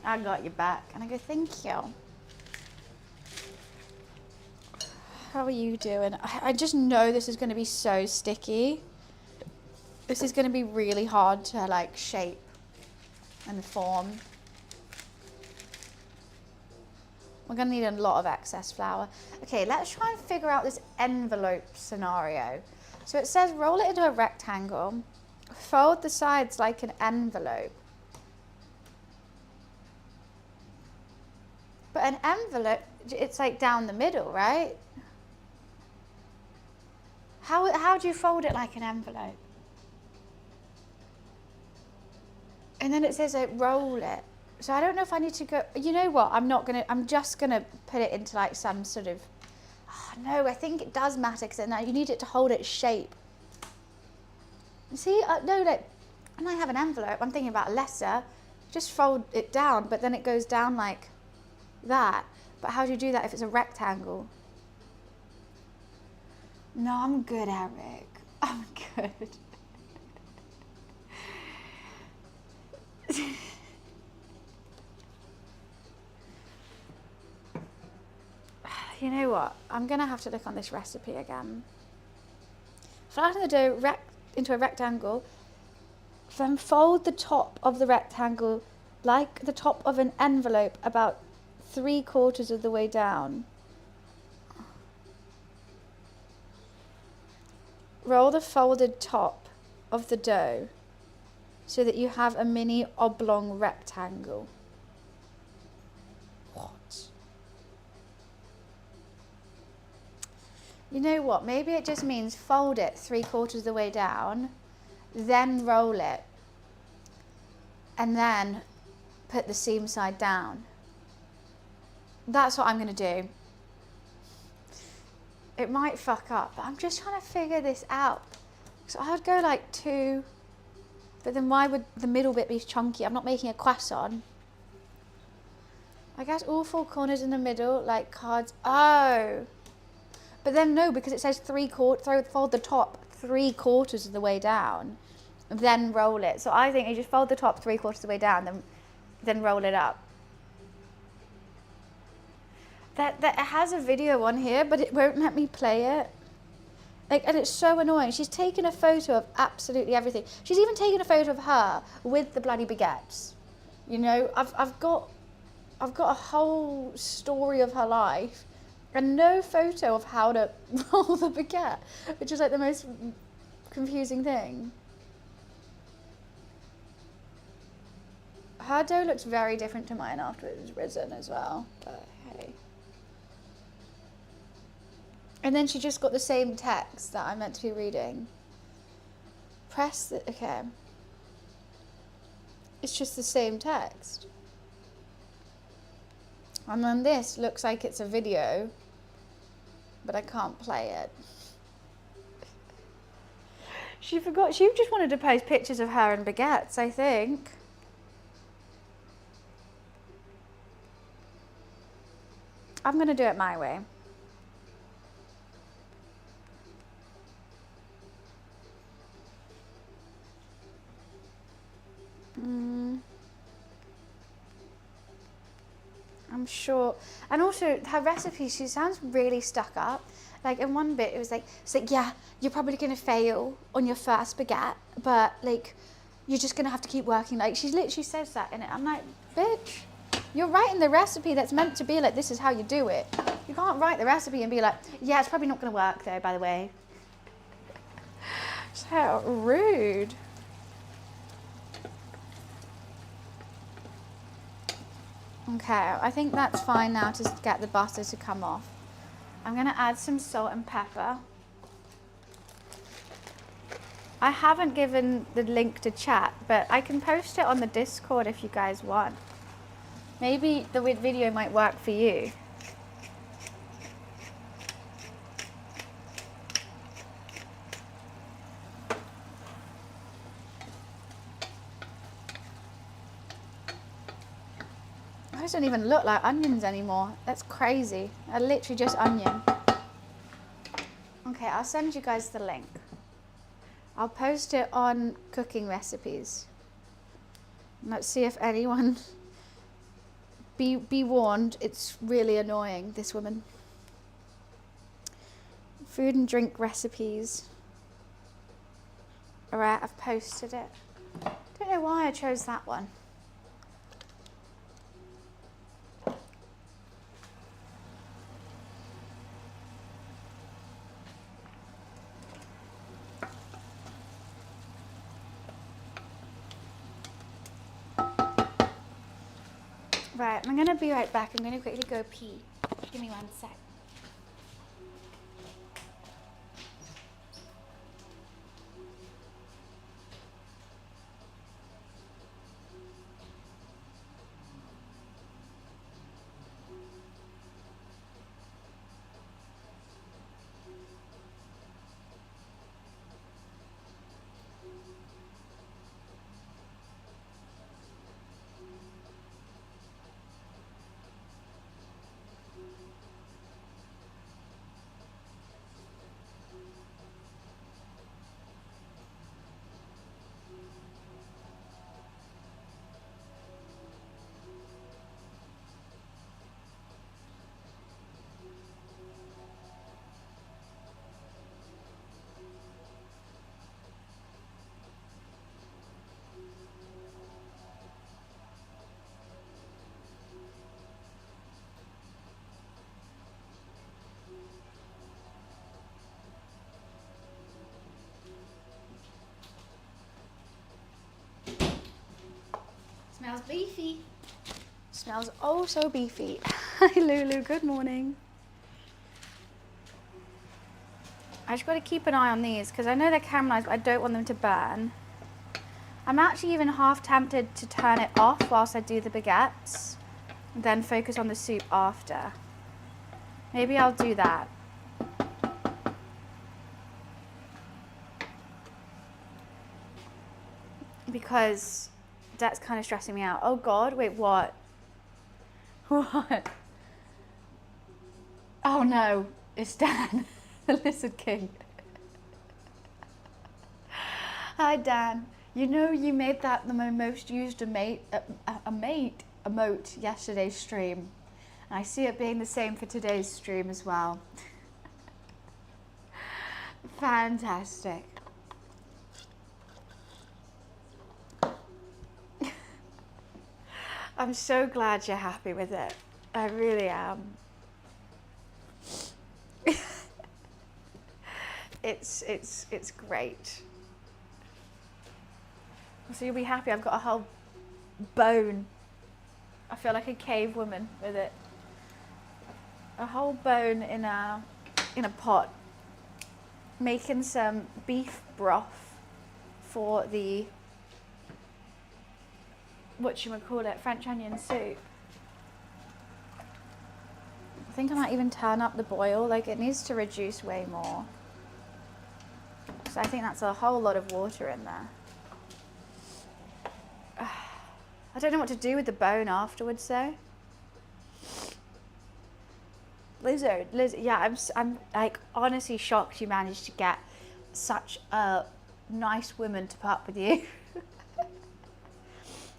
S1: I got your back. And I go, thank you. How are you doing? I just know this is going to be so sticky. This is going to be really hard to like shape and form. We're going to need a lot of excess flour. Okay, let's try and figure out this envelope scenario. So it says roll it into a rectangle, fold the sides like an envelope. But an envelope, it's like down the middle, right? How do you fold it like an envelope? And then it says like roll it. So I don't know if I need to go, you know what, I'm just gonna put it into like some sort of, oh, no, I think it does matter because now you need it to hold its shape. See, no, like, when I have an envelope, I'm thinking about lesser, just fold it down, but then it goes down like that. But how do you do that if it's a rectangle? No, I'm good, Eric. I'm good. You know what? I'm going to have to look on this recipe again. Flatten the dough into a rectangle, then fold the top of the rectangle like the top of an envelope about 3/4 of the way down. Roll the folded top of the dough so that you have a mini oblong rectangle. What? You know what? Maybe it just means fold it 3/4 of the way down, then roll it, and then put the seam side down. That's what I'm going to do. It might fuck up, but I'm just trying to figure this out. So I would go like 2, but then why would the middle bit be chunky? I'm not making a croissant. I guess all 4 corners in the middle, like cards. Oh. But then no, because it says 3/4, fold the top 3/4 of the way down, then roll it. So I think you just fold the top 3/4 of the way down, then roll it up. that it has a video on here, but it won't let me play it. Like, and it's so annoying. She's taken a photo of absolutely everything. She's even taken a photo of her with the bloody baguettes. You know, I've got a whole story of her life and no photo of how to roll the baguette, which is like the most confusing thing. Her dough looks very different to mine after it was risen as well, but hey. And then she just got the same text that I'm meant to be reading. Press the, okay. It's just the same text. And then this looks like it's a video, but I can't play it. She forgot, she just wanted to post pictures of her and baguettes, I think. I'm gonna do it my way. I'm sure. And also her recipe, she sounds really stuck up. Like in one bit, it was like, yeah, you're probably gonna fail on your first baguette, but like, you're just gonna have to keep working. Like she literally says that in it. I'm like, bitch, you're writing the recipe that's meant to be like, this is how you do it. You can't write the recipe and be like, yeah, it's probably not gonna work though, by the way. So rude. Okay, I think that's fine now to get the butter to come off. I'm gonna add some salt and pepper. I haven't given the link to chat, but I can post it on the Discord if you guys want. Maybe the video might work for you. Those don't even look like onions anymore. That's crazy. They're literally just onion. Okay, I'll send you guys the link. I'll post it on cooking recipes. Let's see if anyone... Be warned, it's really annoying, this woman. Food and drink recipes. Alright, I've posted it. Don't know why I chose that one. Right, I'm gonna be right back. I'm gonna quickly go pee. Give me 1 sec. Smells beefy. Smells oh so beefy. Hi Lulu, good morning. I just got to keep an eye on these because I know they're caramelized, but I don't want them to burn. I'm actually even half tempted to turn it off whilst I do the baguettes, then focus on the soup after. Maybe I'll do that. Because that's kind of stressing me out. Oh God, wait, what? What? Oh no, it's Dan, the Lizard King. Hi Dan. You know you made that the most used emote yesterday's stream. I see it being the same for today's stream as well. Fantastic. I'm so glad you're happy with it. I really am. It's great. So you'll be happy. I've got a whole bone. I feel like a cave woman with it. A whole bone in a pot. Making some beef broth for the whatchamacallit, French onion soup. I think I might even turn up the boil. Like, it needs to reduce way more. So I think that's a whole lot of water in there. I don't know what to do with the bone afterwards though. Lizard, yeah, I'm like honestly shocked you managed to get such a nice woman to put up with you.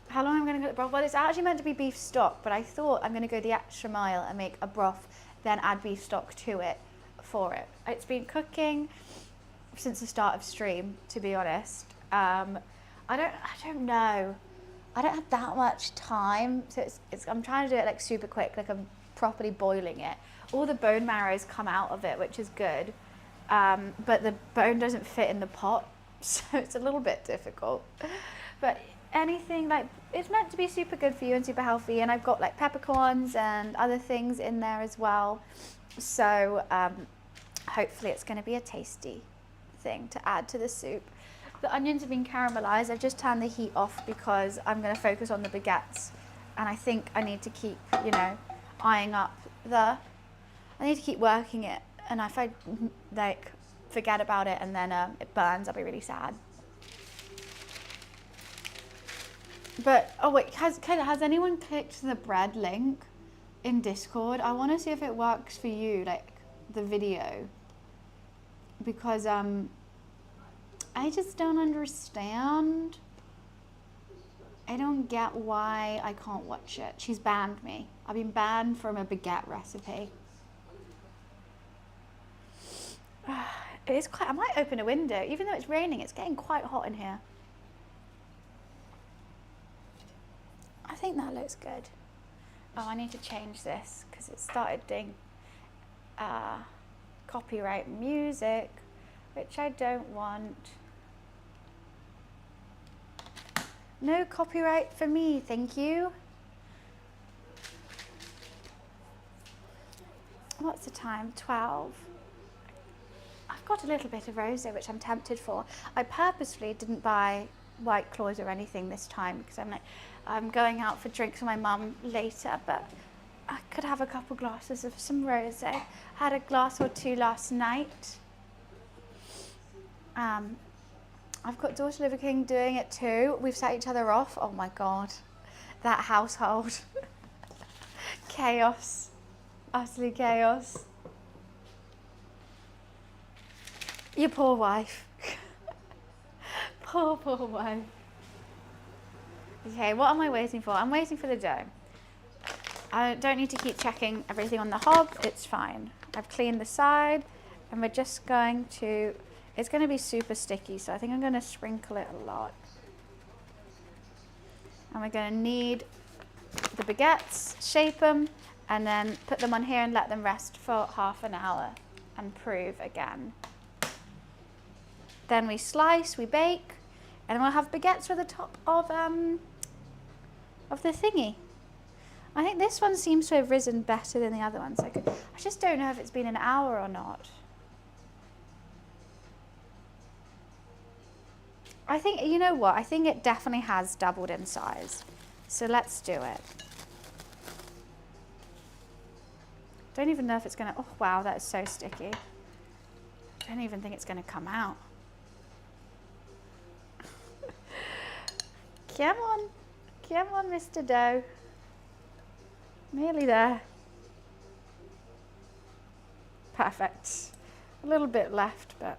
S1: How long am I going to cook the broth? Well, it's actually meant to be beef stock, but I thought I'm going to go the extra mile and make a broth, then add beef stock to it for it. It's been cooking since the start of stream, to be honest. I don't know. I don't have that much time, so I'm trying to do it like super quick, like I'm properly boiling it. All the bone marrow's come out of it, which is good, but the bone doesn't fit in the pot, so it's a little bit difficult. But anything, like, it's meant to be super good for you and super healthy, and I've got like peppercorns and other things in there as well, so hopefully it's going to be a tasty thing to add to the soup. The onions have been caramelized. I've just turned the heat off because I'm going to focus on the baguettes, and I think I need to keep, you know, eyeing up I need to keep working it, and if I like forget about it and then it burns, I'll be really sad. But oh wait, has anyone clicked the bread link in Discord? I want to see if it works for you, like the video, because I just don't understand. I don't get why I can't watch it. She's banned me. I've been banned from a baguette recipe. It is quite, I might open a window. Even though it's raining, it's getting quite hot in here. I think that looks good. Oh, I need to change this because it started doing copyright music, which I don't want. No copyright for me, thank you. What's the time? 12. I've got a little bit of rosé, which I'm tempted for. I purposefully didn't buy White Claws or anything this time because I'm going out for drinks with my mum later, but I could have a couple glasses of some rosé. Had a glass or two last night. I've got Daughter Liver King doing it too. We've set each other off. Oh my God, that household. Chaos, utterly chaos. Your poor wife. Poor wife. Okay, what am I waiting for? I'm waiting for the dough. I don't need to keep checking everything on the hob. It's fine. I've cleaned the side, and we're just going to, it's going to be super sticky, so I think I'm going to sprinkle it a lot. And we're going to knead the baguettes, shape them, and then put them on here and let them rest for half an hour and prove again. Then we slice, we bake, and we'll have baguettes for the top of the thingy. I think this one seems to have risen better than the other ones. I just don't know if it's been an hour or not. I think, you know what, I think it definitely has doubled in size. So let's do it. Don't even know if it's gonna, oh wow, that is so sticky. I don't even think it's gonna come out. Come on, Mr. Dough. Nearly there. Perfect. A little bit left, but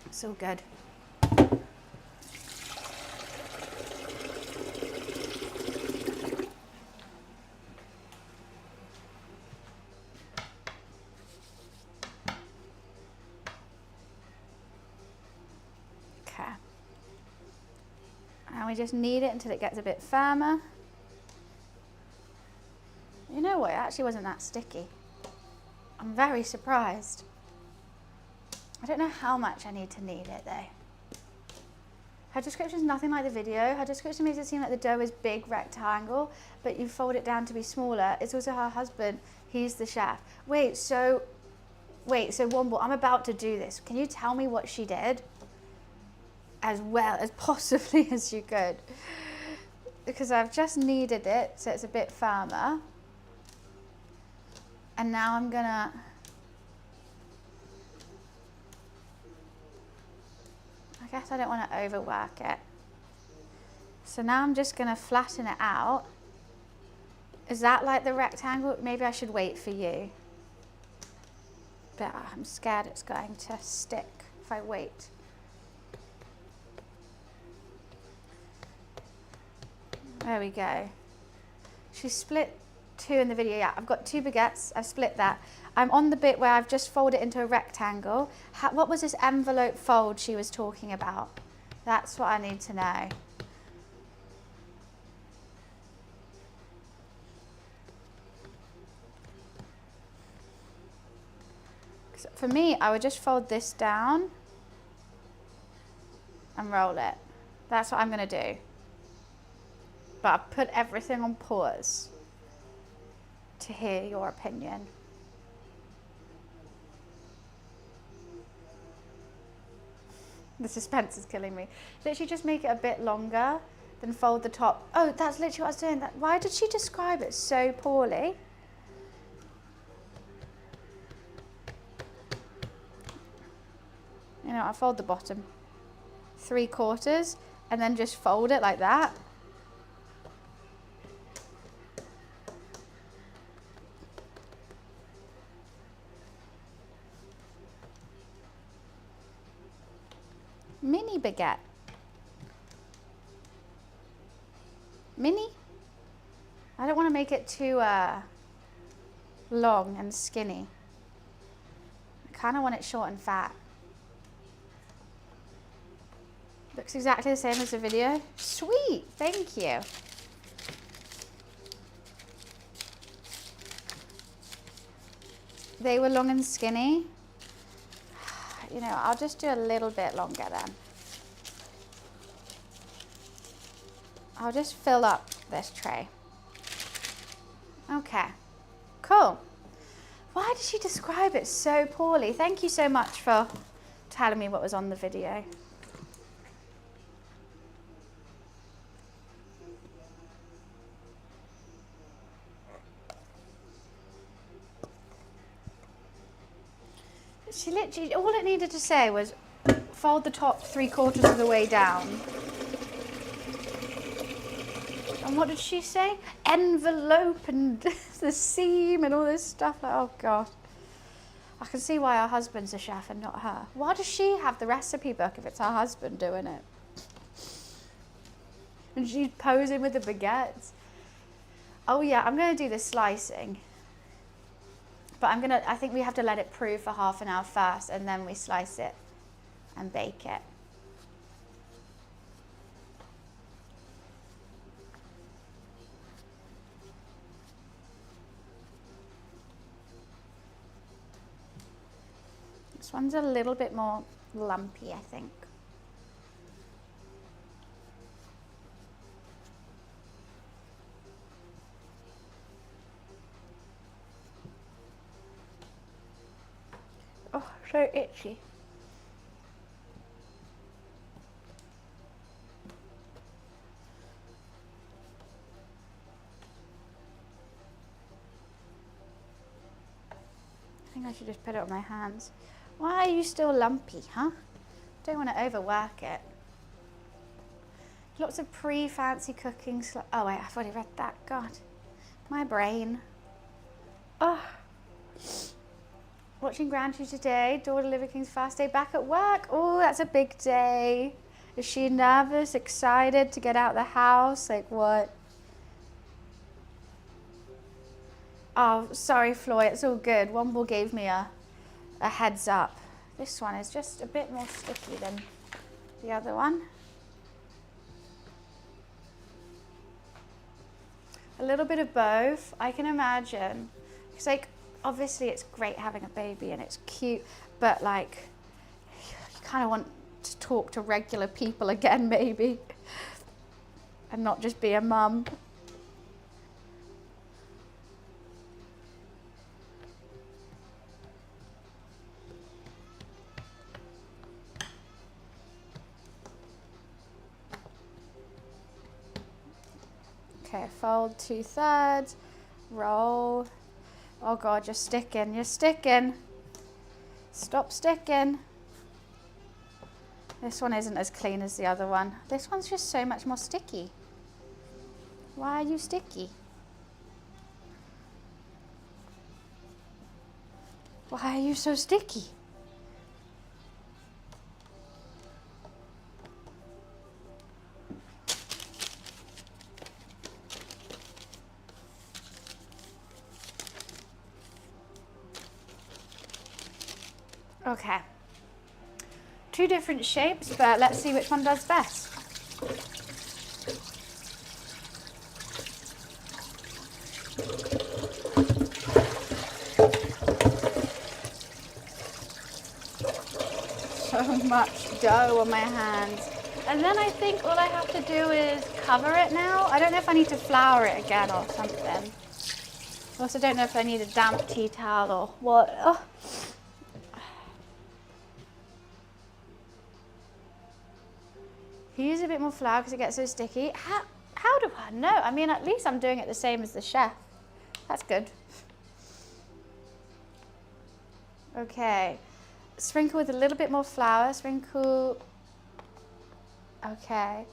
S1: it's all good. just knead it until it gets a bit firmer. You know what, it actually wasn't that sticky. I'm very surprised. I don't know how much I need to knead it though. Her description is nothing like the video. Her description makes it seem like the dough is big rectangle, but you fold it down to be smaller. It's also her husband, he's the chef. Wait, so Womble, I'm about to do this. Can you tell me what she did? As well as possibly as you could. Because I've just kneaded it so it's a bit firmer. And now I'm gonna, I guess I don't want to overwork it. So now I'm just gonna flatten it out. Is that like the rectangle? Maybe I should wait for you. But I'm scared it's going to stick if I wait. There we go. She split 2 in the video. Yeah, I've got 2 baguettes. I've split that. I'm on the bit where I've just folded it into a rectangle. What was this envelope fold she was talking about? That's what I need to know. For me, I would just fold this down and roll it. That's what I'm going to do. But I've put everything on pause to hear your opinion. The suspense is killing me. Literally just make it a bit longer, then fold the top. Oh, that's literally what I was doing. Why did she describe it so poorly? You know, I fold the bottom 3/4 and then just fold it like that. Mini baguette. Mini? I don't want to make it too long and skinny. I kind of want it short and fat. Looks exactly the same as the video. Sweet, thank you. They were long and skinny. You know, I'll just do a little bit longer then. I'll just fill up this tray. Okay, cool. Why did she describe it so poorly? Thank you so much for telling me what was on the video. She literally, all it needed to say was fold the top 3/4 of the way down. And what did she say? Envelope and the seam and all this stuff. Like, oh God. I can see why her husband's a chef and not her. Why does she have the recipe book if it's her husband doing it? And she's posing with the baguettes. Oh yeah, I'm going to do the slicing. But I think we have to let it prove for half an hour first and then we slice it and bake it. This one's a little bit more lumpy, I think. Oh, so itchy. I think I should just put it on my hands. Why are you still lumpy, huh? Don't want to overwork it. Lots of pre-fancy cooking. Oh wait, I've already read that. God, my brain. Oh. Watching Grandchildren today. Daughter Liver King's first day back at work. Oh, that's a big day. Is she nervous, excited to get out of the house? Like what? Oh, sorry, Floyd. It's all good. Womble gave me a heads up. This one is just a bit more sticky than the other one. A little bit of both, I can imagine. It's like, obviously it's great having a baby and it's cute, but like, you kind of want to talk to regular people again, maybe, and not just be a mum. Okay, fold 2/3, roll. Oh God, you're sticking, you're sticking. Stop sticking. This one isn't as clean as the other one. This one's just so much more sticky. Why are you sticky? Why are you so sticky? Okay, 2 different shapes, but let's see which one does best. So much dough on my hands. And then I think all I have to do is cover it now. I don't know if I need to flour it again or something. I also don't know if I need a damp tea towel or what. Oh. Use a bit more flour because it gets so sticky. How do I know? I mean, at least I'm doing it the same as the chef. That's good. Okay, sprinkle with a little bit more flour. Sprinkle. Okay,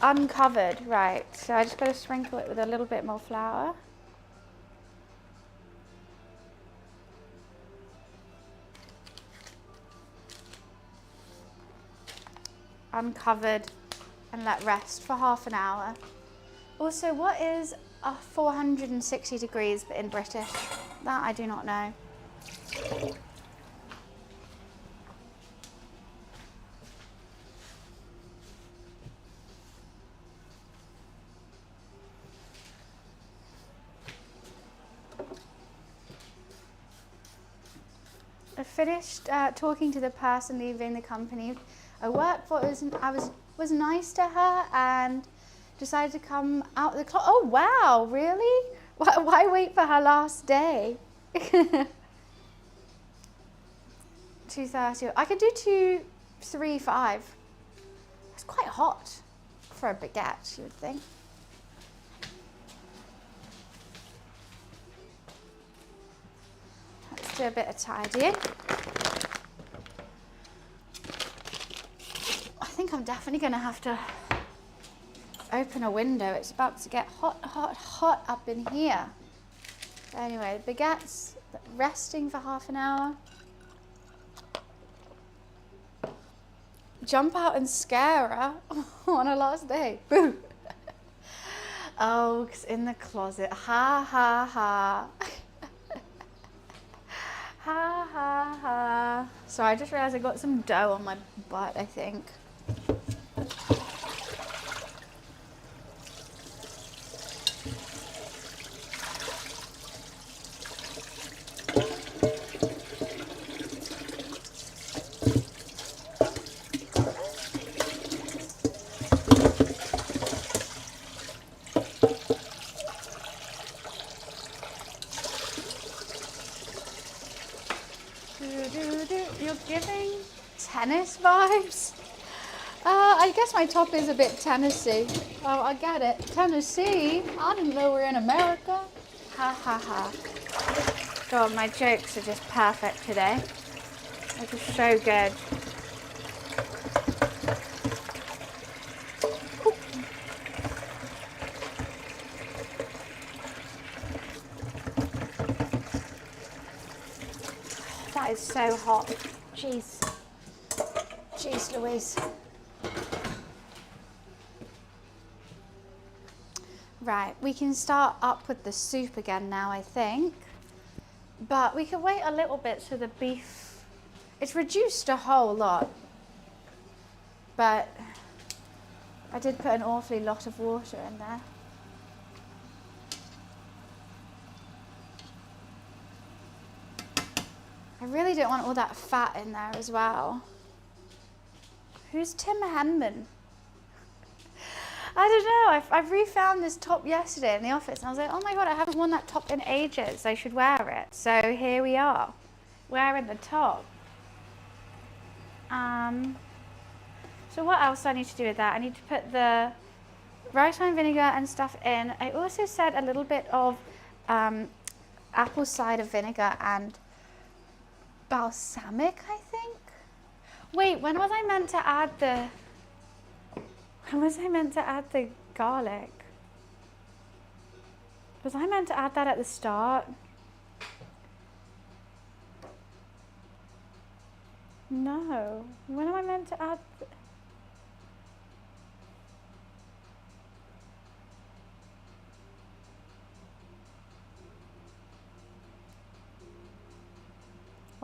S1: uncovered, right. So I just got to sprinkle it with a little bit more flour. Uncovered and let rest for half an hour. Also, what is 460 degrees but in British? That I do not know. I finished talking to the person leaving the company I work for. Was nice to her and decided to come out of the closet. Oh wow, really? Why wait for her last day? 2:30. I could do 2:35. It's quite hot for a baguette, you would think. Let's do a bit of tidying. I think I'm definitely going to have to open a window. It's about to get hot, hot, hot up in here. Anyway, the baguette's resting for half an hour. Jump out and scare her on her last day. Boo! Oh, 'cause in the closet. Ha, ha, ha. Ha, ha, ha. So I just realised I got some dough on my butt, I think. You're giving tennis vibes. I guess my top is a bit Tennessee. Oh, I get it. Tennessee? I didn't know we were in America. Ha ha ha. God, my jokes are just perfect today. They're just so good. Ooh. That is so hot. Jeez. Jeez Louise. Right, we can start up with the soup again now, I think. But we can wait a little bit so the beef, it's reduced a whole lot. But I did put an awfully lot of water in there. I really don't want all that fat in there as well. Who's Tim Henman? I don't know, I've refound this top yesterday in the office and I was like, oh my God, I haven't worn that top in ages. I should wear it. So here we are, wearing the top. So what else do I need to do with that? I need to put the rice wine vinegar and stuff in. I also said a little bit of apple cider vinegar and balsamic, I think. Wait, when was I meant to add the garlic? Was I meant to add that at the start? No. When am I meant to add?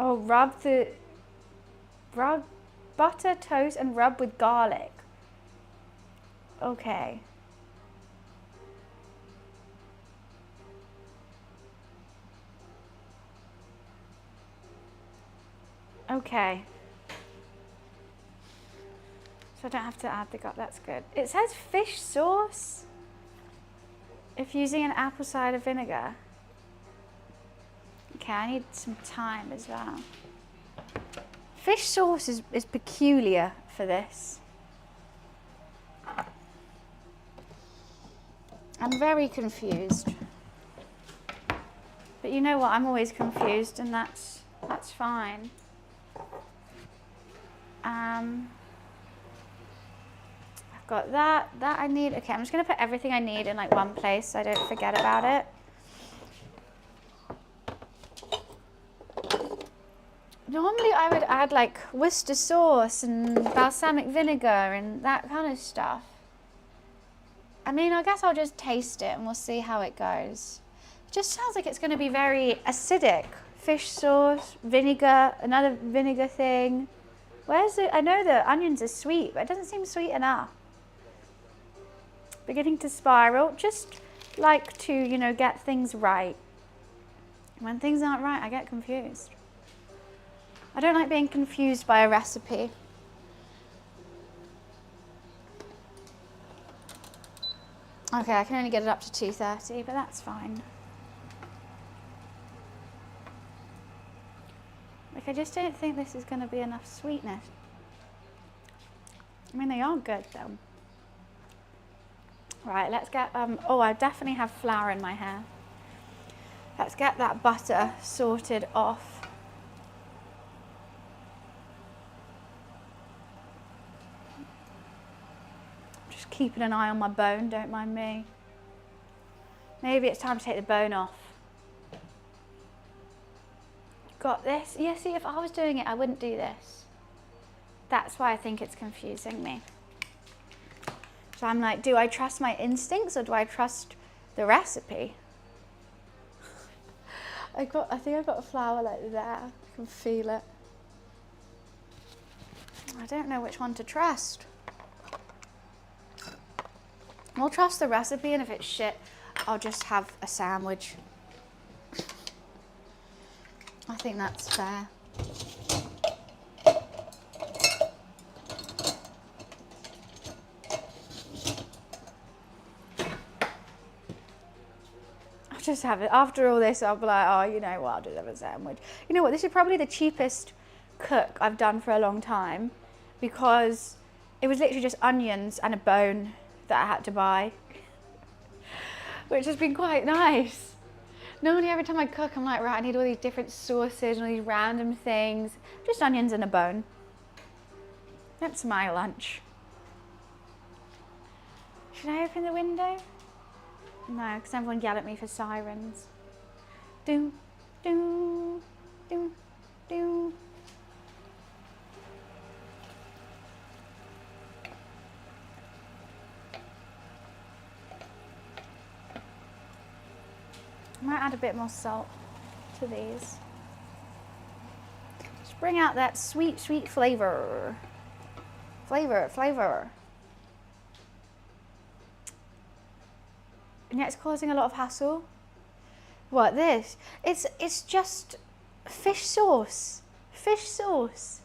S1: Oh, rub butter, toast, and rub with garlic. Okay. Okay. So I don't have to add the garlic, that's good. It says fish sauce if using an apple cider vinegar. Okay, I need some thyme as well. Fish sauce is peculiar for this. I'm very confused. But you know what, I'm always confused and that's fine. I've got that I need. Okay, I'm just gonna put everything I need in like one place so I don't forget about it. Normally I would add like Worcester sauce and balsamic vinegar and that kind of stuff. I mean, I guess I'll just taste it and we'll see how it goes. It just sounds like it's going to be very acidic. Fish sauce, vinegar, another vinegar thing. Where's it? I know the onions are sweet, but it doesn't seem sweet enough. Beginning to spiral. Just like to, you know, get things right. When things aren't right, I get confused. I don't like being confused by a recipe. Okay, I can only get it up to 230, but that's fine. Like, I just don't think this is going to be enough sweetness. I mean, they are good though. Right, let's get, oh, I definitely have flour in my hair. Let's get that butter sorted off. Just keeping an eye on my bone, don't mind me. Maybe it's time to take the bone off. Got this? Yeah, see, if I was doing it, I wouldn't do this. That's why I think it's confusing me. So I'm like, do I trust my instincts or do I trust the recipe? I think I've got a flour like there. I can feel it. I don't know which one to trust. I'll trust the recipe, and if it's shit, I'll just have a sandwich. I think that's fair. I'll just have it. After all this, I'll be like, oh, you know what, I'll just have a sandwich. You know what, this is probably the cheapest cook I've done for a long time, because it was literally just onions and a bone that I had to buy, which has been quite nice. Normally every time I cook, I'm like, right, I need all these different sauces and all these random things. Just onions and a bone. That's my lunch. Should I open the window? No, because everyone yell at me for sirens. Doo, doo, doo, doo. I might add a bit more salt to these. Just bring out that sweet, sweet flavor. Flavor. And yet it's causing a lot of hassle. What, this? It's just Fish sauce. Fish sauce.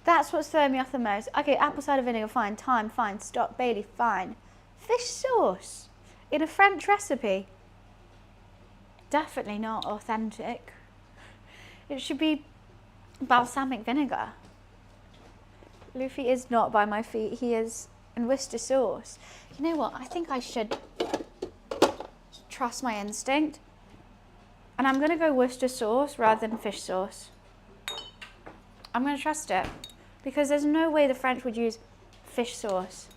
S1: That's what's throwing me off the most. Okay, apple cider vinegar, fine. Thyme, fine. Stock, bay leaf, fine. Fish sauce in a French recipe. Definitely not authentic. It should be balsamic vinegar. Luffy is not by my feet. He is in Worcester sauce. You know what? I think I should trust my instinct. And I'm going to go Worcester sauce rather than fish sauce. I'm going to trust it. Because there's no way the French would use fish sauce.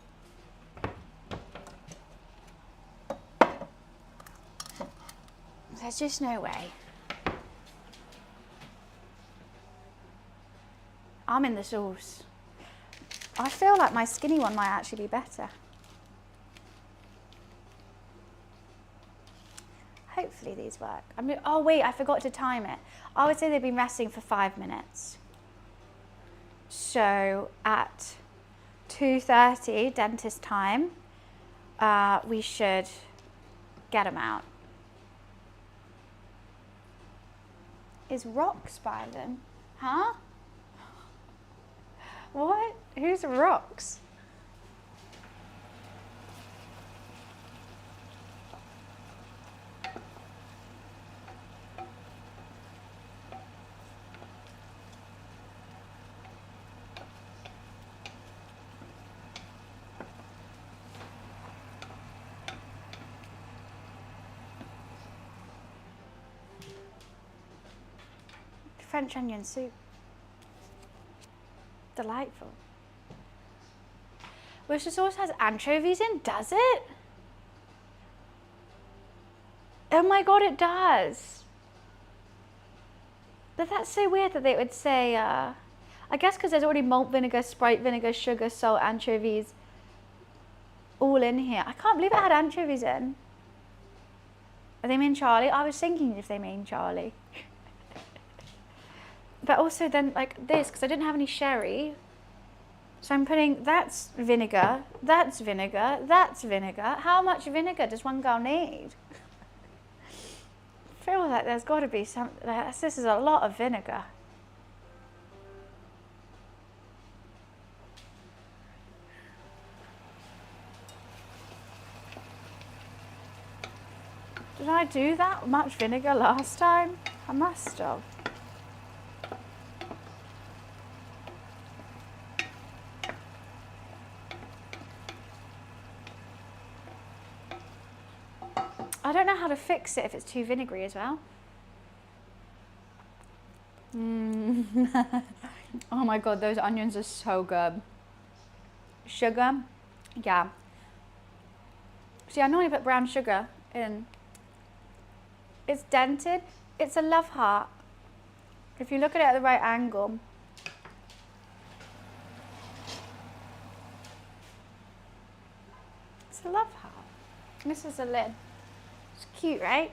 S1: There's just no way. I'm in the sauce. I feel like my skinny one might actually be better. Hopefully these work. Oh wait, I forgot to time it. I would say they've been resting for 5 minutes. So at 2:30 dentist time, we should get them out. Is Rocks by them? Huh? What? Who's Rocks? French onion soup. Delightful. Worcester sauce has anchovies in, does it? Oh my god, it does. But that's so weird that they would say, I guess because there's already malt vinegar, Sprite vinegar, sugar, salt, anchovies, all in here. I can't believe it had anchovies in. Are they mean Charlie? I was thinking if they mean Charlie. But also then like this, because I didn't have any sherry. So I'm putting, that's vinegar, that's vinegar, that's vinegar. How much vinegar does one girl need? I feel like there's got to be some, this is a lot of vinegar. Did I do that much vinegar last time? I must have. I don't know how to fix it if it's too vinegary as well. Oh my god, those onions are so good. Sugar, yeah. See, I normally put brown sugar in. It's dented. It's a love heart. If you look at it at the right angle. It's a love heart. This is a lid. It's cute, right?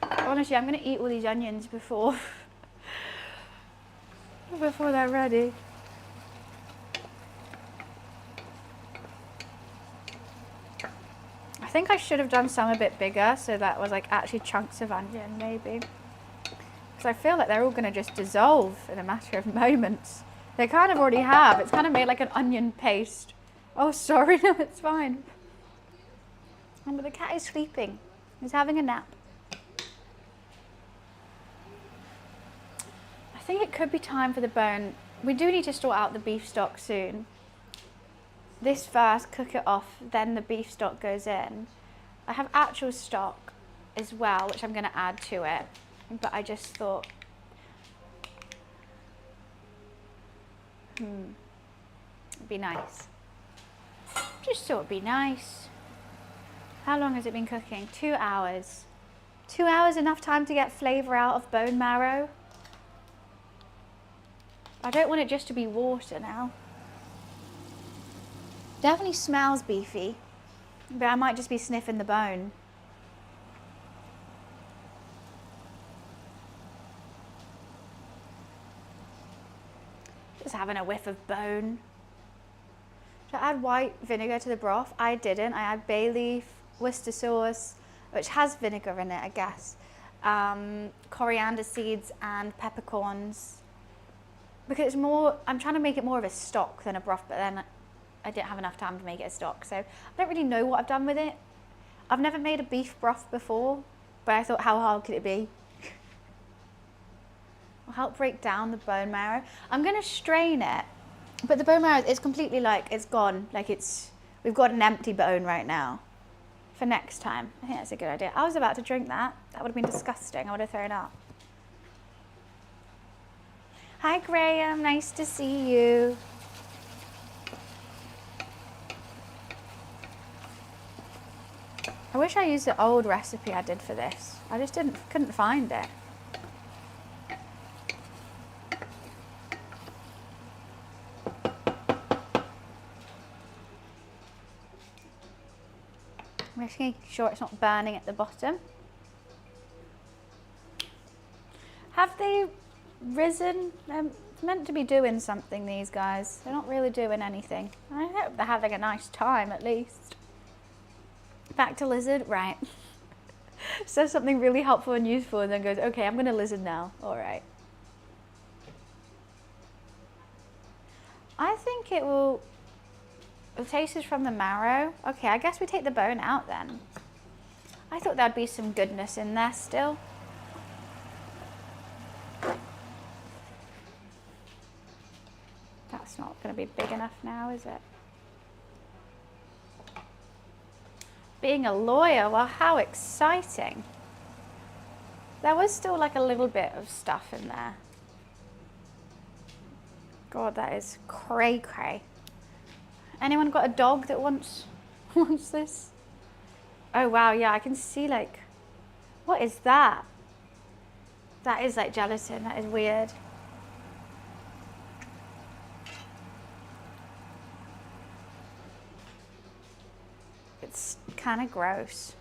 S1: Honestly, I'm going to eat all these onions before they're ready. I think I should have done some a bit bigger so that was like actually chunks of onion maybe. Because I feel like they're all going to just dissolve in a matter of moments. They kind of already have. It's kind of made like an onion paste. Oh, sorry, no, it's fine. Oh, but the cat is sleeping. He's having a nap. I think it could be time for the bone. We do need to sort out the beef stock soon. This first, cook it off, then the beef stock goes in. I have actual stock as well, which I'm going to add to it. But I just thought, it'd be nice. Just thought it'd be nice. How long has it been cooking? 2 hours. 2 hours enough time to get flavour out of bone marrow? I don't want it just to be water now. Definitely smells beefy, but I might just be sniffing the bone. Just having a whiff of bone. Should I add white vinegar to the broth? I didn't. I add bay leaf, Worcester sauce, which has vinegar in it, I guess. coriander seeds and peppercorns. Because it's more, I'm trying to make it more of a stock than a broth, but then I didn't have enough time to make it a stock. So I don't really know what I've done with it. I've never made a beef broth before, but I thought, how hard could it be? Will help break down the bone marrow. I'm going to strain it, but the bone marrow is completely like, it's gone. Like we've got an empty bone right now for next time. I think that's a good idea. I was about to drink that. That would have been disgusting. I would have thrown up. Hi Graham, nice to see you. I wish I used the old recipe I did for this. I just couldn't find it. I'm just making sure it's not burning at the bottom. Have they risen? They're meant to be doing something, these guys. They're not really doing anything. I hope they're having a nice time at least. Back to lizard, right. Says something really helpful and useful and then goes, okay, I'm gonna lizard now. All right. I think it will, the taste is from the marrow. Okay, I guess we take the bone out then. I thought there'd be some goodness in there still. That's not going to be big enough now, is it? Being a lawyer, well, how exciting. There was still like a little bit of stuff in there. God, that is cray cray. Anyone got a dog that wants this? Oh wow, yeah, I can see like, what is that? That is like gelatin, that is weird. It's kind of gross.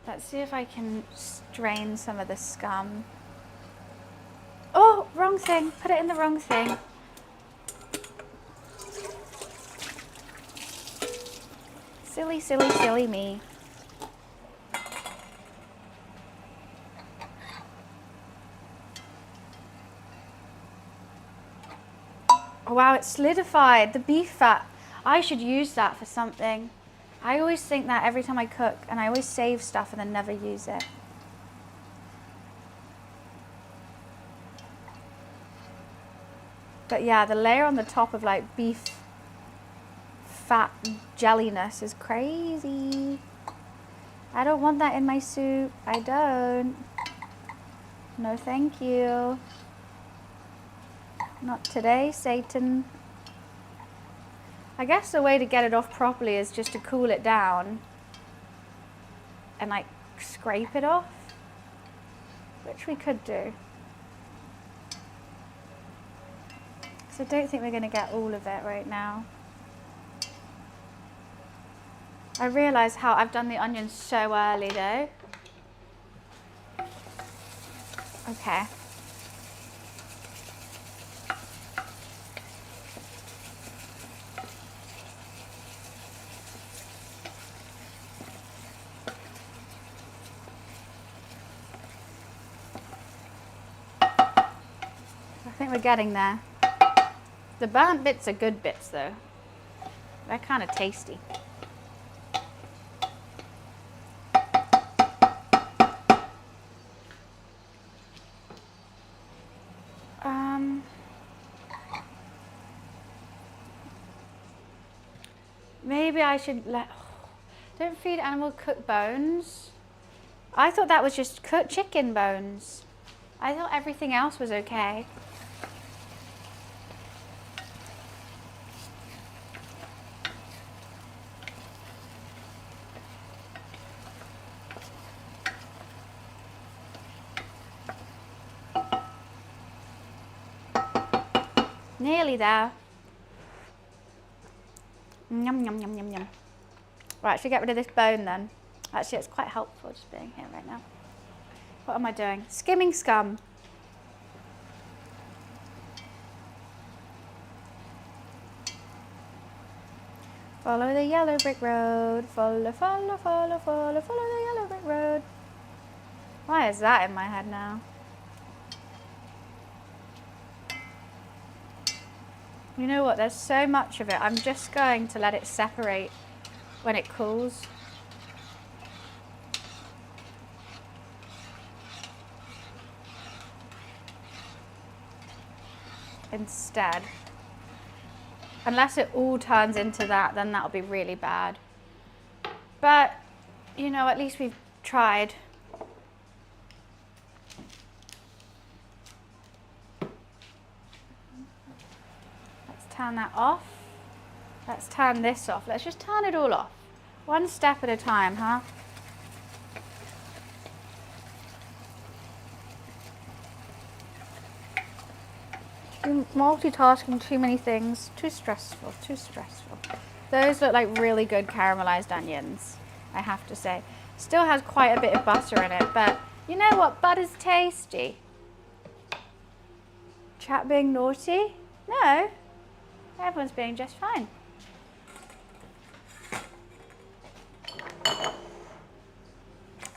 S1: Let's see if I can strain some of the scum. Oh, wrong thing, put it in the wrong thing. Silly, silly, silly me. Oh wow, it's solidified, the beef fat. I should use that for something. I always think that every time I cook, and I always save stuff and then never use it. But yeah, the layer on the top of like beef fat jelliness is crazy. I don't want that in my soup. I don't. No, thank you. Not today, Satan. I guess the way to get it off properly is just to cool it down and like scrape it off, which we could do. So I don't think we're going to get all of it right now. I realise how I've done the onions so early though. Okay. I think we're getting there. The burnt bits are good bits though. They're kind of tasty. Maybe I should don't feed animal cooked bones. I thought that was just cooked chicken bones. I thought everything else was okay. Nearly there. Yum, yum, yum, yum, yum. Right, should we get rid of this bone then? Actually, it's quite helpful just being here right now. What am I doing? Skimming scum. Follow the yellow brick road. Follow, follow, follow, follow, follow the yellow brick road. Why is that in my head now? You know what, there's so much of it. I'm just going to let it separate when it cools. Instead. Unless it all turns into that, then that'll be really bad. But, you know, at least we've tried. Turn that off. Let's turn this off. Let's just turn it all off. One step at a time, huh? Multitasking too many things. Too stressful, too stressful. Those look like really good caramelized onions, I have to say. Still has quite a bit of butter in it, but you know what? Butter's tasty. Chat being naughty? No. Everyone's being just fine.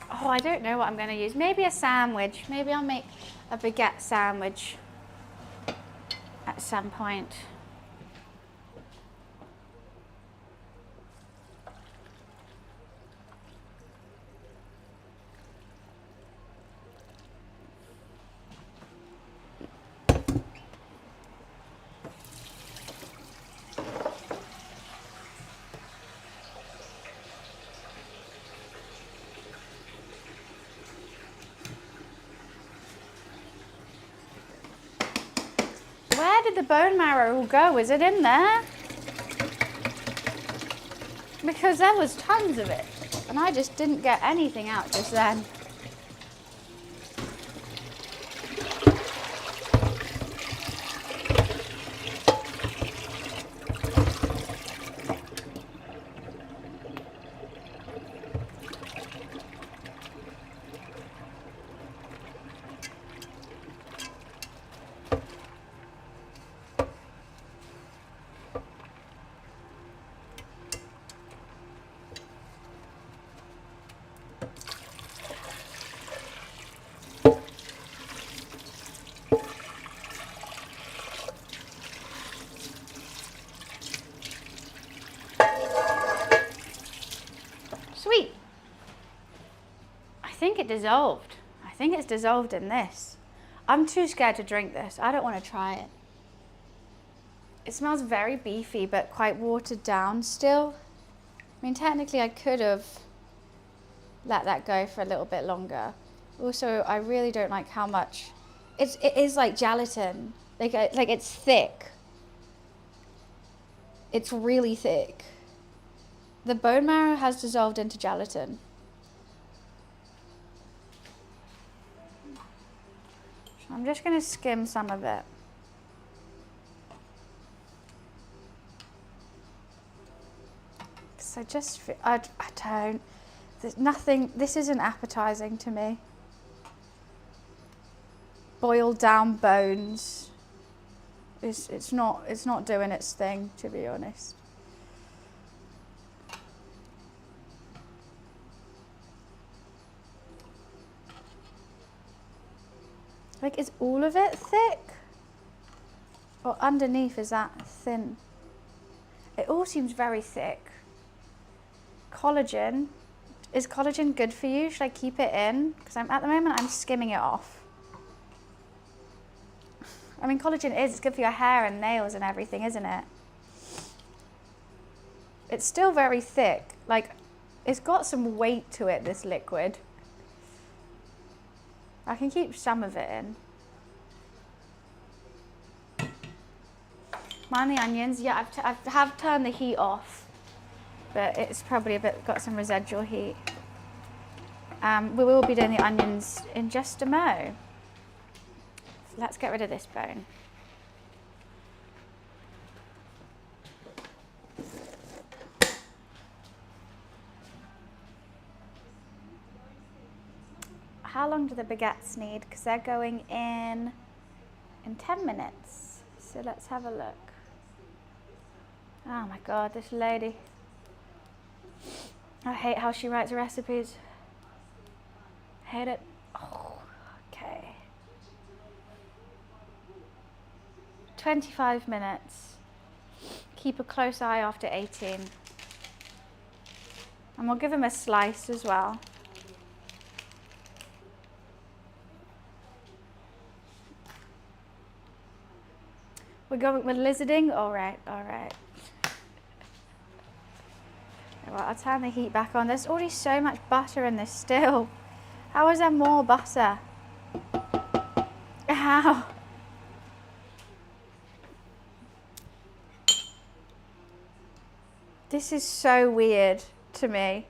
S1: Oh, I don't know what I'm going to use. Maybe a sandwich. Maybe I'll make a baguette sandwich at some point. Where did the bone marrow all go? Is it in there? Because there was tons of it, and I just didn't get anything out just then. Sweet. I think it dissolved. I think it's dissolved in this. I'm too scared to drink this. I don't want to try it. It smells very beefy, but quite watered down still. I mean, technically I could have let that go for a little bit longer. Also, I really don't like how much, it is like gelatin. Like it's thick. It's really thick. The bone marrow has dissolved into gelatin. I'm just going to skim some of it. Because I just feel, I don't, there's nothing, this isn't appetizing to me. Boiled down bones. It's not doing its thing, to be honest. Like, is all of it thick? Or underneath, is that thin? It all seems very thick. Collagen. Is collagen good for you? Should I keep it in? Because at the moment, I'm skimming it off. I mean, collagen it's good for your hair and nails and everything, isn't it? It's still very thick. Like, it's got some weight to it, this liquid. I can keep some of it in. Mind the onions. Yeah, I have turned the heat off, but it's probably got some residual heat. We will be doing the onions in just a mo. So let's get rid of this bone. How long do the baguettes need? Because they're going in 10 minutes. So let's have a look. Oh my God, this lady. I hate how she writes recipes. Hate it. Oh, okay. 25 minutes. Keep a close eye after 18. And we'll give him a slice as well. We're lizarding? All right, all right. Well, I'll turn the heat back on. There's already so much butter in this still. How is there more butter? How? This is so weird to me.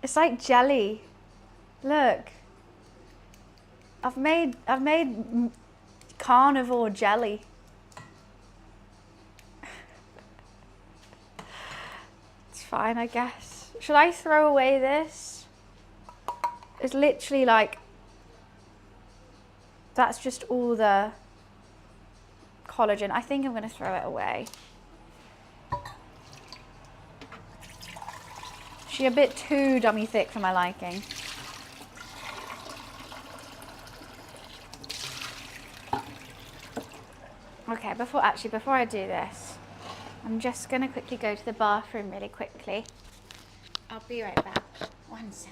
S1: It's like jelly. Look. I've made carnivore jelly. It's fine, I guess. Should I throw away this? It's literally like, that's just all the collagen. I think I'm going to throw it away. She's a bit too dummy thick for my liking. Okay, before I do this, I'm just going to quickly go to the bathroom really quickly. I'll be right back. 1 sec.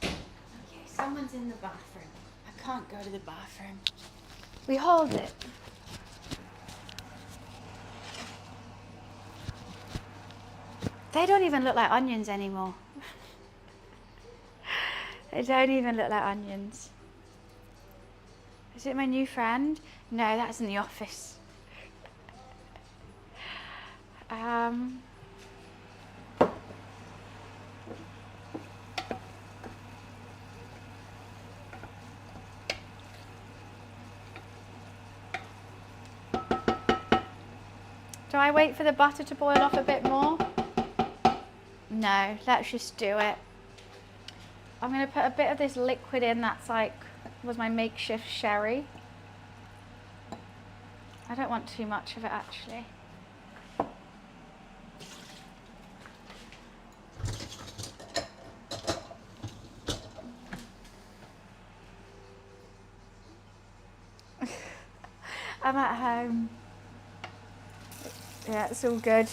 S1: Okay, someone's in the bathroom. I can't go to the bathroom. We hold it. They don't even look like onions anymore. They don't even look like onions. Is it my new friend? No, that's in the office. Do I wait for the butter to boil off a bit more? No, let's just do it. I'm going to put a bit of this liquid in that's like, was my makeshift sherry. I don't want too much of it actually. I'm at home. Yeah, it's all good.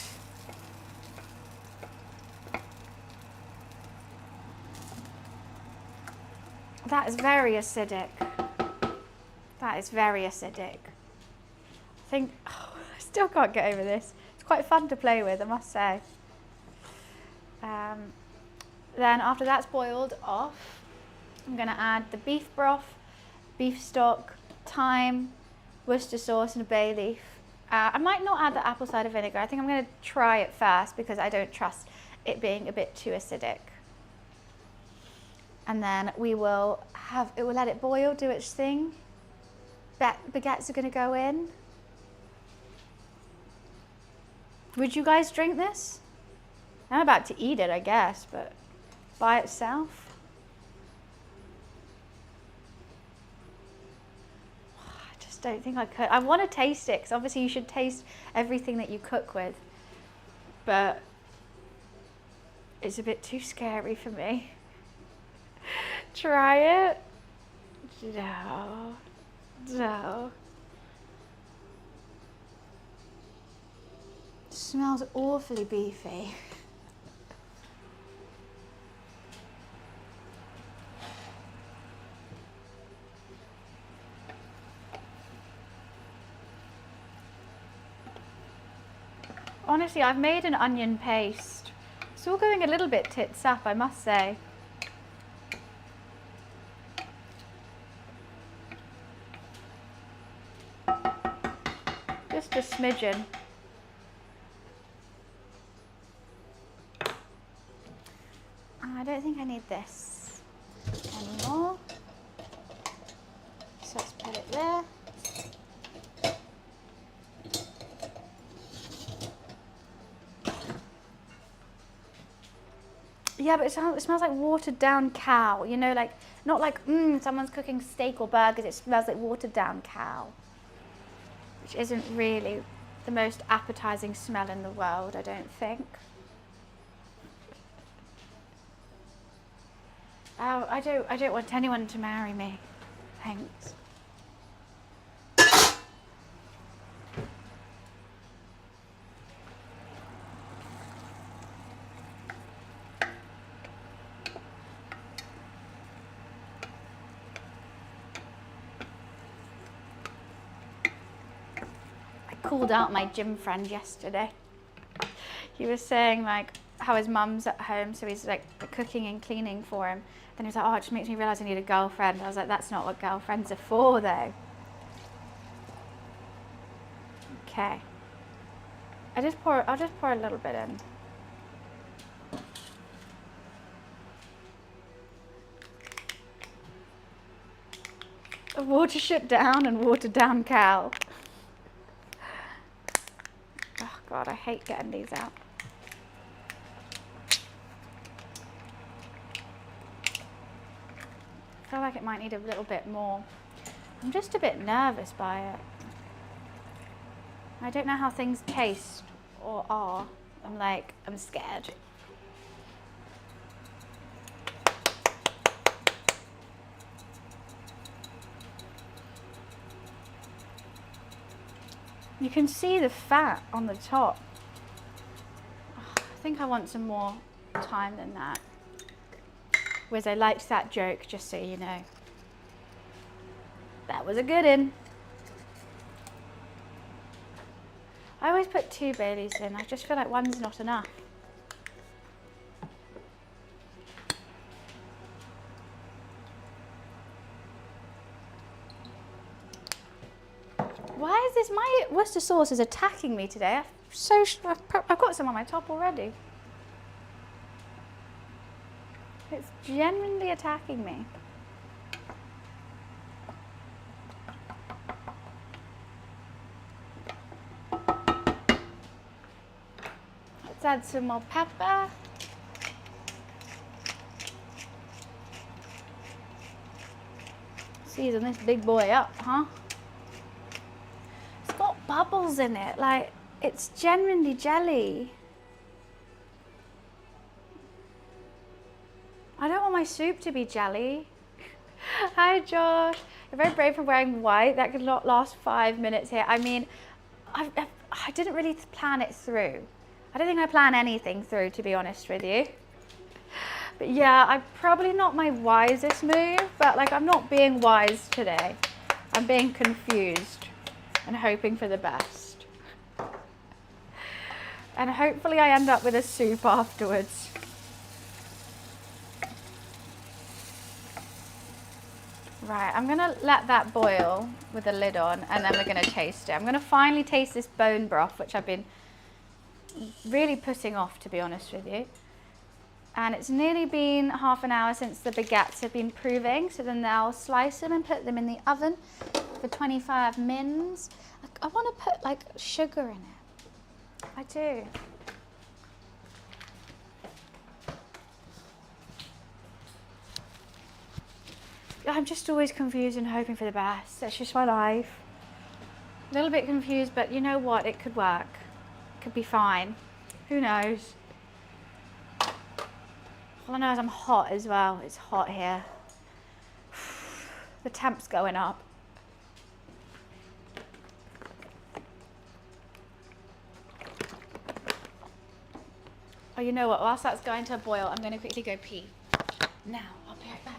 S1: That is very acidic. That is very acidic. I think, oh, I still can't get over this. It's quite fun to play with, I must say. Then after that's boiled off, I'm going to add the beef broth, beef stock, thyme, Worcester sauce and a bay leaf. I might not add the apple cider vinegar. I think I'm going to try it first because I don't trust it being a bit too acidic. And then we will let it boil, do its thing. Baguettes are going to go in. Would you guys drink this? I'm about to eat it, I guess, but by itself. I just don't think I could. I want to taste it, because obviously you should taste everything that you cook with. But it's a bit too scary for me. Try it. No. No. It smells awfully beefy. Honestly, I've made an onion paste. It's all going a little bit tits up, I must say. Just a smidgen. I don't think I need this anymore. So let's put it there. Yeah, but it smells like watered down cow. You know, like Not like, someone's cooking steak or burgers. It smells like watered down cow, which isn't really the most appetizing smell in the world, I don't think. Oh, I don't want anyone to marry me. Thanks. Called out my gym friend yesterday. He was saying like how his mum's at home, so he's like cooking and cleaning for him. Then he was like, oh, it just makes me realise I need a girlfriend. I was like, that's not what girlfriends are for though. Okay. I'll just pour a little bit in. A water shut down and watered down cow. Oh God, I hate getting these out. I feel like it might need a little bit more. I'm just a bit nervous by it. I don't know how things taste or are. I'm scared. You can see the fat on the top. Oh, I think I want some more time than that. Whereas I liked that joke, just so you know. That was a good one. I always put 2 Baileys in. I just feel like one's not enough. Why is this? My Worcester sauce is attacking me today. I've got some on my top already. It's genuinely attacking me. Let's add some more pepper. Season this big boy up, huh? It's got bubbles in it, like it's genuinely jelly. I don't want my soup to be jelly. Hi Josh. You're very brave for wearing white. That could not last 5 minutes here. I mean, I didn't really plan it through. I don't think I plan anything through, to be honest with you. But yeah, I'm probably not my wisest move, but like I'm not being wise today. I'm being confused and hoping for the best. And hopefully I end up with a soup afterwards. Right, I'm gonna let that boil with the lid on and then we're gonna taste it. I'm gonna finally taste this bone broth, which I've been really putting off, to be honest with you. And it's nearly been half an hour since the baguettes have been proving, so then I'll slice them and put them in the oven for 25 mins. I want to put like sugar in it. I do. I'm just always confused and hoping for the best. That's just my life. A little bit confused, but you know what? It could work. It could be fine. Who knows? All I know is I'm hot as well. It's hot here. The temp's going up. Oh, you know what? Whilst that's going to boil, I'm going to quickly go pee. Now, I'll be right back.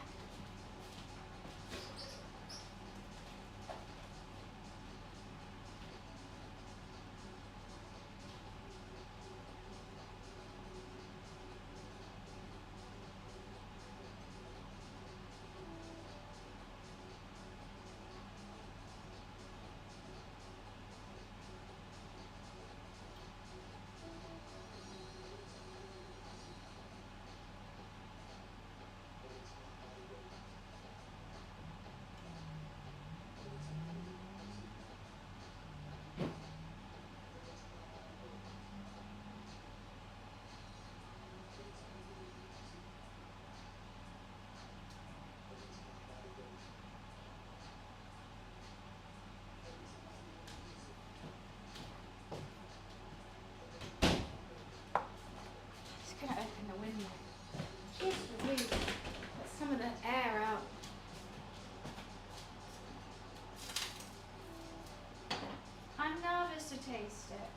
S1: just to taste it.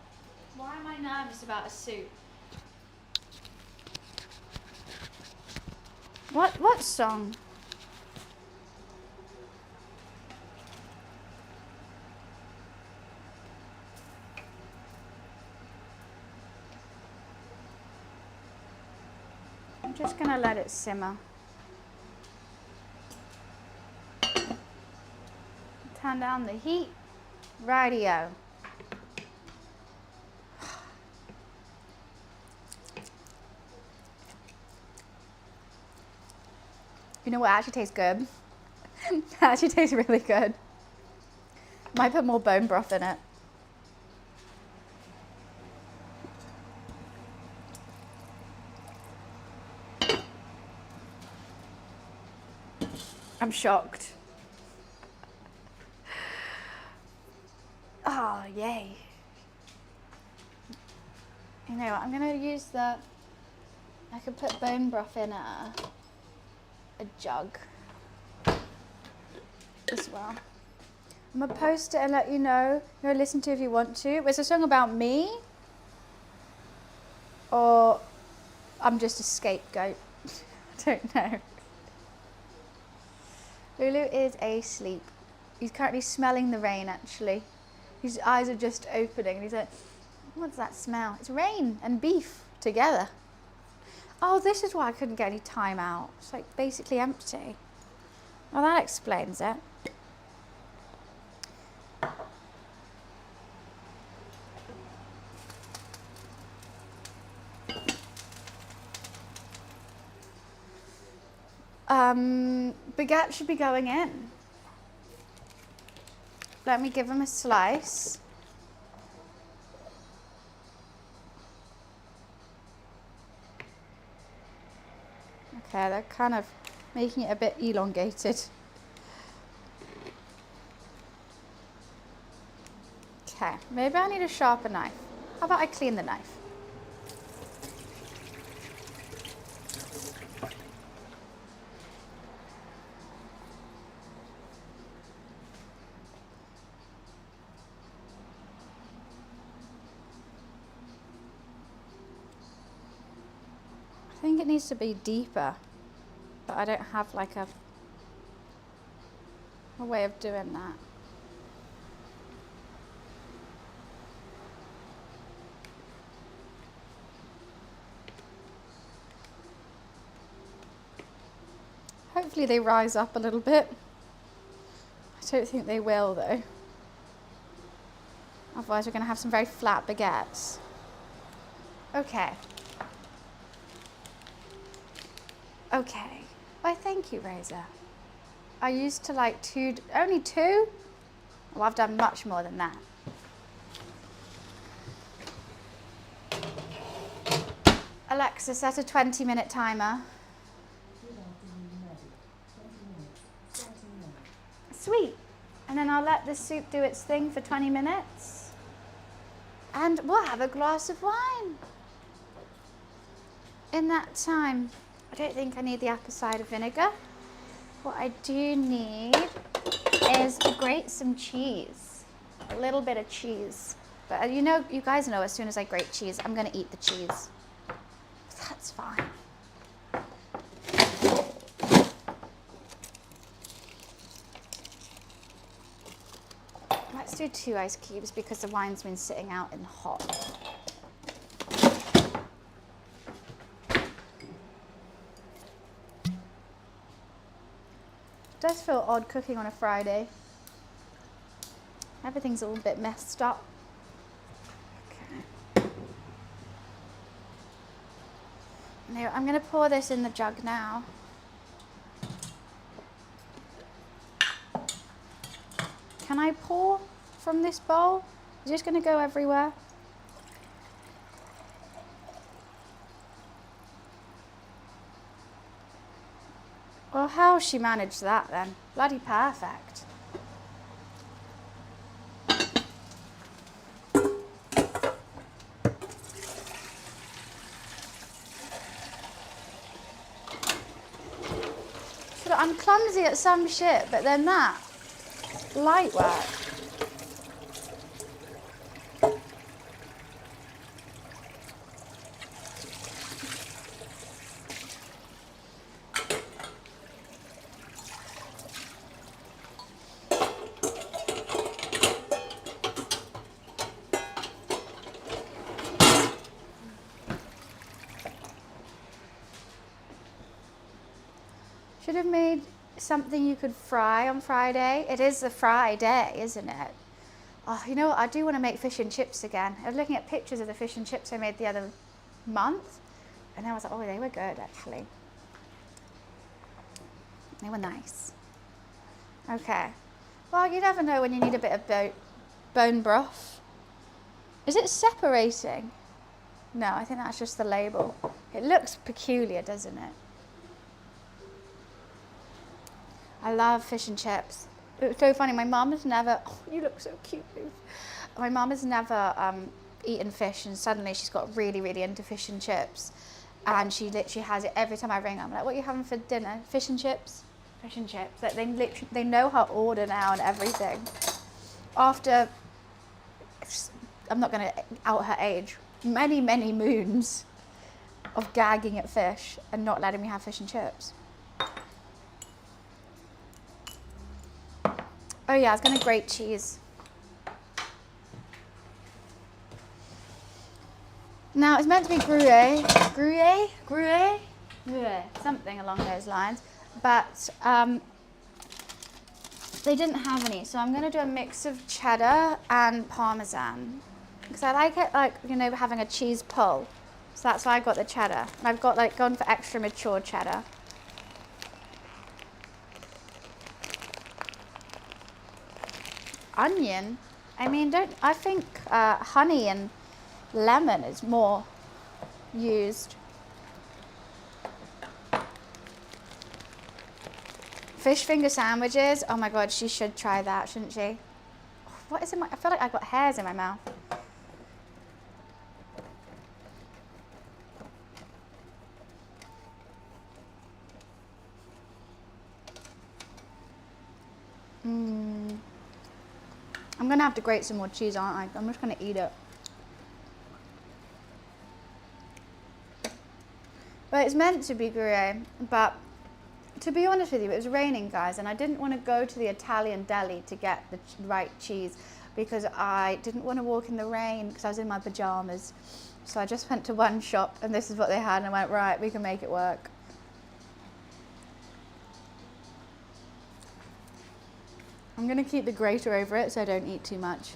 S1: Why am I nervous about a soup? What song? I'm just gonna let it simmer. Turn down the heat. Rightio. You know what actually tastes good? It actually tastes really good. Might put more bone broth in it. I'm shocked. Oh, yay. You know what, I'm gonna use I could put bone broth in a jug as well. I'm gonna post it and let you know. You'll listen to if you want to. It's a song about me, or I'm just a scapegoat. I don't know. Lulu is asleep. He's currently smelling the rain, actually. His eyes are just opening and he's like, what's that smell? It's rain and beef together. Oh, this is why I couldn't get any time out. It's like basically empty. Well, that explains it. Baguette should be going in. Let me give him a slice. Okay, they're kind of making it a bit elongated. Okay, maybe I need a sharper knife. How about I clean the knife? I think it needs to be deeper, but I don't have like a way of doing that. Hopefully they rise up a little bit. I don't think they will though. Otherwise we're going to have some very flat baguettes. Okay. Okay. Why, thank you, Rosa. I used to like only two? Well, I've done much more than that. Alexa, set a 20-minute timer. Sweet. And then I'll let the soup do its thing for 20 minutes. And we'll have a glass of wine in that time. I don't think I need the apple cider vinegar. What I do need is to grate some cheese. A little bit of cheese. But you know, you guys know as soon as I grate cheese, I'm gonna eat the cheese. That's fine. Let's do 2 ice cubes because the wine's been sitting out in hot. It does feel odd cooking on a Friday. Everything's all a bit messed up. Okay. Now, I'm going to pour this in the jug now. Can I pour from this bowl? Is this going to go everywhere? Well, how she managed that then? Bloody perfect. So I'm clumsy at some shit, but then that, light work. Should have made something you could fry on Friday. It is the fry day, isn't it? Oh, you know what? I do want to make fish and chips again. I was looking at pictures of the fish and chips I made the other month, and I was like, oh, they were good actually. They were nice. Okay. Well, you never know when you need a bit of bone broth. Is it separating? No, I think that's just the label. It looks peculiar, doesn't it? I love fish and chips. It's so funny, my mum has never, oh, you look so cute, Ruth. My mum has never eaten fish, and suddenly she's got really, really into fish and chips. And she literally has it every time I ring her. I'm like, what are you having for dinner? Fish and chips? Fish and chips. Like, they know her order now and everything. After, I'm not going to out her age, many, many moons of gagging at fish and not letting me have fish and chips. Oh yeah, I was going to grate cheese. Now it's meant to be Gruyere, something along those lines, but they didn't have any, so I'm going to do a mix of cheddar and Parmesan, because I like it, like, you know, having a cheese pull, so that's why I got the cheddar. And I've got, like, gone for extra mature cheddar. Onion, I mean, I think honey and lemon is more used. Fish finger sandwiches, oh my god, she should try that, shouldn't she? What is in my, I feel like I've got hairs in my mouth. I'm gonna have to grate some more cheese, aren't I? I'm just gonna eat it. But it's meant to be Gruyere, but to be honest with you, it was raining, guys, and I didn't want to go to the Italian deli to get the right cheese because I didn't want to walk in the rain because I was in my pajamas. So I just went to one shop and this is what they had, and I went, right, we can make it work. I'm going to keep the grater over it so I don't eat too much.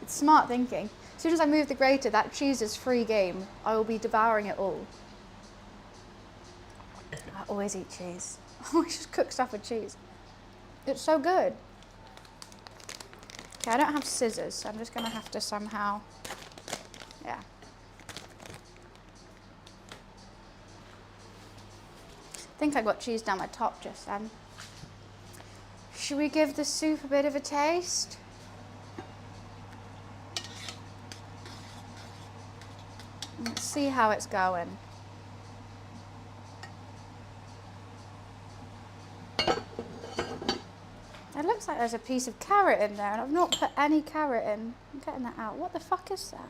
S1: It's smart thinking. As soon as I move the grater, that cheese is free game. I will be devouring it all. I always eat cheese. I always just cook stuff with cheese. It's so good. Okay, I don't have scissors, so I'm just going to have to somehow, yeah. I think I got cheese down my top just then. Should we give the soup a bit of a taste? Let's see how it's going. It looks like there's a piece of carrot in there, and I've not put any carrot in. I'm getting that out. What the fuck is that?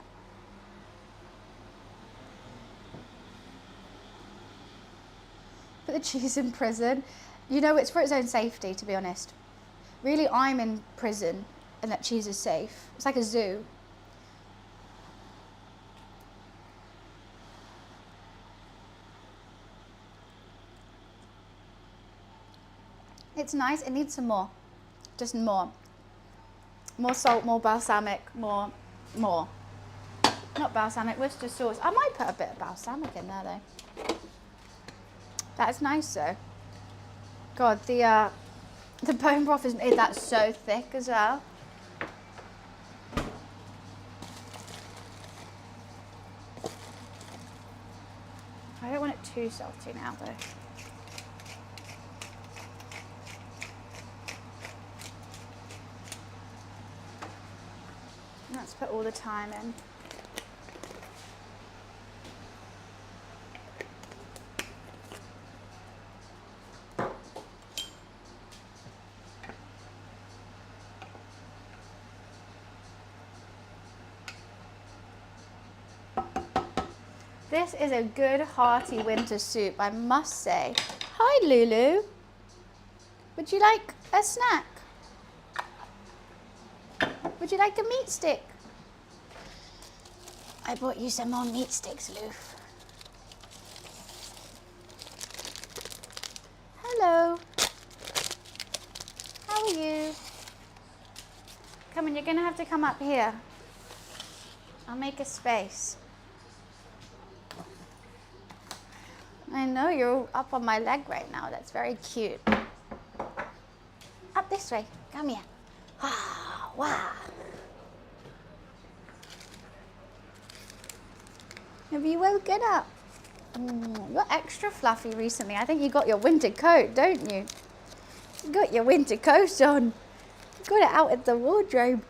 S1: Put the cheese in prison. You know, it's for its own safety, to be honest. Really, I'm in prison, and that cheese is safe. It's like a zoo. It's nice. It needs some more. Just more. More salt, more balsamic, more. Not balsamic, Worcester sauce. I might put a bit of balsamic in there though. That's nice though. God, the bone broth has made that so thick as well. I don't want it too salty now though. Let's put all the thyme in. This is a good hearty winter soup, I must say. Hi Lulu. Would you like a snack? Would you like a meat stick? I bought you some more meat sticks, Loof. Hello. How are you? Come on, you're going to have to come up here. I'll make a space. I know you're up on my leg right now. That's very cute. Up this way. Come here. Ah, wow. Have you woken up? You're extra fluffy recently. I think you got your winter coat, don't you? You got your winter coat on. You got it out in the wardrobe.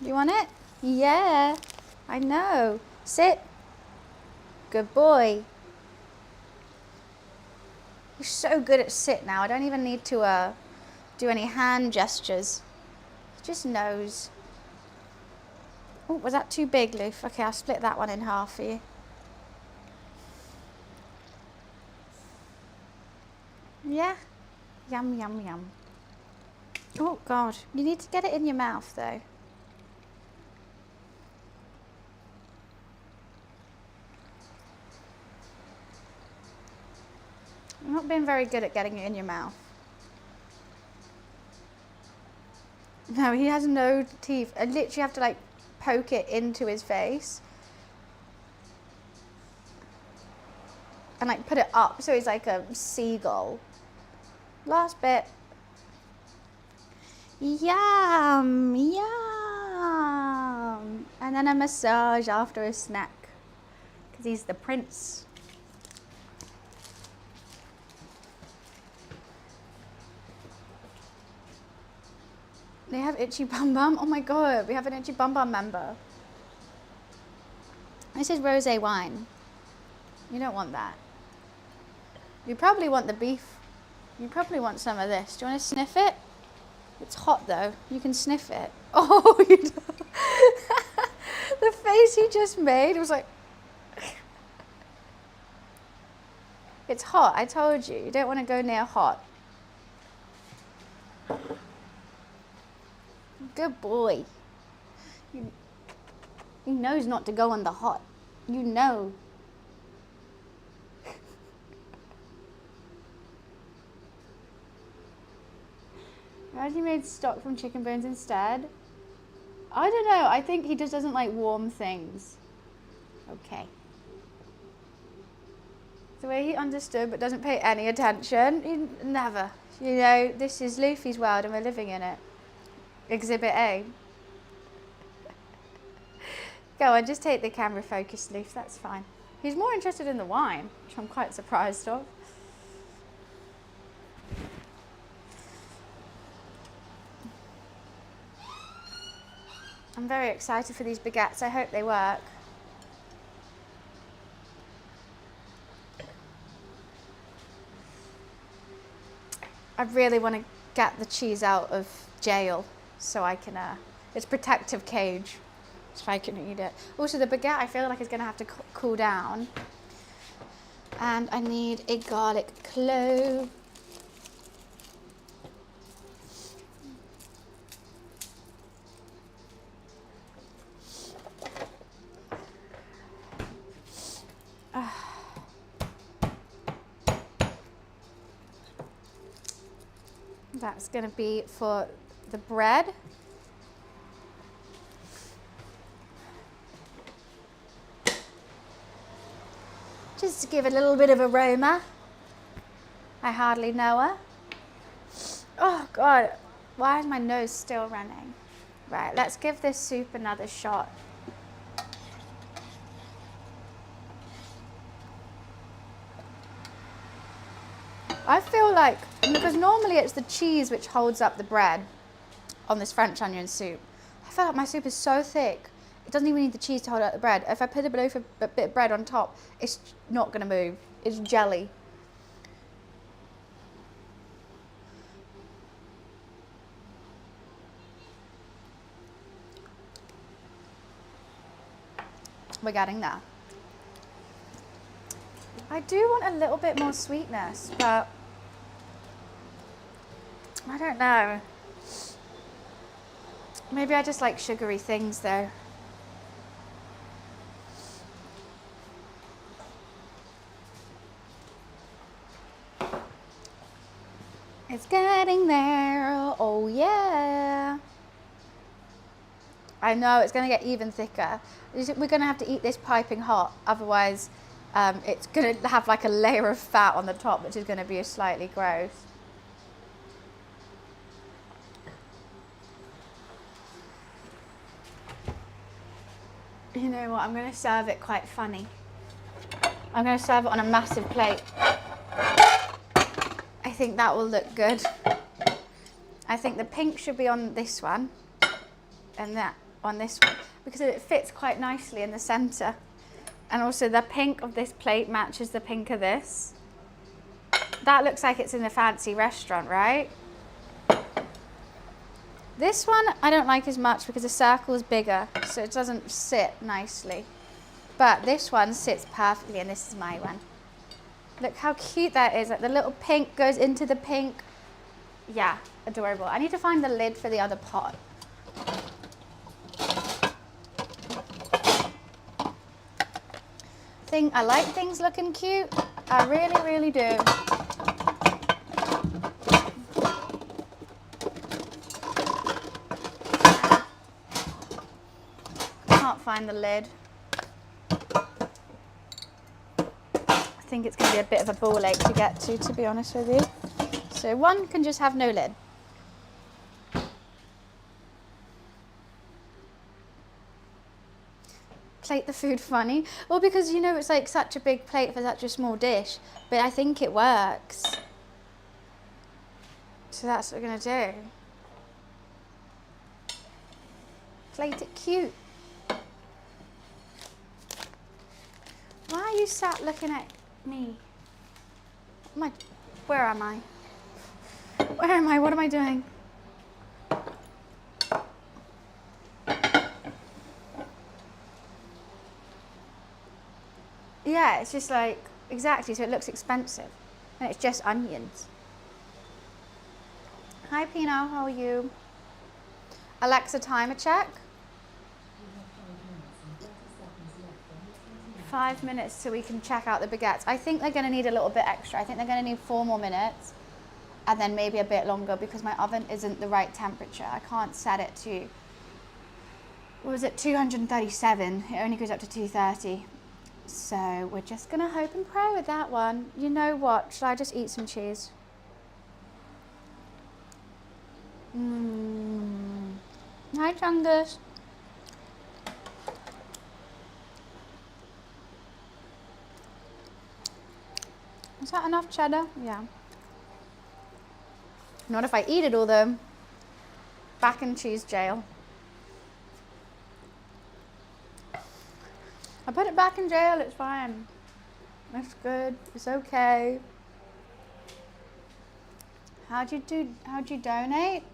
S1: You want it? Yeah, I know. Sit. Good boy. You're so good at sit now. I don't even need to do any hand gestures. He just knows. Oh, was that too big, Loof? Okay, I'll split that one in half for you. Yeah? Yum, yum, yum. Oh, God. You need to get it in your mouth, though. I've not been very good at getting it in your mouth. No, he has no teeth. I literally have to, like, poke it into his face. And, like, put it up so he's like a seagull. Last bit. Yum, yum. And then a massage after a snack. Because he's the prince. They have itchy bum bum. Oh my God, we have an itchy bum bum member. This is rosé wine. You don't want that. You probably want the beef. You probably want some of this. Do you want to sniff it? It's hot though. You can sniff it. Oh, you don't. The face he just made was like. It's hot. I told you. You don't want to go near hot. Good boy. He knows not to go on the hot. You know. Imagine he made stock from chicken bones instead. I don't know. I think he just doesn't like warm things. Okay. The way he understood but doesn't pay any attention. He never. You know, this is Luffy's world and we're living in it. Exhibit A. Go on, just take the camera focus, Loof. That's fine. He's more interested in the wine, which I'm quite surprised of. I'm very excited for these baguettes. I hope they work. I really want to get the cheese out of jail so I can, it's protective cage, so I can eat it. Also, the baguette I feel like is going to have to cool down. And I need a garlic clove. That's going to be for the bread. Just to give a little bit of aroma. I hardly know her. Oh God, why is my nose still running? Right, let's give this soup another shot. I feel like, because normally it's the cheese which holds up the bread on this French onion soup. I feel like my soup is so thick, it doesn't even need the cheese to hold up the bread. If I put a bit of bread on top, it's not going to move. It's jelly. We're getting there. I do want a little bit more sweetness, but I don't know. Maybe I just like sugary things though. It's getting there. Oh yeah. I know, it's going to get even thicker. We're going to have to eat this piping hot, otherwise it's going to have like a layer of fat on the top, which is going to be slightly gross. You know what, I'm going to serve it quite funny. I'm going to serve it on a massive plate. I think that will look good. I think the pink should be on this one and that on this one, because it fits quite nicely in the center. And also the pink of this plate matches the pink of this. That looks like it's in a fancy restaurant, right? This one I don't like as much because the circle is bigger, so it doesn't sit nicely. But this one sits perfectly, and this is my one. Look how cute that is. Like the little pink goes into the pink. Yeah, adorable. I need to find the lid for the other pot. I like things looking cute. I really, really do. Can't find the lid. I think it's going to be a bit of a ball ache to get to be honest with you. So one can just have no lid. Plate the food funny. Well, because you know it's like such a big plate for such a small dish, but I think it works. So that's what we're going to do. Plate it cute. Why are you sat looking at me? Where am I? Where am I? What am I doing? Yeah, it's just like, exactly, so it looks expensive. And it's just onions. Hi Pino, how are you? Alexa, timer check. 5 minutes so we can check out the baguettes. I think they're going to need a little bit extra. I think they're going to need 4 more minutes. And then maybe a bit longer because my oven isn't the right temperature. I can't set it to, what was it, 237. It only goes up to 230. So we're just going to hope and pray with that one. You know what? Should I just eat some cheese? Hi, Chungus. Is that enough cheddar? Yeah. Not if I eat it all though. Back in cheese jail. I put it back in jail, it's fine. It's good, it's okay. How'd you donate?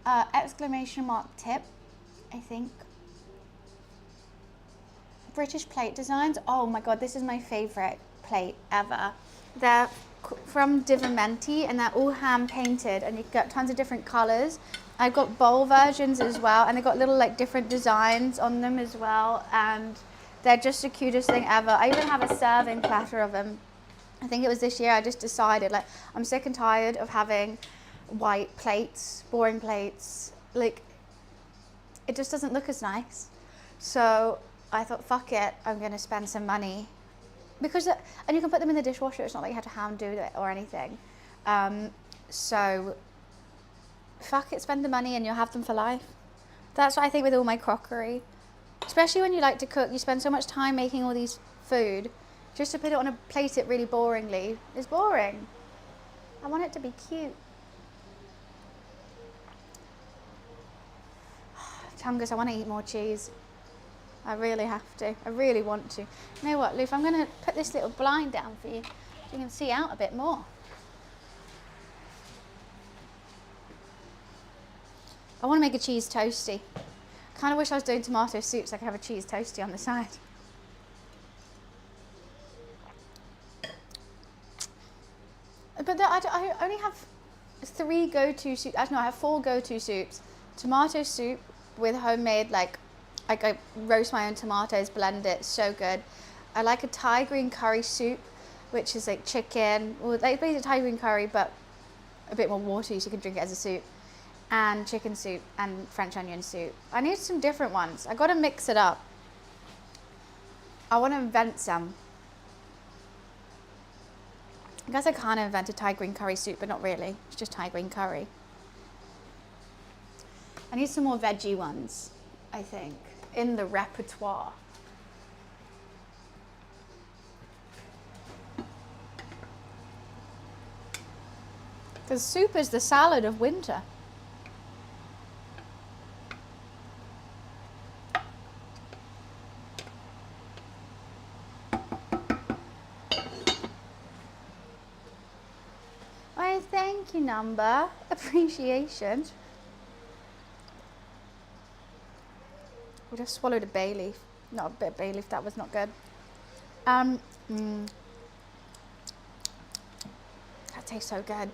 S1: Exclamation mark tip, I think. British plate designs. Oh my God, this is my favorite plate ever. They're from DemiSMP and they're all hand painted and you get tons of different colors. I've got bowl versions as well and they've got little like different designs on them as well, and they're just the cutest thing ever. I even have a serving platter of them. I think it was this year I just decided like I'm sick and tired of having white plates, boring plates. Like it just doesn't look as nice. So I thought fuck it, I'm gonna spend some money. Because, and you can put them in the dishwasher, it's not like you have to hand do it or anything. So, fuck it, spend the money and you'll have them for life. That's what I think with all my crockery. Especially when you like to cook, you spend so much time making all these food, just to put it on a plate it really boringly is boring. I want it to be cute. Chungus, I want to eat more cheese. I really have to. I really want to. You know what, Loof? I'm going to put this little blind down for you so you can see out a bit more. I want to make a cheese toasty. Kind of wish I was doing tomato soup so I could have a cheese toasty on the side. But I only have 3 go-to soups. Actually, no, I have 4 go-to soups. Tomato soup with homemade, like I roast my own tomatoes, blend it, so good. I like a Thai green curry soup, which is like chicken, well, like basically Thai green curry, but a bit more watery so you can drink it as a soup. And chicken soup and French onion soup. I need some different ones. I gotta mix it up. I want to invent some. I guess I kind of invented Thai green curry soup, but not really. It's just Thai green curry. I need some more veggie ones, I think, in the repertoire. Because soup is the salad of winter. Why, thank you, number. Appreciation. We just swallowed a bay leaf. Not a bit of bay leaf, that was not good. That tastes so good.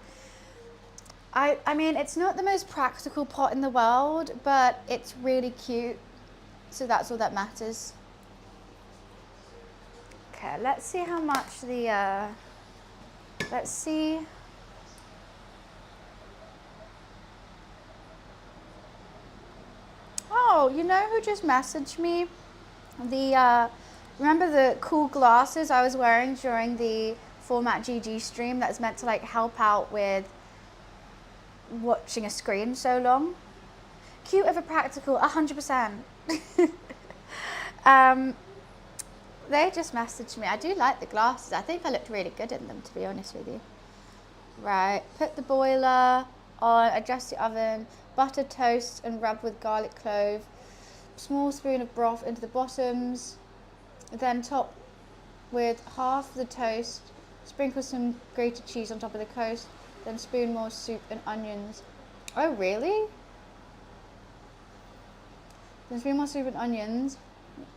S1: I mean, it's not the most practical pot in the world, but it's really cute. So that's all that matters. Okay, let's see how much the, let's see. Oh, you know who just messaged me? Remember the cool glasses I was wearing during the Format GG stream that's meant to like help out with watching a screen so long? Cute over practical, 100%. They just messaged me. I do like the glasses. I think I looked really good in them, to be honest with you. Right, put the boiler on, adjust the oven, butter, toast and rub with garlic clove. Small spoon of broth into the bottoms. Then top with half the toast. Sprinkle some grated cheese on top of the toast. Then spoon more soup and onions. Oh, really? Then spoon more soup and onions.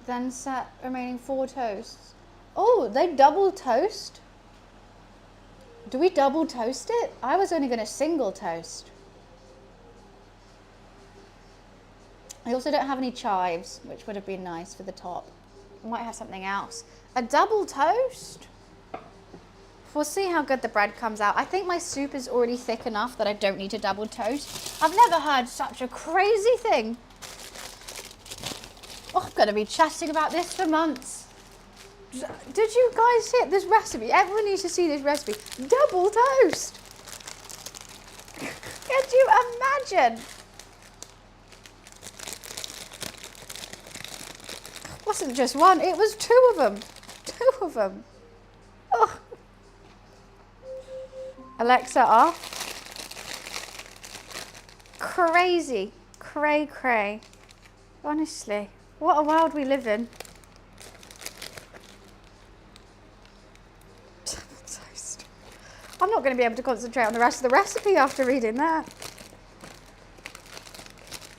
S1: Then set remaining 4 toasts. Oh, they double toast? Do we double toast it? I was only going to single toast. I also don't have any chives, which would have been nice for the top. I might have something else. A double toast? We'll see how good the bread comes out. I think my soup is already thick enough that I don't need to double toast. I've never heard such a crazy thing. Oh, I'm going to be chatting about this for months. Did you guys see this recipe? Everyone needs to see this recipe. Double toast. Can you imagine? It wasn't just one, it was 2 of them. 2 of them. Oh. Alexa off. Crazy. Cray cray. Honestly, what a world we live in. Toast. I'm not going to be able to concentrate on the rest of the recipe after reading that.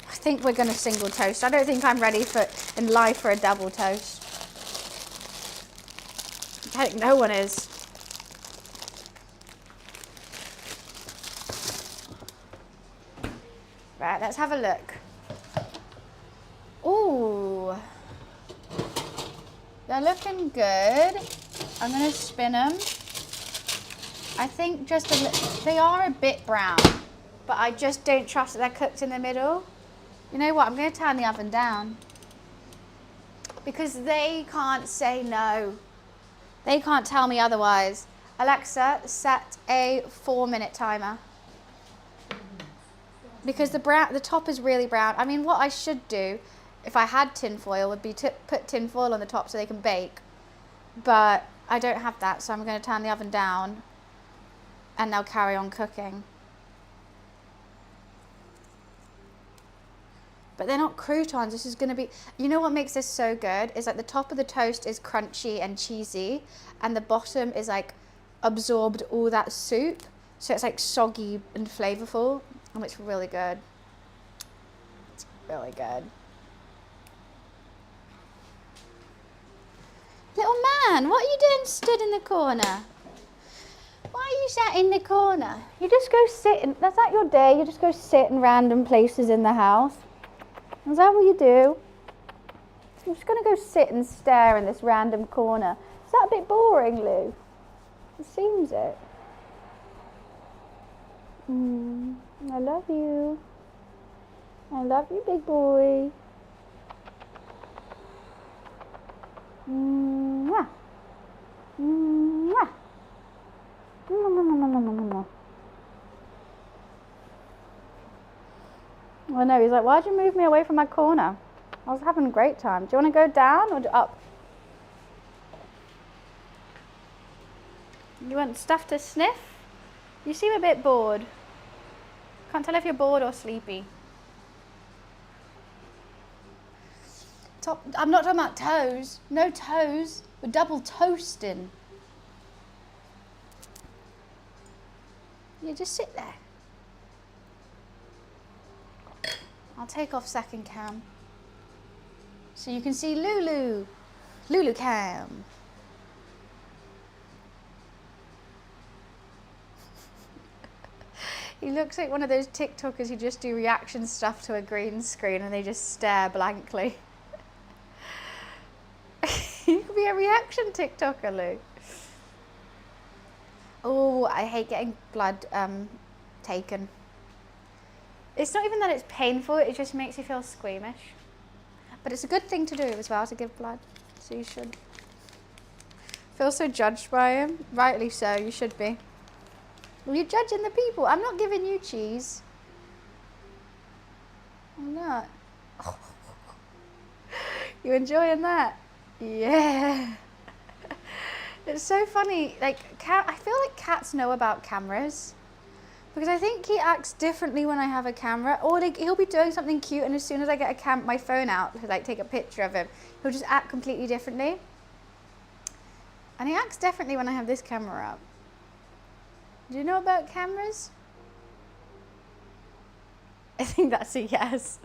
S1: I think we're going to single toast. I don't think I'm ready in life for a double toast. I think no one is. Right, let's have a look. Ooh, they're looking good. I'm going to spin them. I think just they are a bit brown, but I just don't trust that they're cooked in the middle. You know what? I'm going to turn the oven down because they can't say no. They can't tell me otherwise. Alexa, set a 4-minute timer. Because the top is really brown. I mean, what I should do, if I had tin foil, would be to put tin foil on the top so they can bake. But I don't have that, so I'm going to turn the oven down and they'll carry on cooking. But they're not croutons. This is going to be, you know what makes this so good is like the top of the toast is crunchy and cheesy and the bottom is like absorbed all that soup. So it's like soggy and flavorful. And it's really good. It's really good. Little man, what are you doing stood in the corner? Why are you sat in the corner? You just go sit in, that's not your day, you just go sit in random places in the house. Is that what you do? I'm just going to go sit and stare in this random corner. Is that a bit boring, Lou? It seems it. I love you. I love you, big boy. Mwah. Mwah. Oh no, he's like, why'd you move me away from my corner? I was having a great time. Do you want to go down or up? You want stuff to sniff? You seem a bit bored. Can't tell if you're bored or sleepy. I'm not talking about toes. No toes. We're double toasting. You just sit there. I'll take off second cam so you can see Lulu. Lulu cam. He looks like one of those TikTokers who just do reaction stuff to a green screen and they just stare blankly. You could be a reaction TikToker, Lou. Oh, I hate getting blood taken. It's not even that it's painful, it just makes you feel squeamish. But it's a good thing to do as well, to give blood. So you should. Feel so judged by him. Rightly so, you should be. Well, you're judging the people. I'm not giving you cheese. I'm not. You enjoying that? Yeah. It's so funny. Like, I feel like cats know about cameras. Because I think he acts differently when I have a camera. Or like, he'll be doing something cute and as soon as I get my phone out to like take a picture of him, he'll just act completely differently. And he acts differently when I have this camera up. Do you know about cameras? I think that's a yes.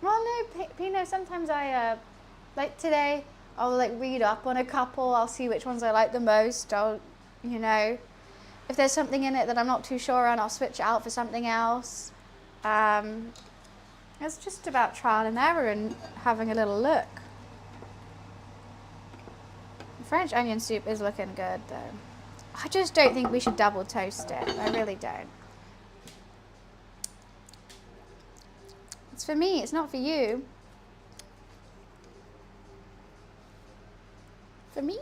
S1: Well, no, Pino, sometimes I, like today, I'll like read up on a couple, I'll see which ones I like the most, you know, if there's something in it that I'm not too sure on, I'll switch it out for something else. It's just about trial and error and having a little look. French onion soup is looking good though. I just don't think we should double toast it. I really don't. It's for me, it's not for you. For me.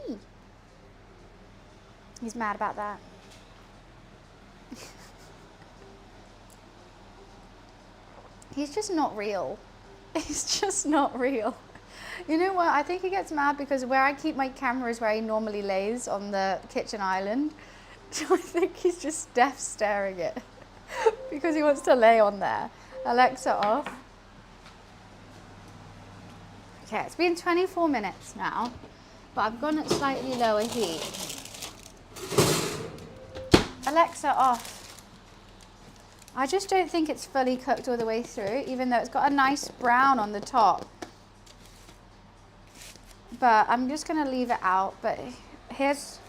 S1: He's mad about that. He's just not real. He's just not real. You know what, I think he gets mad because where I keep my camera is where he normally lays on the kitchen island. So I think he's just deaf staring it because he wants to lay on there. Alexa off. Okay, it's been 24 minutes now, but I've gone at slightly lower heat. Alexa off. I just don't think it's fully cooked all the way through, even though it's got a nice brown on the top. But I'm just gonna leave it out. But here's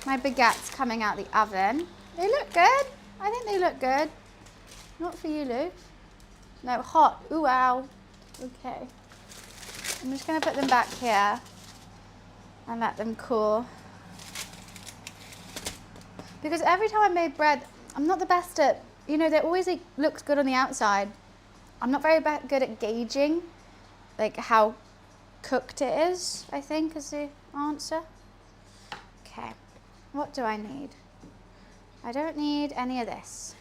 S1: my baguettes coming out the oven. They look good. I think they look good. Not for you, Lou. No, hot. Ooh, wow. Okay. I'm just gonna put them back here and let them cool. Because every time I made bread, I'm not the best at, you know, they always like, looks good on the outside. I'm not very good at gauging like how cooked it is, I think, is the answer. Okay, what do I need? I don't need any of this.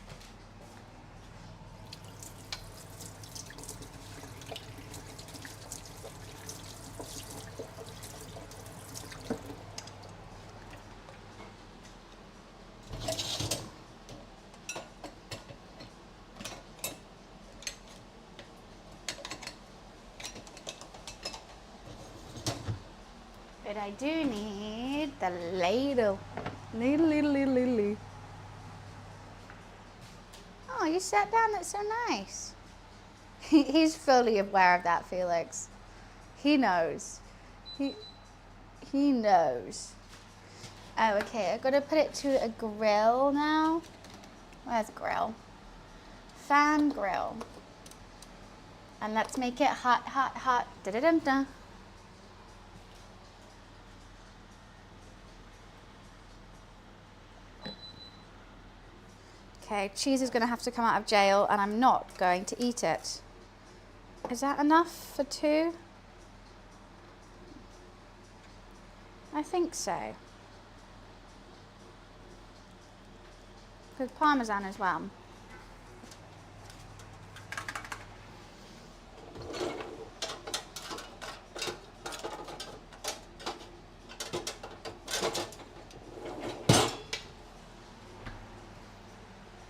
S1: But I do need the ladle. Ladle. Oh, you sat down, that's so nice. He's fully aware of that, Felix. He knows. He knows. Oh, okay, I've got to put it to a grill now. Where's grill? Fan grill. And let's make it hot, hot, hot. Da-da-dum-dum. Okay, cheese is going to have to come out of jail and I'm not going to eat it. Is that enough for 2? I think so. With parmesan as well.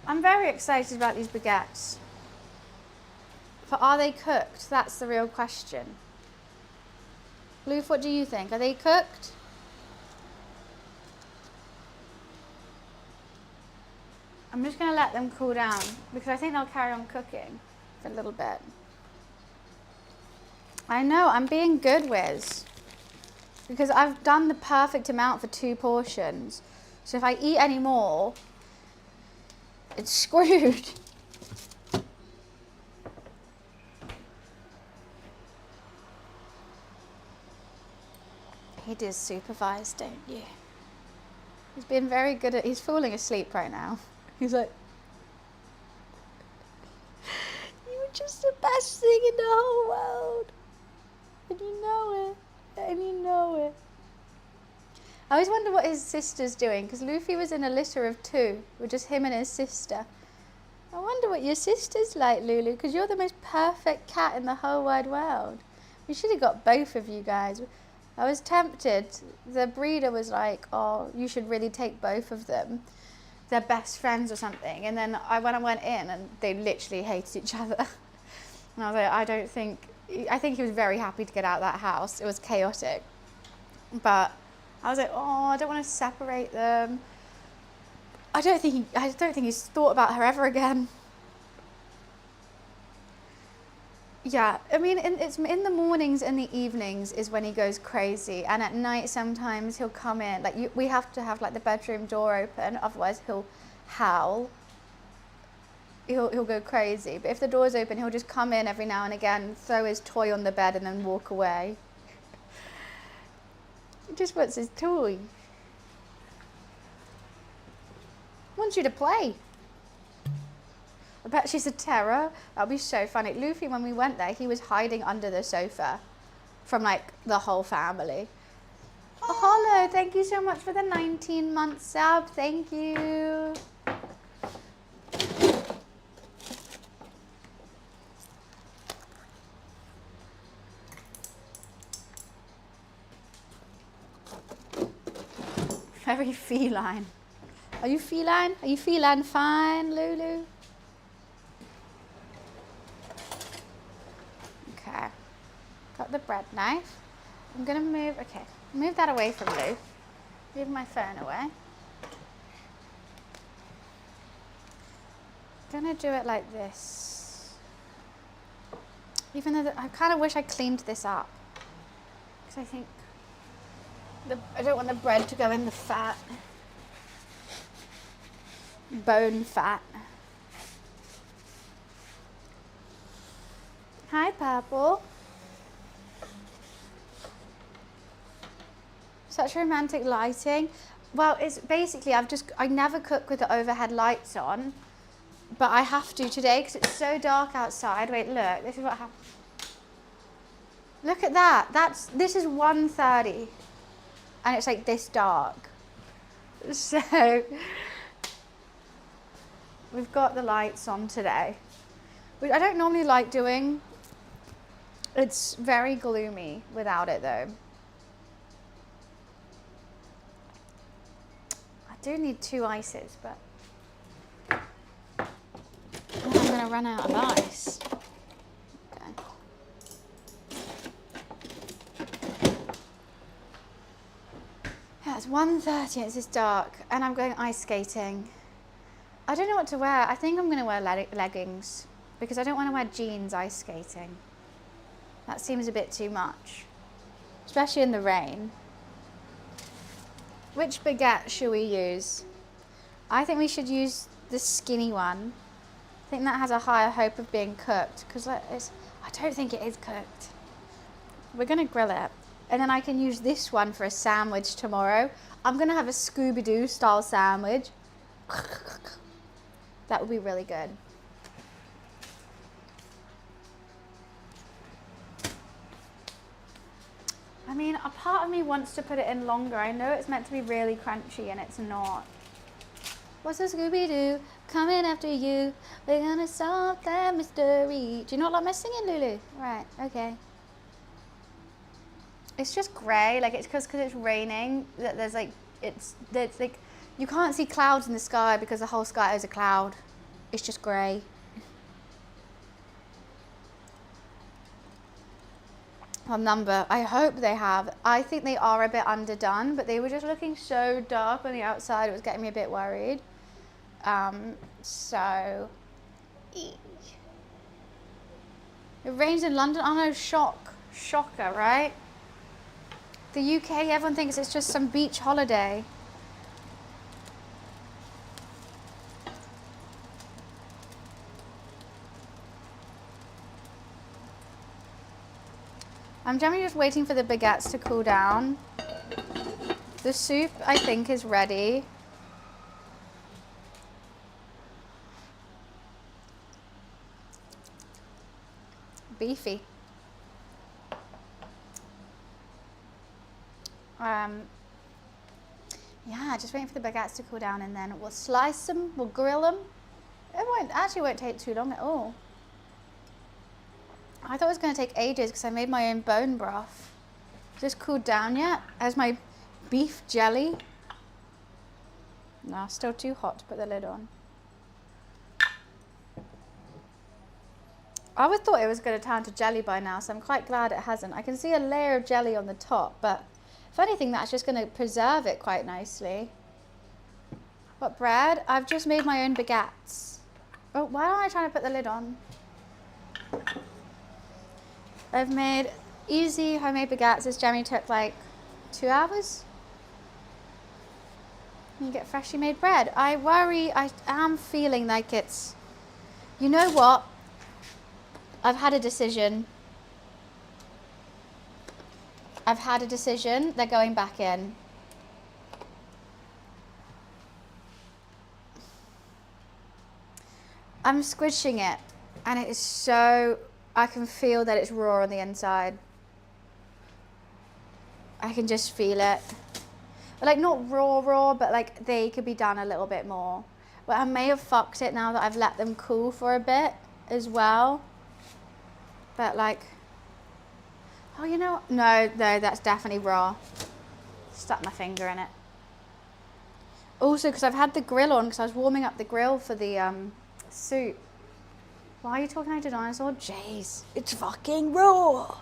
S1: I'm very excited about these baguettes. But are they cooked? That's the real question. Loof, what do you think? Are they cooked? I'm just going to let them cool down because I think they'll carry on cooking for a little bit. I know, I'm being good, Wiz. Because I've done the perfect amount for 2 portions. So if I eat any more, it's screwed. He does supervise, don't you? He's been very good at, he's falling asleep right now. He's like, you were just the best thing in the whole world. And you know it. And you know it. I always wonder what his sister's doing, because Luffy was in a litter of 2, with just him and his sister. I wonder what your sister's like, Lulu, because you're the most perfect cat in the whole wide world. We should have got both of you guys. I was tempted. The breeder was like, oh, you should really take both of them. They're best friends or something. And then when I went in, and they literally hated each other. And I was like, I think he was very happy to get out of that house. It was chaotic. But I was like, oh, I don't want to separate them. I don't think he's thought about her ever again. Yeah, I mean, it's in the mornings and the evenings is when he goes crazy, and at night sometimes he'll come in. Like we have to have like the bedroom door open, otherwise he'll howl. He'll go crazy. But if the door's open, he'll just come in every now and again, throw his toy on the bed, and then walk away. He just wants his toy. Wants you to play. I bet she's a terror. That'll be so funny. Luffy, when we went there, he was hiding under the sofa from like the whole family. Oh, Hollow, thank you so much for the 19-month sub. Thank you. Very feline. Are you feline? Are you feline fine, Lulu? Okay. Got the bread knife. I'm gonna move that away from Lou. Move my phone away. I'm gonna do it like this. Even though I kind of wish I cleaned this up. Because I think I don't want the bread to go in the fat. Bone fat. Hi, Purple. Such romantic lighting. Well, it's basically, I never cook with the overhead lights on, but I have to today because it's so dark outside. Wait, look, this is what happened. Look at that. This is 1:30 and it's like this dark. So we've got the lights on today, which I don't normally like doing. It's very gloomy without it though. I do need 2 ices, but I'm gonna run out of ice. Okay. Yeah, it's 1:30, it's this dark, and I'm going ice skating. I don't know what to wear. I think I'm gonna wear leggings because I don't want to wear jeans ice skating. That seems a bit too much, especially in the rain. Which baguette should we use? I think we should use the skinny one. I think that has a higher hope of being cooked because I don't think it is cooked. We're gonna grill it. And then I can use this one for a sandwich tomorrow. I'm gonna have a Scooby-Doo style sandwich. That would be really good. I mean, a part of me wants to put it in longer. I know it's meant to be really crunchy and it's not. What's a Scooby-Doo coming after you? We're gonna solve that mystery. Do you not like my singing, Lulu? Right, okay. It's just grey, like it's because it's raining that there's like, there's like, you can't see clouds in the sky because the whole sky is a cloud. It's just grey. Number, I hope they have. I think they are a bit underdone, but they were just looking so dark on the outside, it was getting me a bit worried. So, it rains in London. Oh no, shocker, right? The UK, everyone thinks it's just some beach holiday. I'm generally just waiting for the baguettes to cool down. The soup, I think, is ready. Beefy. Yeah, just waiting for the baguettes to cool down and then we'll slice them, we'll grill them. It won't take too long at all. I thought it was going to take ages because I made my own bone broth. Is this cooled down yet? As my beef jelly? No, still too hot to put the lid on. I would thought it was going to turn to jelly by now, so I'm quite glad it hasn't. I can see a layer of jelly on the top, but if anything, that's just going to preserve it quite nicely. What bread? I've just made my own baguettes. Oh, why don't I try to put the lid on? I've made easy homemade baguettes. This journey took like 2 hours. You get freshly made bread. I worry, I am feeling like it's, you know what? I've had a decision. They're going back in. I'm squishing it and it is so, I can feel that it's raw on the inside. I can just feel it. Like not raw, but like they could be done a little bit more. But I may have fucked it now that I've let them cool for a bit as well. But like, oh, you know, no, that's definitely raw. Stuck my finger in it. Also, because I've had the grill on, because I was warming up the grill for the soup. Why are you talking like a dinosaur? Jeez, it's fucking raw.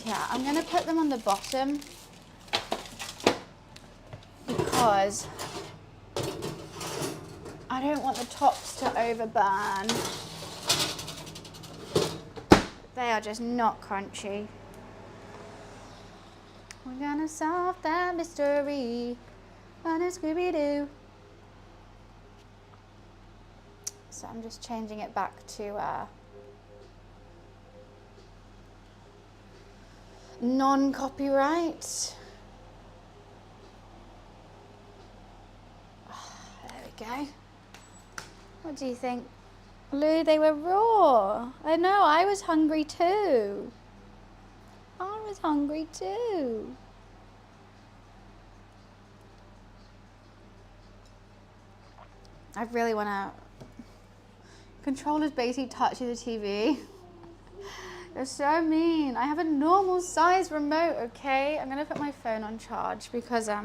S1: Yeah, I'm gonna put them on the bottom because I don't want the tops to overburn. They are just not crunchy. We're gonna solve that mystery on a Scooby-Doo. So I'm just changing it back to non-copyright. There we go. What do you think? Lou, they were raw. I know, I was hungry too. I was hungry too. I really want to... Controller's basically touching the TV. You're so mean. I have a normal size remote, okay? I'm going to put my phone on charge because I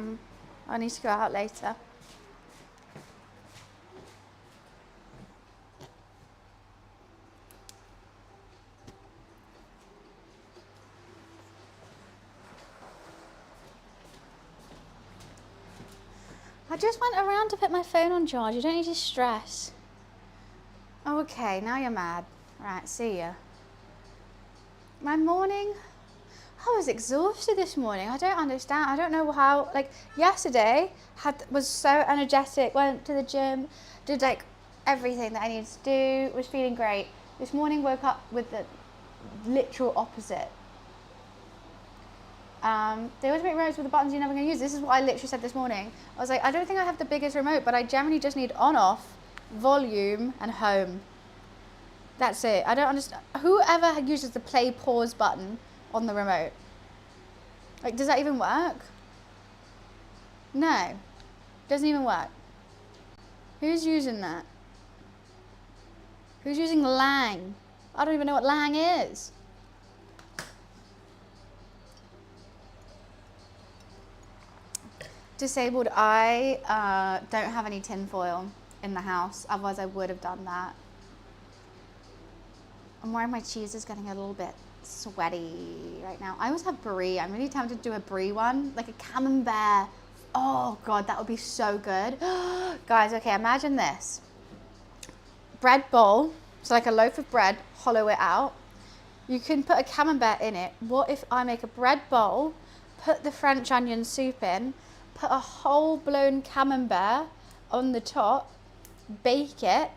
S1: need to go out later. I just went around to put my phone on charge. You don't need to stress. Oh, okay, now you're mad. Right, see ya. My morning, I was exhausted this morning. I don't understand. I don't know how, like yesterday was so energetic, went to the gym, did like everything that I needed to do, was feeling great. This morning woke up with the literal opposite. They always make remotes with the buttons you're never going to use. This is what I literally said this morning. I was like, I don't think I have the biggest remote, but I generally just need on, off, volume, and home. That's it. I don't understand. Whoever uses the play pause button on the remote. Like, does that even work? No. Doesn't even work. Who's using that? Who's using lang? I don't even know what lang is. Disabled, I don't have any tin foil in the house. Otherwise I would have done that. I'm worried my cheese is getting a little bit sweaty right now. I always have brie. I'm really tempted to do a brie one, like a camembert. Oh God, that would be so good. Guys, okay, imagine this. Bread bowl, so like a loaf of bread, hollow it out. You can put a camembert in it. What if I make a bread bowl, put the French onion soup in, put a whole blown camembert on the top, bake it,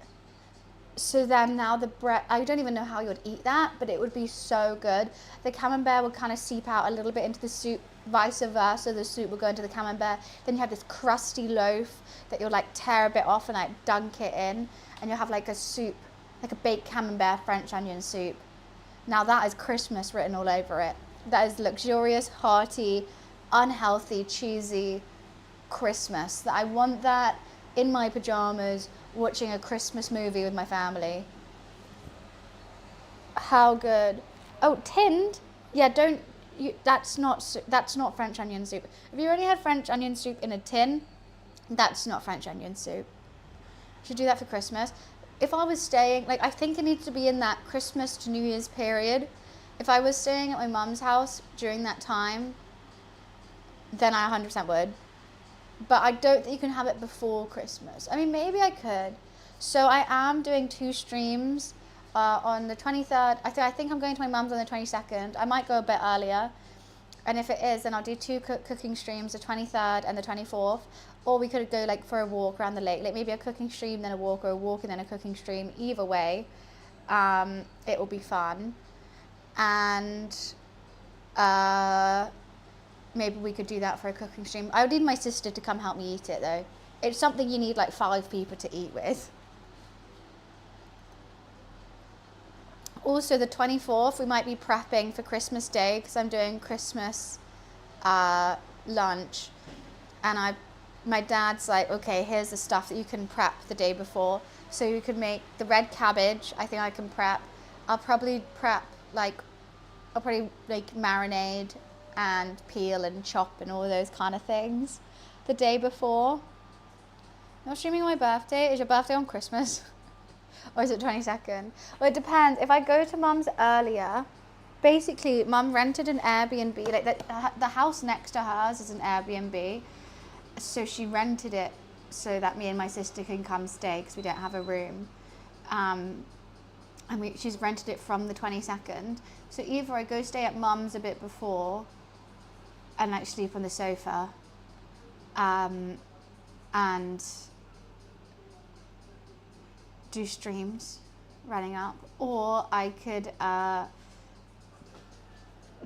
S1: so then now the bread, I don't even know how you would eat that, but it would be so good. The camembert would kind of seep out a little bit into the soup, vice versa, the soup will go into the camembert. Then you have this crusty loaf that you'll like tear a bit off and like dunk it in, and you'll have like a soup, like a baked camembert French onion soup. Now that is Christmas written all over it. That is luxurious, hearty, unhealthy, cheesy Christmas. That I want that in my pajamas, watching a Christmas movie with my family. How good. Oh, tinned? Yeah, don't, that's not French onion soup. If you already had French onion soup in a tin, that's not French onion soup. You should do that for Christmas. If I was staying, like, I think it needs to be in that Christmas to New Year's period. If I was staying at my mum's house during that time, then I 100% would. But I don't think you can have it before Christmas. I mean, maybe I could. So I am doing 2 streams on the 23rd. I think I'm going to my mum's on the 22nd. I might go a bit earlier. And if it is, then I'll do 2 cooking streams, the 23rd and the 24th. Or we could go like for a walk around the lake. Like maybe a cooking stream, then a walk, or a walk and then a cooking stream. Either way, it will be fun. And maybe we could do that for a cooking stream. I would need my sister to come help me eat it though. It's something you need like 5 people to eat with. Also the 24th, we might be prepping for Christmas Day because I'm doing Christmas lunch. And my dad's like, okay, here's the stuff that you can prep the day before. So you could make the red cabbage, I think I can prep. I'll probably marinate and peel and chop and all those kind of things the day before. You're streaming on my birthday? Is your birthday on Christmas? Or is it 22nd? Well, it depends. If I go to mum's earlier, basically mum rented an Airbnb, like the house next to hers is an Airbnb. So she rented it so that me and my sister can come stay because we don't have a room. And she's rented it from the 22nd. So either I go stay at mum's a bit before and like sleep on the sofa, and do streams running up, or I could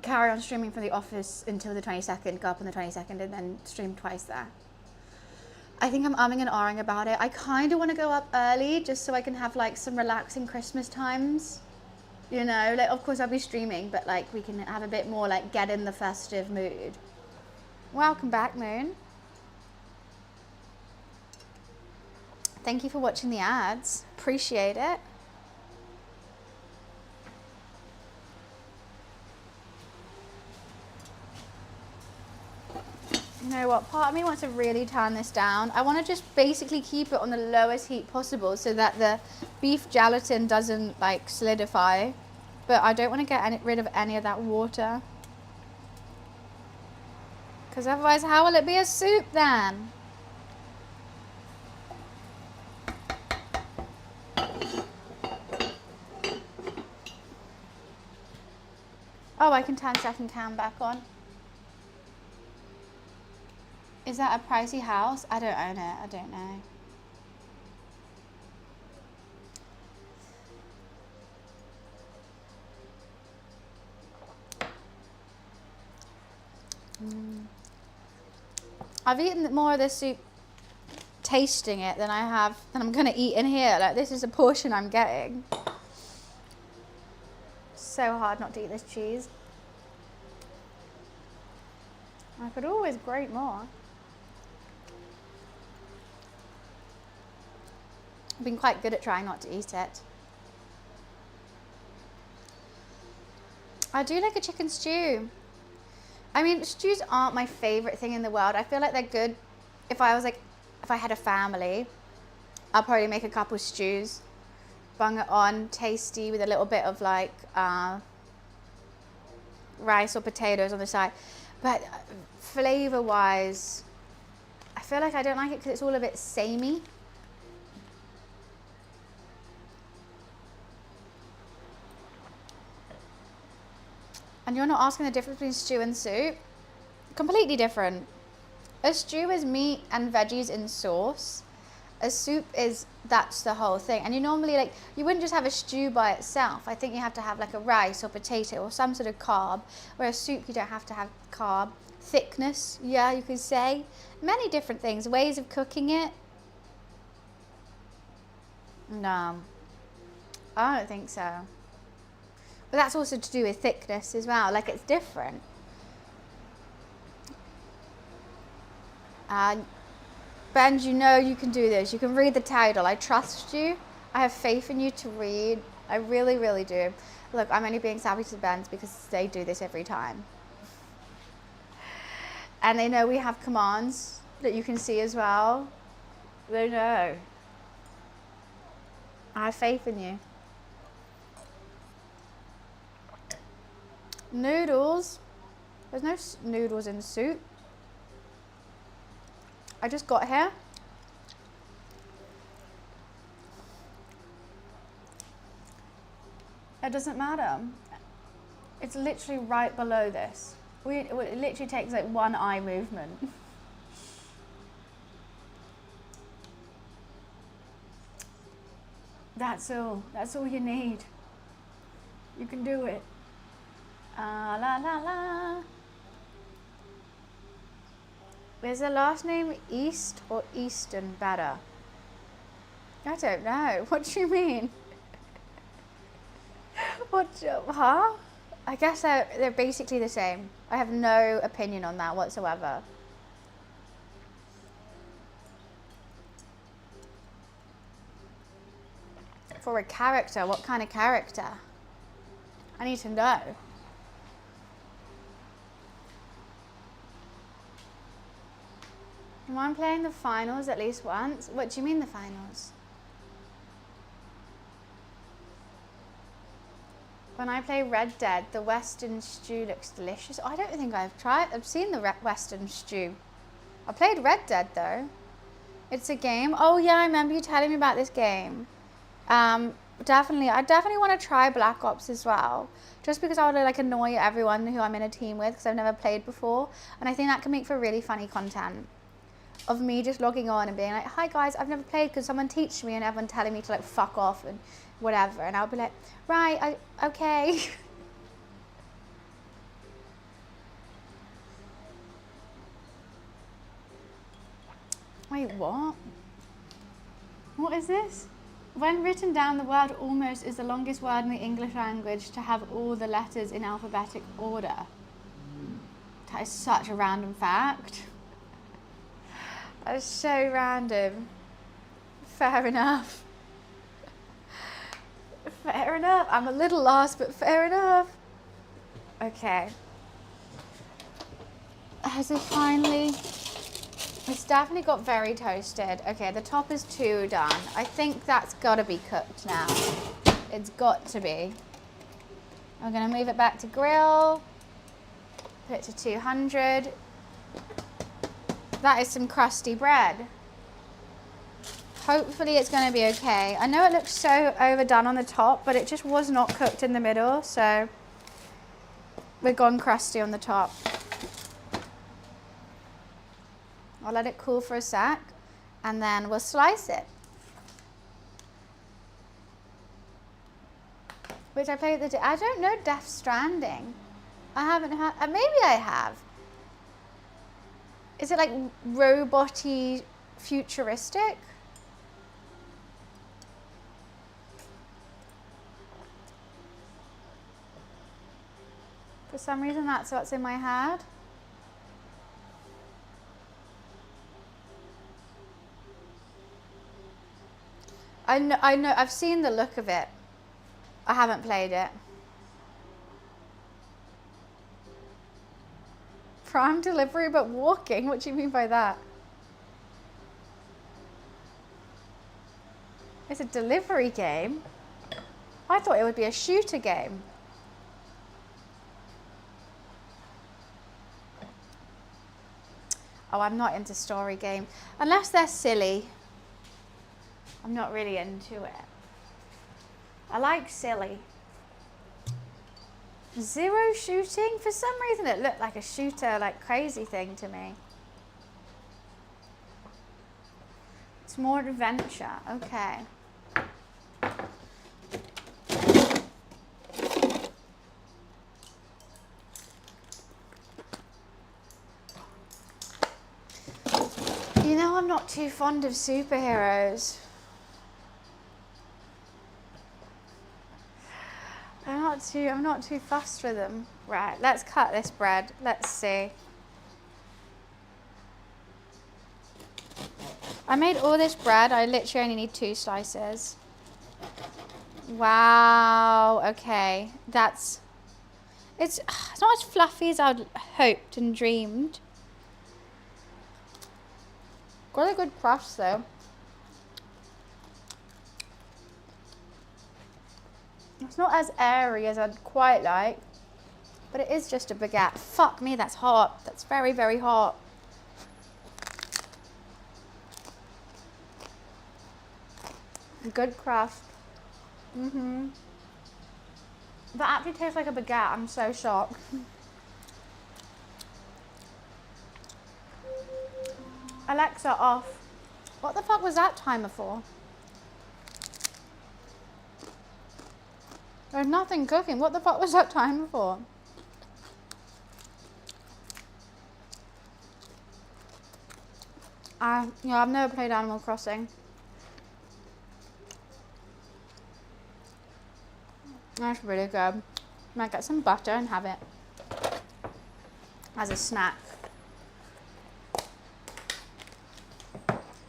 S1: carry on streaming from the office until the 22nd, go up on the 22nd and then stream twice there. I think I'm umming and ahhing about it. I kind of want to go up early just so I can have like some relaxing Christmas times. You know, like of course I'll be streaming, but like we can have a bit more like get in the festive mood. Welcome back, Moon. Thank you for watching the ads. Appreciate it. You know what, part of me wants to really turn this down. I want to just basically keep it on the lowest heat possible so that the beef gelatin doesn't like solidify. But I don't want to get rid of any of that water. Because otherwise, how will it be a soup then? Oh, I can turn second cam back on. Is that a pricey house? I don't own it. I don't know. I've eaten more of this soup tasting it than I'm going to eat in here. Like, this is a portion I'm getting. So hard not to eat this cheese. I could always grate more. I've been quite good at trying not to eat it. I do like a chicken stew. I mean, stews aren't my favorite thing in the world. I feel like they're good if I had a family. I'll probably make a couple stews, bung it on, tasty with a little bit of like rice or potatoes on the side. But flavor wise, I feel like I don't like it because it's all a bit samey. And you're not asking the difference between stew and soup? Completely different. A stew is meat and veggies in sauce. A soup that's the whole thing. And you normally, like, you wouldn't just have a stew by itself. I think you have to have like a rice or potato or some sort of carb. Where a soup, you don't have to have carb. Thickness, yeah, you could say. Many different things. Ways of cooking it. No, I don't think so. But that's also to do with thickness as well. Like, it's different. Ben, you know you can do this. You can read the title. I trust you. I have faith in you to read. I really, really do. Look, I'm only being savvy to the Bens because they do this every time. And they know we have commands that you can see as well. They know. I have faith in you. Noodles. There's no noodles in soup. I just got here. It doesn't matter. It's literally right below this. It literally takes like one eye movement. That's all. That's all you need. You can do it. La la la. Is the last name East or Eastern better? I don't know. What do you mean? Huh? I guess they're basically the same. I have no opinion on that whatsoever. For a character, what kind of character? I need to know. Am I playing the finals at least once? What do you mean the finals? When I play Red Dead, the Western stew looks delicious. I don't think I've tried. I've seen the Western stew. I played Red Dead though. It's a game. Oh yeah, I remember you telling me about this game. I definitely want to try Black Ops as well. Just because I would like annoy everyone who I'm in a team with because I've never played before. And I think that can make for really funny content. Of me just logging on and being like, hi guys, I've never played, because someone teach me, and everyone telling me to like fuck off and whatever, and I'll be like, right, okay. Wait, what? What is this? When written down, the word almost is the longest word in the English language to have all the letters in alphabetic order. That is such a random fact. That is so random. Fair enough. Fair enough. I'm a little lost, but fair enough. Okay. Has it finally... It's definitely got very toasted. Okay, the top is 2 done. I think that's got to be cooked now. It's got to be. I'm going to move it back to grill. Put it to 200. That is some crusty bread. Hopefully it's going to be okay. I know it looks so overdone on the top, but it just was not cooked in the middle, so we're gone crusty on the top. I'll let it cool for a sec, and then we'll slice it. Which I played I don't know Death Stranding. I haven't heard, maybe I have. Is it like robot-y, futuristic? For some reason that's what's in my head. I know, I've seen the look of it. I haven't played it. Prime delivery but walking? What do you mean by that? It's a delivery game? I thought it would be a shooter game. Oh, I'm not into story games. Unless they're silly. I'm not really into it. I like silly. Zero shooting? For some reason it looked like a shooter, like crazy thing to me. It's more adventure, okay. You know, I'm not too fond of superheroes. I'm not too fussed with them. Right, let's cut this bread. Let's see. I made all this bread. I literally only need 2 slices. Wow, okay. It's not as fluffy as I'd hoped and dreamed. Got a good crust though. It's not as airy as I'd quite like, but it is just a baguette. Fuck me, that's hot. That's very, very hot. Good crust. That actually tastes like a baguette. I'm so shocked. Alexa, off. What the fuck was that timer for? There's nothing cooking. What the fuck was that timer for? Yeah, I've never played Animal Crossing. That's really good. I might get some butter and have it as a snack.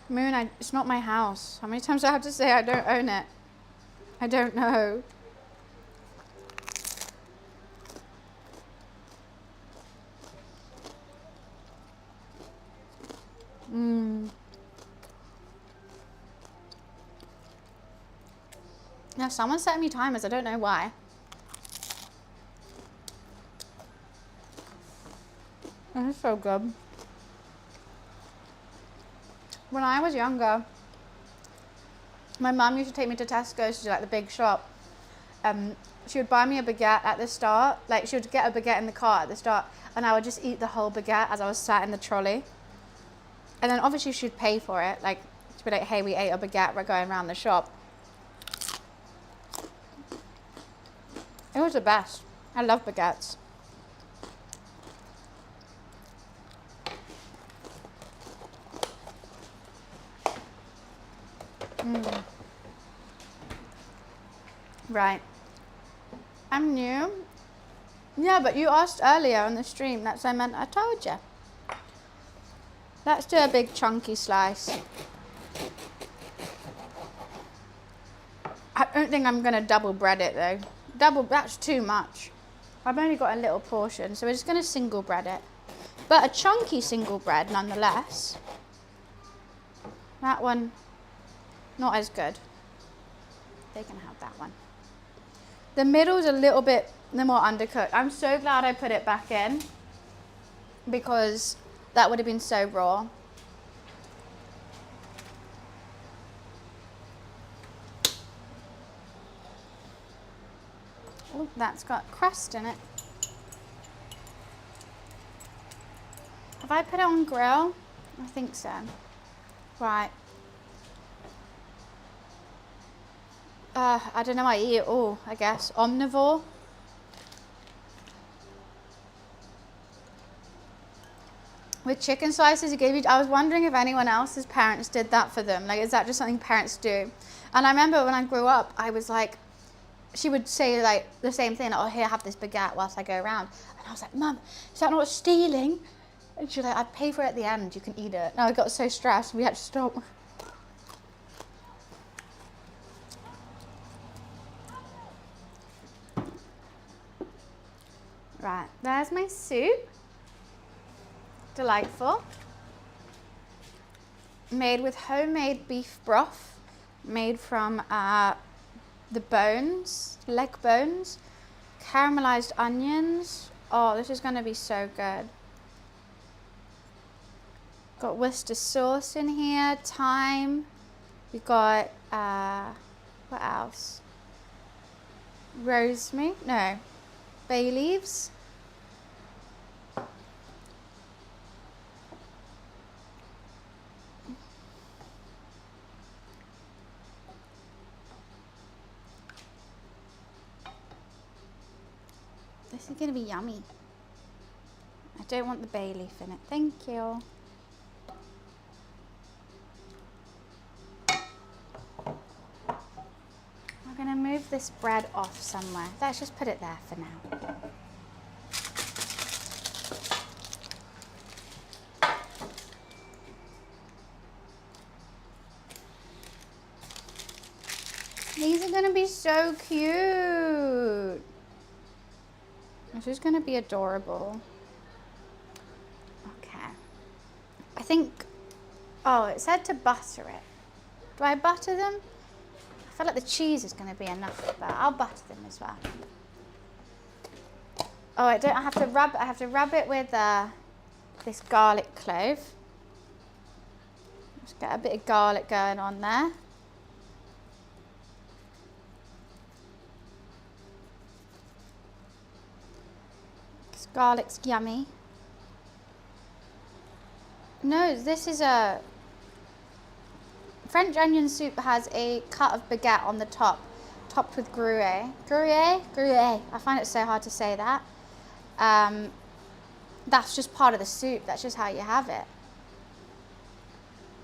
S1: Moon, it's not my house. How many times do I have to say I don't own it? I don't know. Yeah, someone's setting me timers. I don't know why. This is so good. When I was younger, my mum used to take me to Tesco's to like the big shop. She would buy me a baguette at the start. Like she would get a baguette in the car at the start, and I would just eat the whole baguette as I was sat in the trolley. And then obviously she'd pay for it. Like she'd be like, "Hey, we ate a baguette. We're going around the shop." It was the best. I love baguettes. Right. I'm new. Yeah, but you asked earlier on the stream. That's what I meant. I told you. Let's do a big chunky slice. I don't think I'm going to double bread it though. That's too much. I've only got a little portion, so we're just going to single bread it. But a chunky single bread nonetheless. That one, not as good. They can have that one. The middle's a little bit more undercooked. I'm so glad I put it back in because that would have been so raw. Oh, that's got crust in it. Have I put it on grill? I think so. Right. I don't know, I eat it all, I guess. Omnivore. with chicken slices, it gave you, I was wondering if anyone else's parents did that for them. Like, is that just something parents do? And I remember when I grew up, I was like, she would say like the same thing, oh, here, have this baguette whilst I go around. And I was like, Mum, is that not stealing? And she's like, I'd pay for it at the end, you can eat it. And I got so stressed, we had to stop. Right, there's my soup. Delightful. Made with homemade beef broth, made from the bones, leg bones, caramelized onions. Oh, this is going to be so good. Got Worcester sauce in here, thyme. We got, what else? Rosemary, no, bay leaves. This is going to be yummy. I don't want the bay leaf in it. Thank you. I'm going to move this bread off somewhere. Let's just put it there for now. These are going to be so cute. This is going to be adorable. Okay. I think, oh, it said to butter it. Do I butter them? I feel like the cheese is going to be enough, but I'll butter them as well. Oh, I have to rub it with this garlic clove. Just get a bit of garlic going on there. Garlic's yummy. No, this is a French onion soup has a cut of baguette on the top, topped with Gruyere. Gruyere. I find it so hard to say that. That's just part of the soup. That's just how you have it.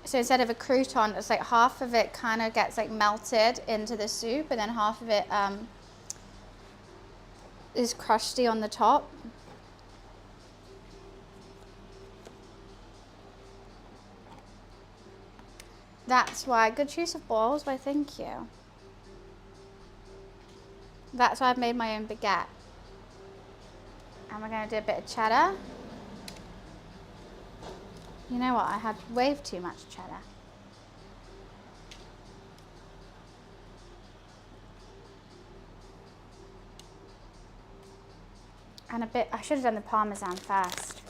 S1: So instead of a crouton, it's like half of it kind of gets like melted into the soup, and then half of it is crusty on the top. That's why, good choice of balls, why thank you. That's why I've made my own baguette. And we're going to do a bit of cheddar. You know what, I had way too much cheddar. And a bit, I should have done the Parmesan first.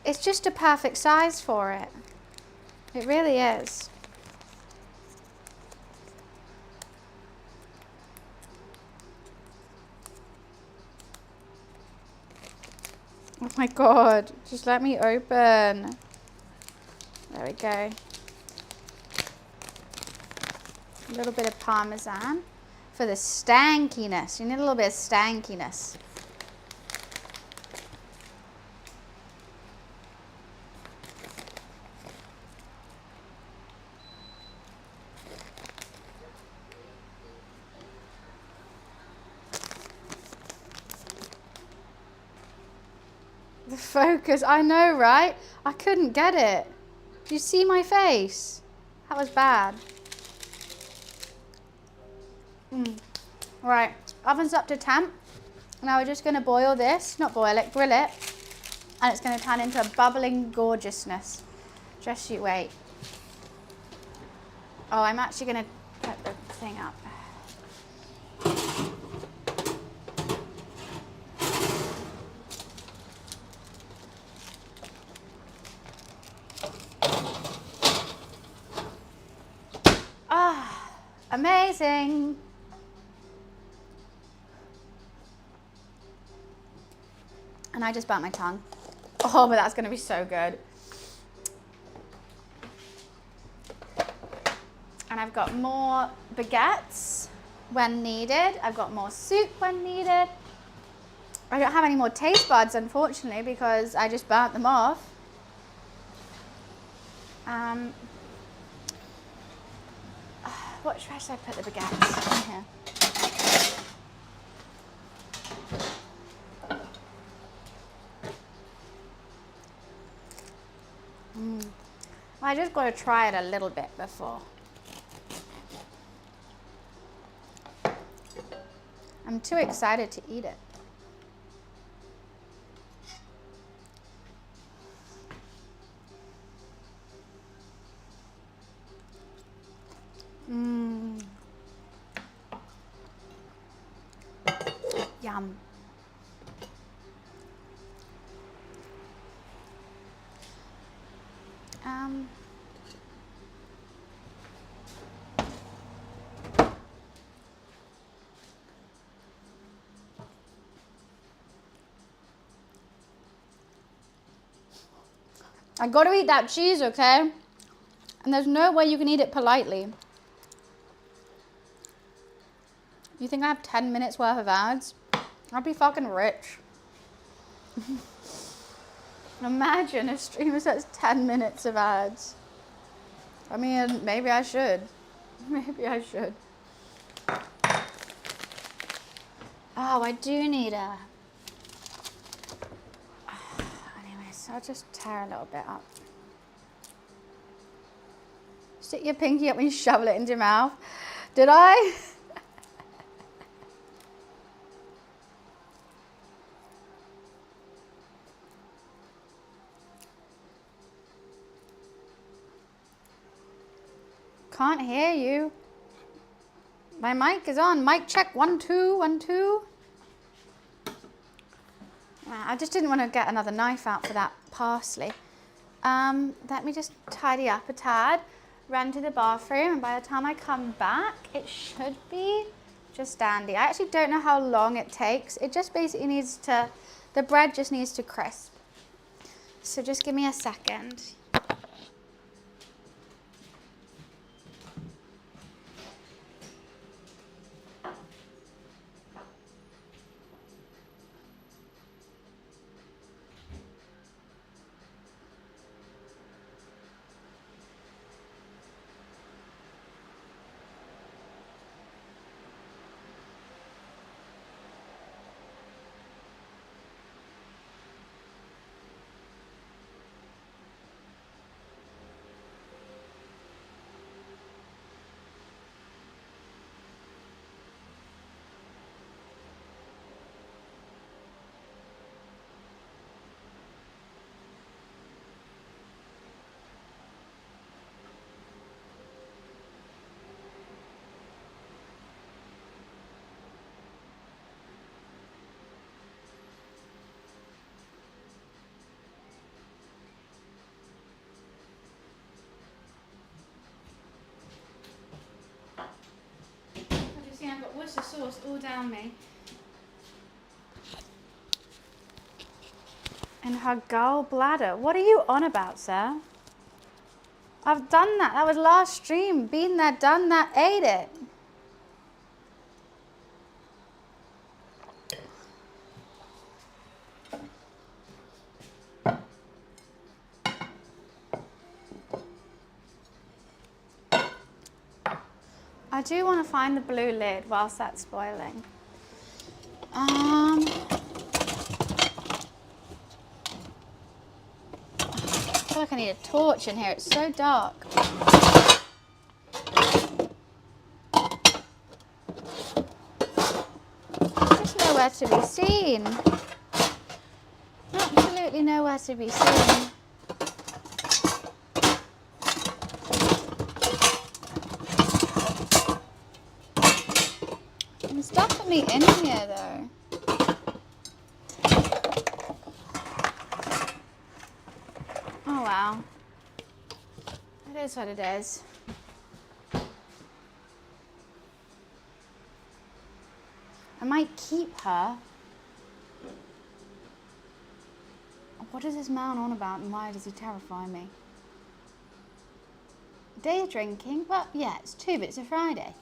S1: It's just a perfect size for it. It really is. Oh my God, just let me open. There we go. A little bit of Parmesan for the stankiness. You need a little bit of stankiness. The focus, I know, right? I couldn't get it. Did you see my face? That was bad. Right, oven's up to temp. Now we're just going to boil this, not boil it, grill it. And it's going to turn into a bubbling gorgeousness. Just you wait. Oh, I'm actually going to put the thing up. Amazing. And I just burnt my tongue. Oh, but that's going to be so good. And I've got more baguettes when needed. I've got more soup when needed. I don't have any more taste buds, unfortunately, because I just burnt them off. What should I put the baguettes in here? I just got to try it a little bit before. I'm too excited to eat it. Yum. I gotta eat that cheese, okay? And there's no way you can eat it politely. You think I have 10 minutes worth of ads? I'd be fucking rich. Imagine a streamer that's 10 minutes of ads. I mean, maybe I should. Maybe I should. Oh, I do need a... Anyway, so I'll just tear a little bit up. Stick your pinky up when you shovel it into your mouth. Did I? Can't hear you. My mic is on. Mic check. 1 2 1 2. I just didn't want to get another knife out for that parsley. Let me just tidy up a tad. Run to the bathroom, and by the time I come back, it should be just dandy. I actually don't know how long it takes. It just basically needs to, the bread just needs to crisp. So just give me a second. I've got Worcester sauce all down me. And her gallbladder. What are you on about, sir? I've done that. That was last stream. Been there, done that, ate it. I do want to find the blue lid whilst that's spoiling. I feel like I need a torch in here. It's so dark. Just nowhere to be seen. Absolutely nowhere to be seen. There's definitely in here though. Oh wow. It is what it is. I might keep her. What is this man on about and why does he terrify me? Day drinking? Well, yeah, it's 2 bits of Friday.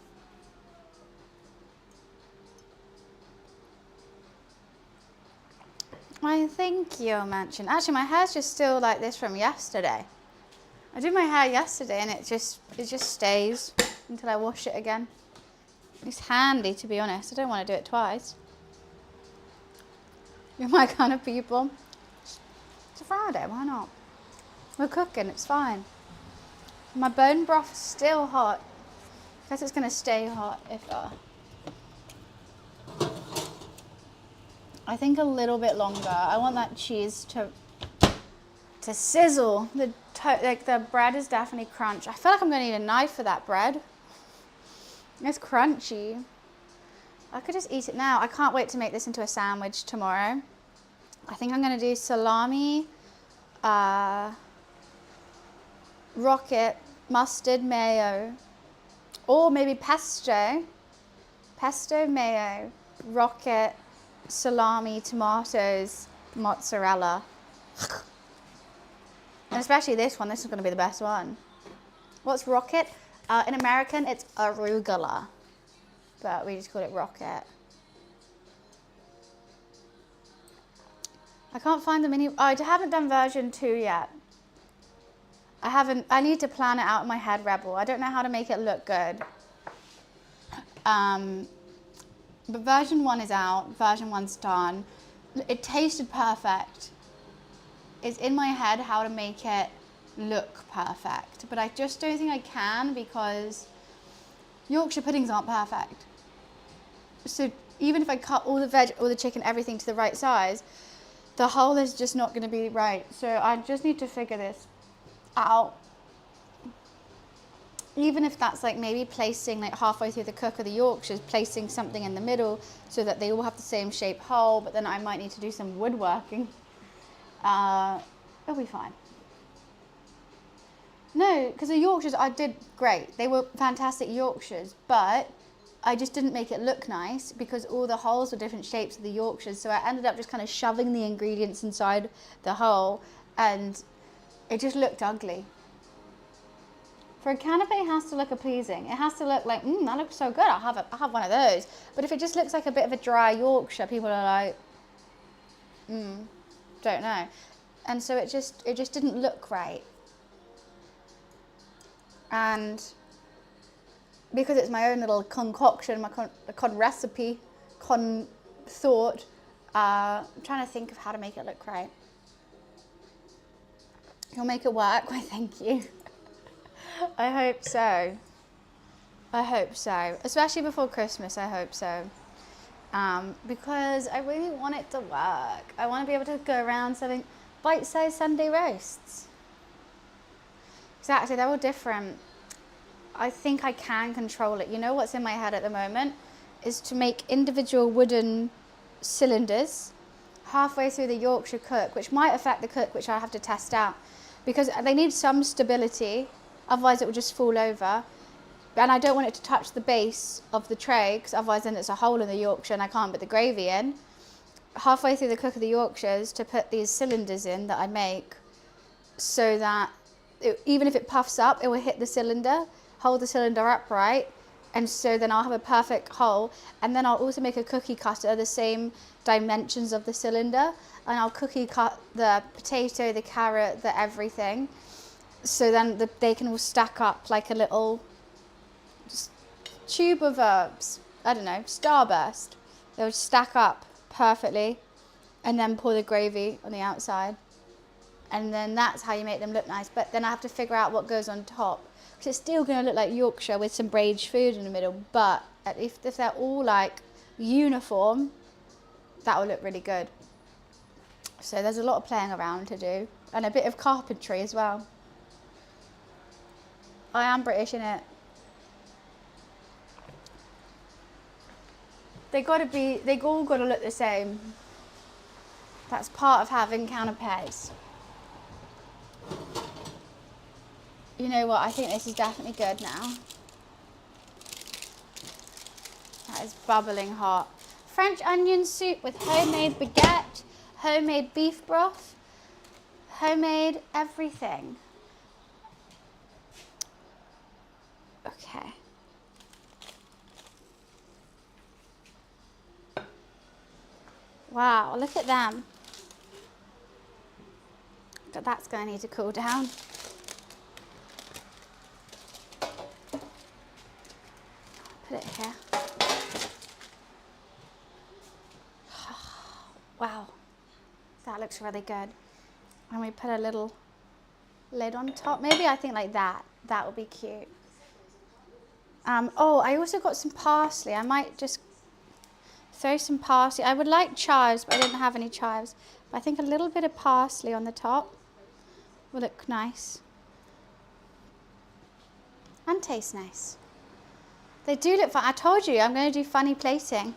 S1: I think you mentioned. Actually, my hair's just still like this from yesterday. I did my hair yesterday and it just stays until I wash it again. It's handy, to be honest. I don't want to do it twice. You're my kind of people. It's a Friday, why not? We're cooking, it's fine. My bone broth's still hot. I guess it's going to stay hot if... I think a little bit longer. I want that cheese to sizzle. The bread is definitely crunch. I feel like I'm going to need a knife for that bread. It's crunchy. I could just eat it now. I can't wait to make this into a sandwich tomorrow. I think I'm going to do salami, rocket, mustard, mayo, or maybe pesto. Pesto, mayo, rocket, salami, tomatoes, mozzarella. And especially this one, this is going to be the best one. What's rocket? In American, it's arugula, but we just call it rocket. I can't find the mini. Oh, I haven't done version 2 yet. I need to plan it out in my head, Rebel. I don't know how to make it look good. But version 1 is out, version 1's done. It tasted perfect. It's in my head how to make it look perfect, but I just don't think I can because Yorkshire puddings aren't perfect. So even if I cut all the veg, all the chicken, everything to the right size, the whole is just not going to be right. So I just need to figure this out. Even if that's like maybe placing like halfway through the cook of the Yorkshires, placing something in the middle so that they all have the same shape whole, but then I might need to do some woodworking. It'll be fine. No, because the Yorkshires I did great. They were fantastic Yorkshires, but I just didn't make it look nice because all the holes were different shapes of the Yorkshires. So I ended up just kind of shoving the ingredients inside the hole and it just looked ugly. For a canapé, it has to look appeasing. It has to look like, that looks so good, I'll have one of those. But if it just looks like a bit of a dry Yorkshire, people are like, don't know. And so it just didn't look right. And because it's my own little concoction, my con recipe, con thought, I'm trying to think of how to make it look right. You'll make it work? Why, thank you. I hope so. I hope so. Especially before Christmas, I hope so. Because I really want it to work. I want to be able to go around serving bite-sized Sunday roasts. Exactly, they're all different. I think I can control it. You know what's in my head at the moment is to make individual wooden cylinders halfway through the Yorkshire cook, which might affect the cook, which I have to test out. Because they need some stability, otherwise it will just fall over. And I don't want it to touch the base of the tray, because otherwise then it's a hole in the Yorkshire and I can't put the gravy in. Halfway through the cook of the Yorkshires to put these cylinders in that I make, so that even if it puffs up, it will hit the cylinder, hold the cylinder upright, and so then I'll have a perfect hole. And then I'll also make a cookie cutter, the same dimensions of the cylinder, and I'll cookie cut the potato, the carrot, the everything, so then they can all stack up like a little just tube of herbs. I don't know, starburst. They'll stack up perfectly, and then pour the gravy on the outside. And then that's how you make them look nice. But then I have to figure out what goes on top, because it's still going to look like Yorkshire with some braised food in the middle. But if they're all like uniform, that will look really good. So there's a lot of playing around to do, and a bit of carpentry as well. I am British, innit? They all got to look the same. That's part of having canapés. You know what? I think this is definitely good now. That is bubbling hot. French onion soup with homemade baguette, homemade beef broth, homemade everything. Okay. Wow, look at them. But that's going to need to cool down. Put it here. Wow, that looks really good. And we put a little lid on top. Maybe I think like that. That would be cute. Oh, I also got some parsley. I might just throw some parsley. I would like chives, but I didn't have any chives. But I think a little bit of parsley on the top will look nice. And taste nice. They do look fun. I told you I'm going to do funny plating.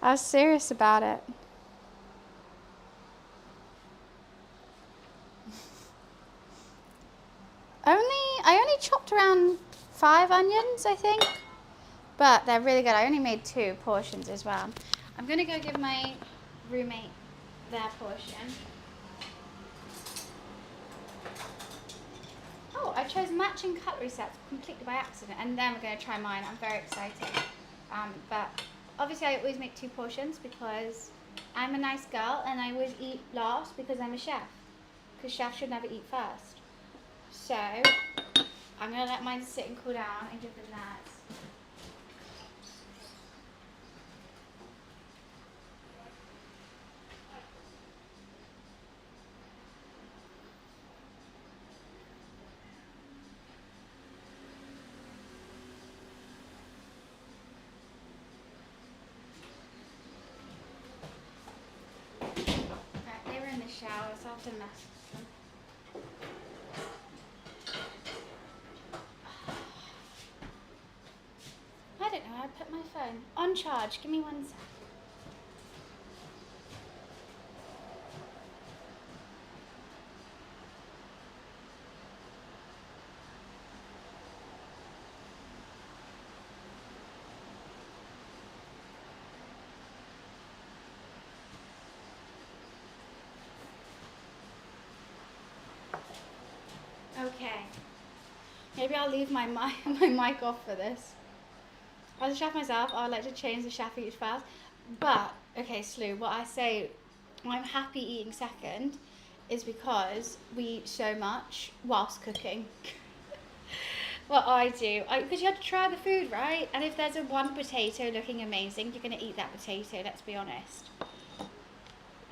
S1: I was serious about it. I only chopped around 5 onions, I think. But they're really good. I only made 2 portions as well. I'm going to go give my roommate their portion. Oh, I chose matching cutlery sets completely by accident. And then we're going to try mine. I'm very excited. But obviously I always make 2 portions because I'm a nice girl and I always eat last because I'm a chef. Because chefs should never eat first. So, I'm going to let mine sit and cool down and give them that. Right, they were in the shower, so I have to mess with them. I don't know, I put my phone on charge. Give me 1 sec. Okay. Maybe I'll leave my mic off for this. As a chef myself, I would like to change the chef each fast. But, okay, Slew, what I say, I'm happy eating second, is because we eat so much whilst cooking. What I do, because you have to try the food, right? And if there's a 1 potato looking amazing, you're going to eat that potato, let's be honest.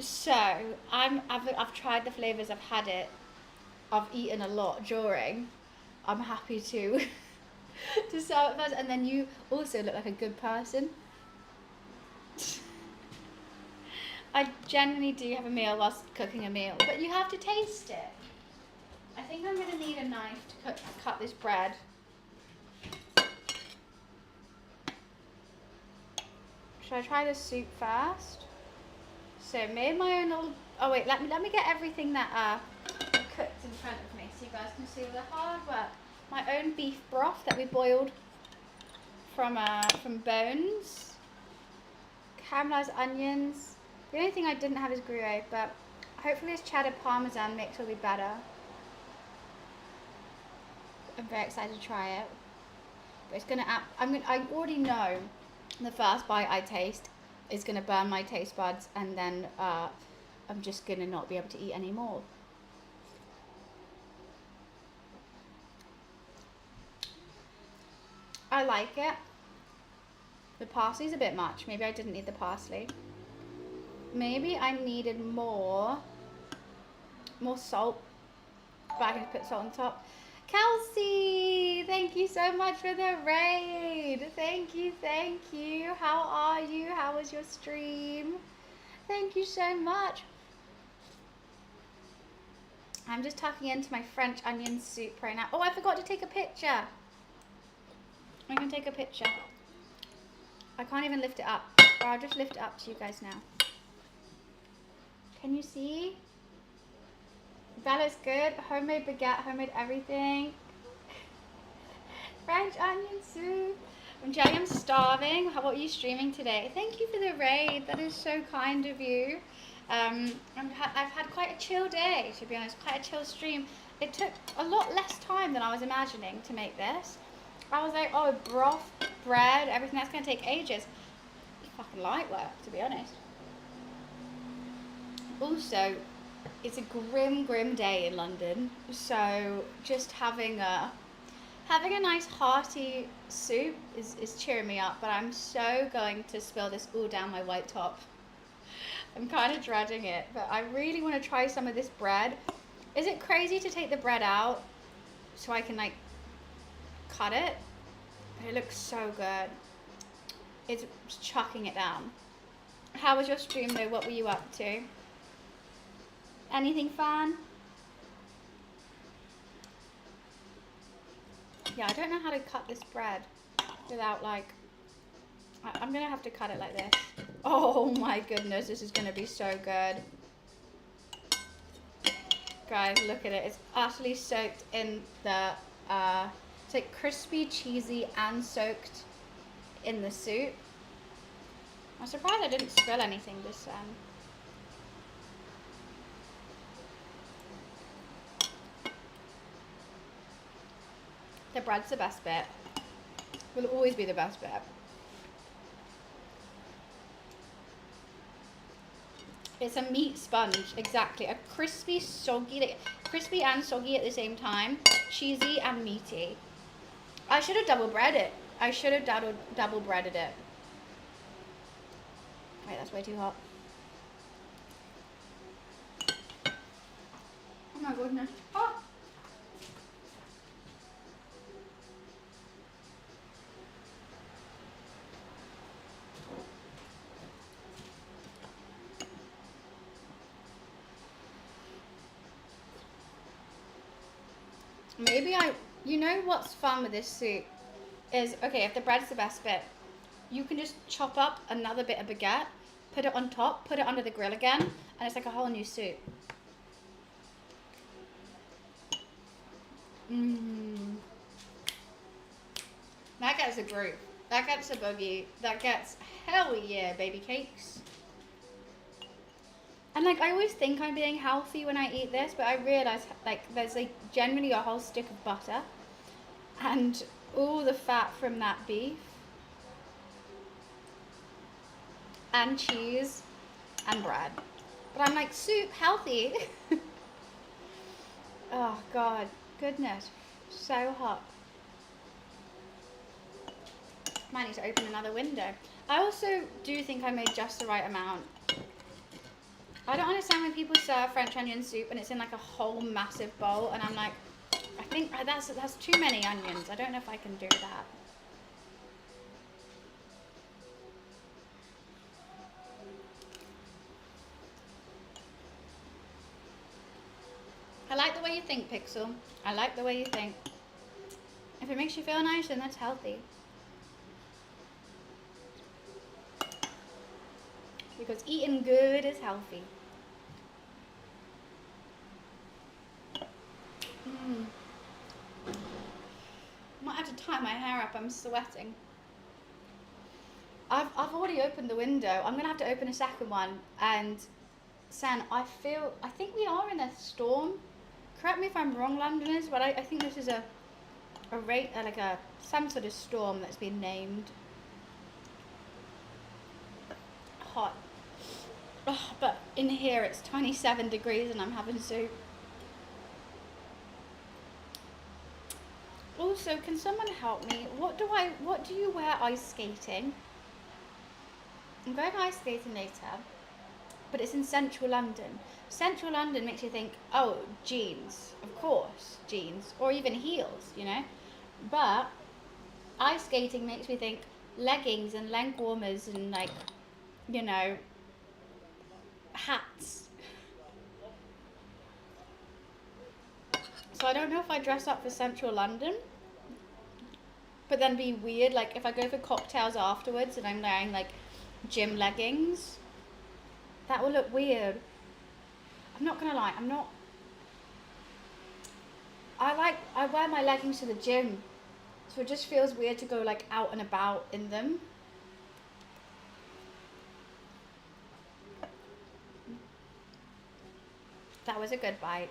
S1: So, I've tried the flavours, I've had it, I've eaten a lot during. I'm happy to to serve it first, and then you also look like a good person. I generally do have a meal whilst cooking a meal, but you have to taste it. I think I'm going to need a knife to cut this bread. Should I try the soup first? So made my own little. Oh wait, let me get everything that cooked in front of me so you guys can see all the hard work. My own beef broth that we boiled from bones. Caramelized onions. The only thing I didn't have is Gruyere, but hopefully this cheddar parmesan mix will be better. I'm very excited to try it. But it's I already know the first bite I taste is gonna burn my taste buds, and then I'm just gonna not be able to eat anymore. I like it. The parsley's a bit much. Maybe I didn't need the parsley. Maybe I needed more salt. But I can put salt on top. Kelsey, thank you so much for the raid. Thank you, thank you. How are you? How was your stream? Thank you so much. I'm just tucking into my French onion soup right now. Oh, I forgot to take a picture. I can take a picture. I can't even lift it up. Or I'll just lift it up to you guys now. Can you see? Bella's good. Homemade baguette, homemade everything. French onion soup. I'm Jelly, I'm starving. What are you streaming today? Thank you for the raid. That is so kind of you. I've had quite a chill day, to be honest. Quite a chill stream. It took a lot less time than I was imagining to make this. I was like, oh, broth, bread, everything, that's going to take ages. It's fucking light work, to be honest. Also, It's a grim day in London, so just having a nice hearty soup is cheering me up, but I'm so going to spill this all down my white top. I'm kind of dreading it, but I really want to try some of this bread. Is it crazy to take the bread out so I can like cut it? But it looks so good. It's chucking it down. How was your stream though? What were you up to? Anything fun? Yeah, I don't know how to cut this bread without like, I'm gonna have to cut it like this. Oh my goodness, this is gonna be so good. Guys, look at it. It's utterly soaked in the, it's like crispy, cheesy, and soaked in the soup. I'm surprised I didn't spill anything this time. The bread's the best bit. Will always be the best bit. It's a meat sponge, exactly. A crispy, soggy, crispy and soggy at the same time. Cheesy and meaty. I should have double breaded it. I should have double breaded it. Wait, that's way too hot. Oh my goodness. Oh. Maybe you know what's fun with this soup is, okay, if the bread's the best bit, you can just chop up another bit of baguette, put it on top, put it under the grill again, and it's like a whole new soup. That gets a groove. That gets a boogie. That gets hell yeah, baby cakes. And like, I always think I'm being healthy when I eat this, but I realize like there's like generally a whole stick of butter and all the fat from that beef and cheese and bread. But I'm like, soup, healthy. Oh God, goodness, so hot. Might need to open another window. I also do think I made just the right amount. I don't understand when people serve French onion soup and it's in like a whole massive bowl, and I'm like, I think that's too many onions. I don't know if I can do that. I like the way you think, Pixel. I like the way you think. If it makes you feel nice, then that's healthy. Because eating good is healthy. Might have to tie my hair up, I'm sweating. I've already opened the window. I'm gonna have to open a second one. And San, I think we are in a storm. Correct me if I'm wrong, Londoners, but I think this is some sort of storm that's been named. Hot. Oh, but in here it's 27 degrees and I'm having soup. Also, can someone help me? What do you wear ice skating? I'm going ice skating later, but it's in central London. Central London makes you think, oh, jeans, of course, jeans, or even heels, you know? But ice skating makes me think leggings and leg warmers and like, you know, hats. So I don't know if I dress up for central London, but then be weird, like if I go for cocktails afterwards and I'm wearing like gym leggings, that will look weird. I'm not gonna lie, I wear my leggings to the gym, so it just feels weird to go like out and about in them. That was a good bite.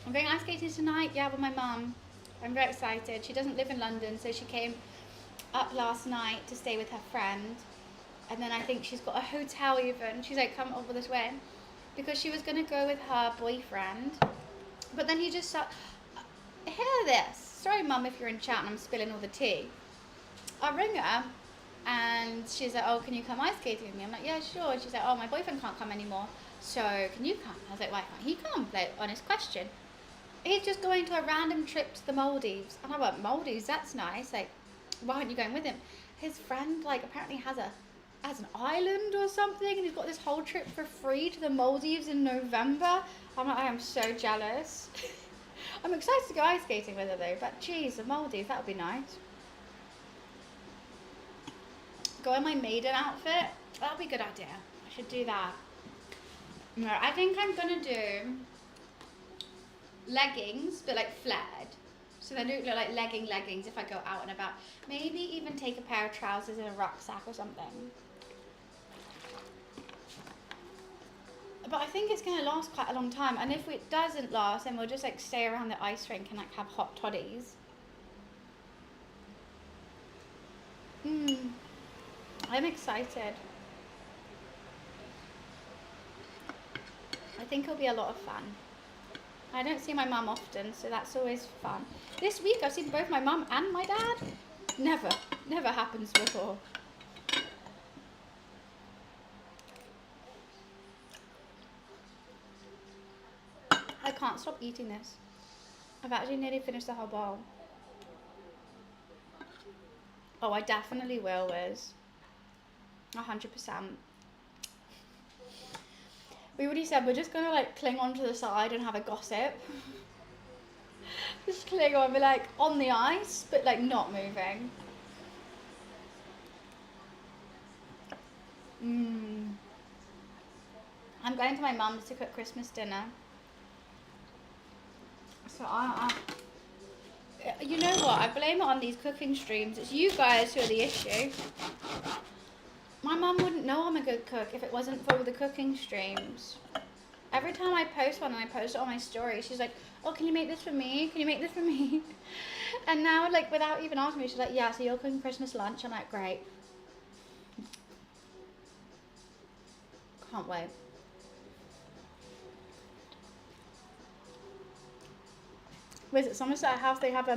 S1: I'm going ice skating tonight, yeah, with my mum. I'm very excited. She doesn't live in London, so she came up last night to stay with her friend. And then I think she's got a hotel even. She's like, come over this way. Because she was going to go with her boyfriend. But then he just said, hear this. Sorry, Mum, if you're in chat and I'm spilling all the tea. I ring her and she's like, oh, can you come ice skating with me? I'm like, yeah, sure. And she's like, oh, my boyfriend can't come anymore. So can you come? I was like, why can't he come? Like, honest question. He's just going to a random trip to the Maldives. And I went, Maldives, that's nice. Like, why aren't you going with him? His friend, like, apparently has an island or something, and he's got this whole trip for free to the Maldives in November. I'm like, I am so jealous. I'm excited to go ice skating with her though, but geez, the Maldives, that would be nice. Go in my Meedoen outfit, that would be a good idea. I should do that. No, I think I'm gonna do leggings, but like flared. So they don't look like leggings if I go out and about. Maybe even take a pair of trousers and a rucksack or something. But I think it's going to last quite a long time. And if it doesn't last, then we'll just like stay around the ice rink and like have hot toddies. I'm excited. I think it'll be a lot of fun. I don't see my mum often, so that's always fun. This week I've seen both my mum and my dad. Never happens before. I can't stop eating this. I've actually nearly finished the whole bowl. Oh, I definitely will, Wiz. 100%. We already said we're just gonna like cling on to the side and have a gossip. Just cling on, we're like on the ice, but like not moving. I'm going to my mum's to cook Christmas dinner. So you know what? I blame it on these cooking streams. It's you guys who are the issue. My mum wouldn't know I'm a good cook if it wasn't for the cooking streams. Every time I post one and I post it on my story, she's like, oh, can you make this for me? Can you make this for me? And now, like, without even asking me, she's like, yeah, so you're cooking Christmas lunch? I'm like, great. Can't wait. With Somerset House, they have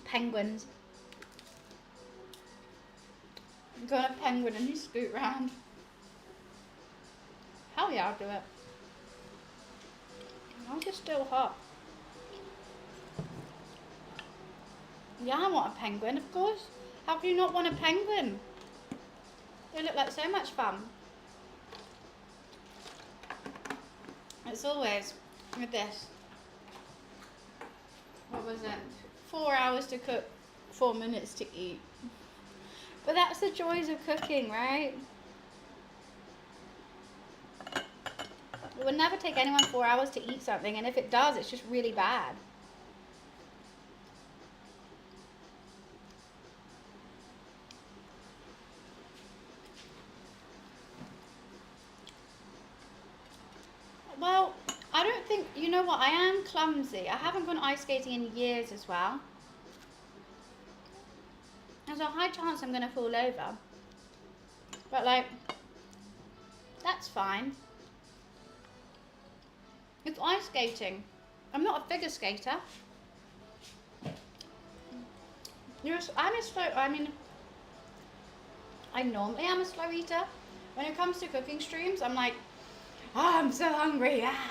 S1: penguins. You go on a penguin and you scoot round. Hell yeah, I'll do it. Why is it still hot? Yeah, I want a penguin, of course. How can you not want a penguin? They look like so much fun. It's always with this. What was it? 4 hours to cook, 4 minutes to eat. But that's the joys of cooking, right? It would never take anyone 4 hours to eat something, and if it does, it's just really bad. Well, I don't think, you know what, I am clumsy. I haven't gone ice skating in years as well. There's a high chance I'm going to fall over. But like, that's fine. It's ice skating. I'm not a figure skater. I normally am a slow eater. When it comes to cooking streams, I'm like, oh, I'm so hungry. Ah.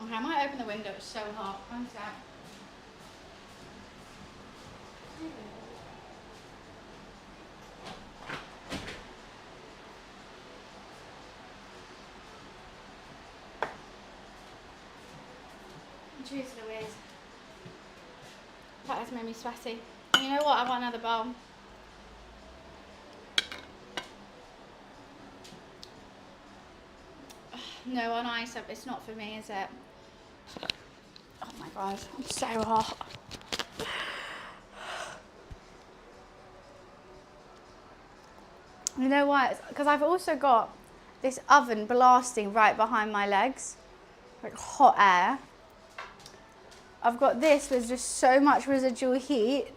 S1: Okay, I might open the window. It's so hot. One sec. Jeez Louise. That has made me sweaty. And you know what? I want another bowl. No, on ice, it's not for me, is it? Oh my god, I'm so hot. You know what? Because I've also got this oven blasting right behind my legs. Like hot air. I've got this with just so much residual heat.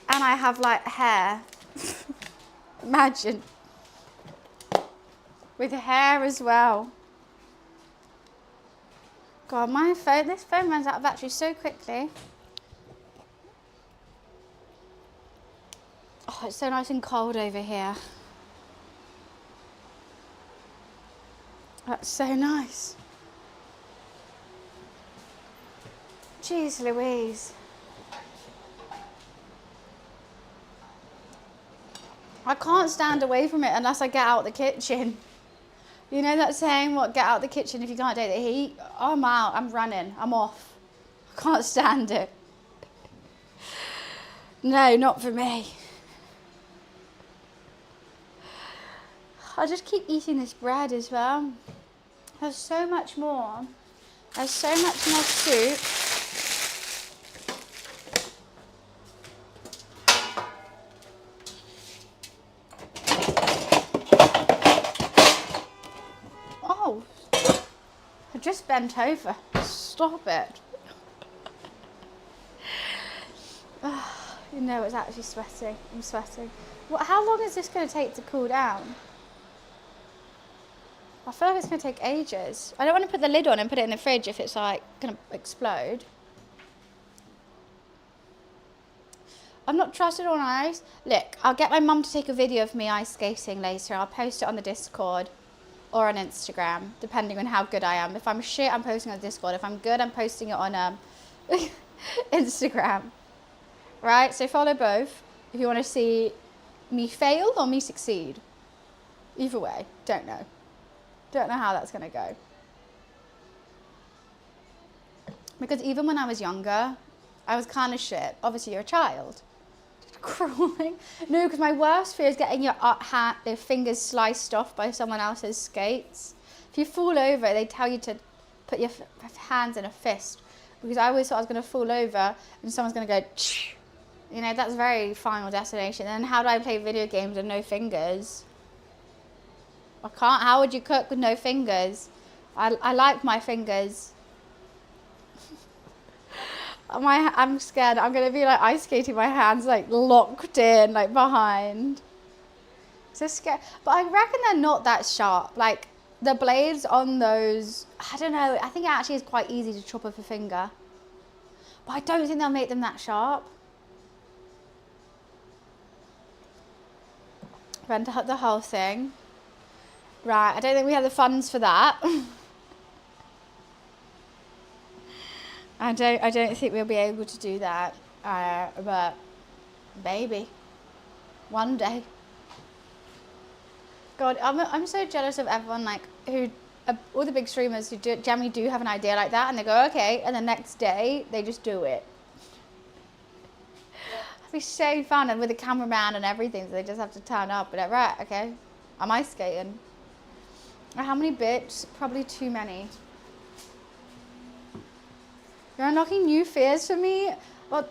S1: And I have like hair. Imagine. With hair as well. God, this phone runs out of battery so quickly. Oh, it's so nice and cold over here. That's so nice. Jeez Louise. I can't stand away from it unless I get out the kitchen. You know that saying, what, get out the kitchen if you can't take the heat? I'm out, I'm running, I'm off. I can't stand it. No, not for me. I'll just keep eating this bread as well. There's so much more. There's so much more soup. Oh, I just bent over. Stop it. You know, it's actually sweating. I'm sweating. How long is this going to take to cool down? I feel like it's going to take ages. I don't want to put the lid on and put it in the fridge if it's like going to explode. I'm not trusted on ice. Look, I'll get my mum to take a video of me ice skating later. I'll post it on the Discord or on Instagram, depending on how good I am. If I'm shit, I'm posting on Discord. If I'm good, I'm posting it on Instagram. Right, so follow both if you want to see me fail or me succeed. Either way, don't know. Don't know how that's going to go. Because even when I was younger, I was kind of shit. Obviously, you're a child. Crawling. No, because my worst fear is getting your fingers sliced off by someone else's skates. If you fall over, they tell you to put your hands in a fist. Because I always thought I was going to fall over and someone's going to go, you know, that's very Final Destination. And how do I play video games with no fingers? I can't. How would you cook with no fingers? I like my fingers. I'm scared. I'm going to be like ice skating, my hands like locked in, like behind. So scared. But I reckon they're not that sharp. Like the blades on those, I don't know. I think it actually is quite easy to chop off a finger. But I don't think they'll make them that sharp. Rent out the whole thing. Right, I don't think we have the funds for that. I don't think we'll be able to do that. But maybe one day. God, I'm so jealous of everyone like who all the big streamers who generally do have an idea like that and they go okay, and the next day they just do it. It'd be so fun, and with a cameraman and everything, so they just have to turn up and like, right, okay, I'm ice skating. How many bits? Probably too many. You're unlocking new fears for me? Well,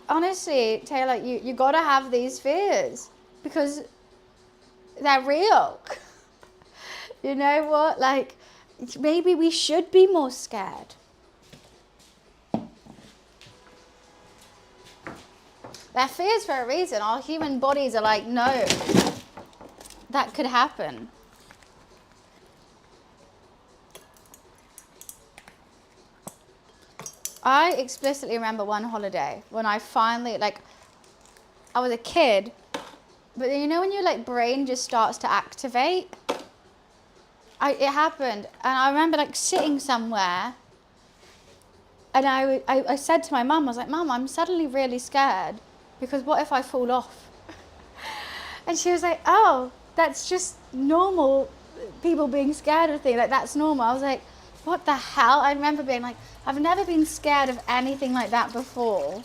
S1: honestly, Taylor, you gotta have these fears because they're real. You know what? Like, maybe we should be more scared. They're fears for a reason. Our human bodies are like, no, that could happen. I explicitly remember one holiday when I finally, like, I was a kid, but you know when your like brain just starts to activate? It happened, and I remember like sitting somewhere, and I said to my mum, I was like, Mum, I'm suddenly really scared, because what if I fall off? And she was like, oh, that's just normal, people being scared of things, like that's normal. I was like, what the hell? I remember being like, I've never been scared of anything like that before.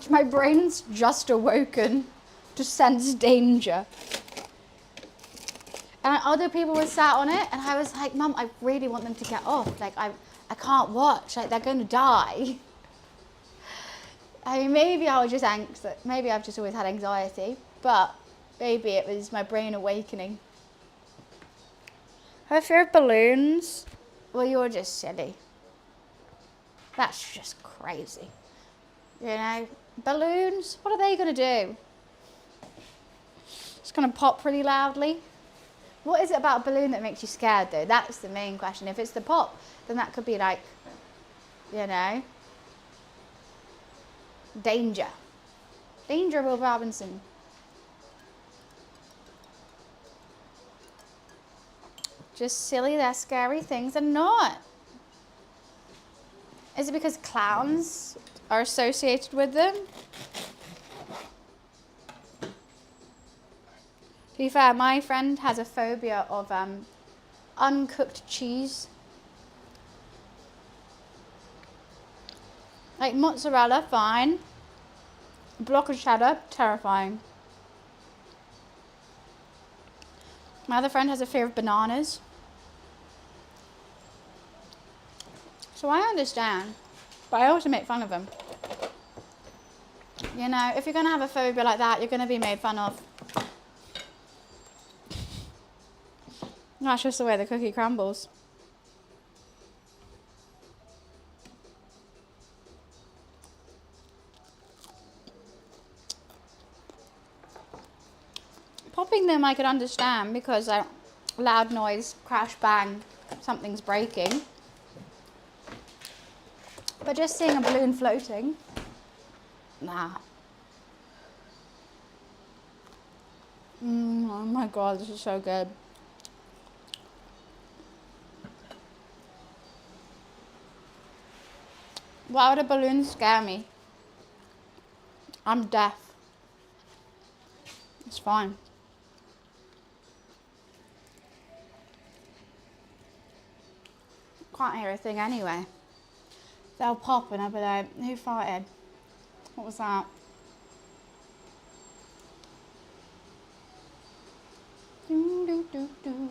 S1: My brain's just awoken to sense danger. And other people were sat on it, and I was like, Mum, I really want them to get off. Like, I can't watch. Like, they're going to die. I mean, maybe I was just anxious. Maybe I've just always had anxiety, but maybe it was my brain awakening. Have a fear of balloons? Well, you're just silly. That's just crazy. You know, balloons, what are they going to do? It's going to pop really loudly. What is it about a balloon that makes you scared though? That's the main question. If it's the pop, then that could be like, you know, danger. Danger, Will Robinson. Just silly, they're scary things. They're not. Is it because clowns are associated with them? To be fair, my friend has a phobia of uncooked cheese. Like mozzarella, fine. Block of cheddar, terrifying. My other friend has a fear of bananas. So I understand, but I also make fun of them. You know, if you're going to have a phobia like that, you're going to be made fun of. That's just the way the cookie crumbles. Popping them I could understand because loud noise, crash, bang, something's breaking. But just seeing a balloon floating, nah. Oh my god, this is so good. Why would a balloon scare me? I'm deaf. It's fine. Can't hear a thing anyway. They'll pop and I'll be like, who farted? What was that? Do, do, do, do.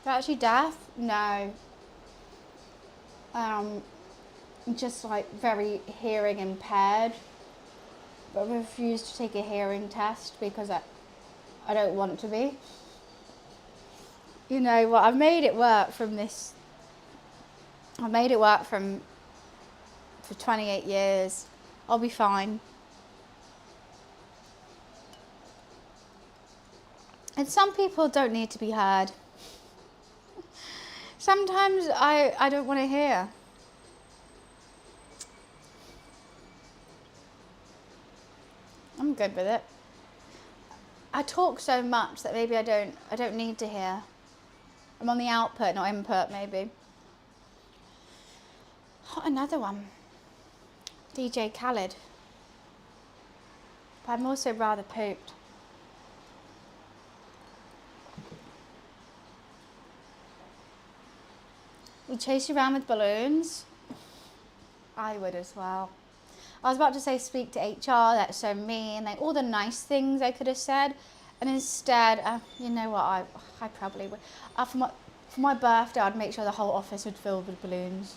S1: They're actually deaf? No. Just like very hearing impaired. But I refuse to take a hearing test because I don't want to be. You know what, I've made it work from this. I've made it work for 28 years. I'll be fine. And some people don't need to be heard. Sometimes I don't want to hear. I'm good with it. I talk so much that maybe I don't need to hear. I'm on the output, not input, maybe. Oh, another one. DJ Khaled. But I'm also rather pooped. We chase you around with balloons. I would as well. I was about to say speak to HR, that's so mean, like all the nice things I could have said. And instead, you know what, I probably would. For my birthday, I'd make sure the whole office would fill with balloons.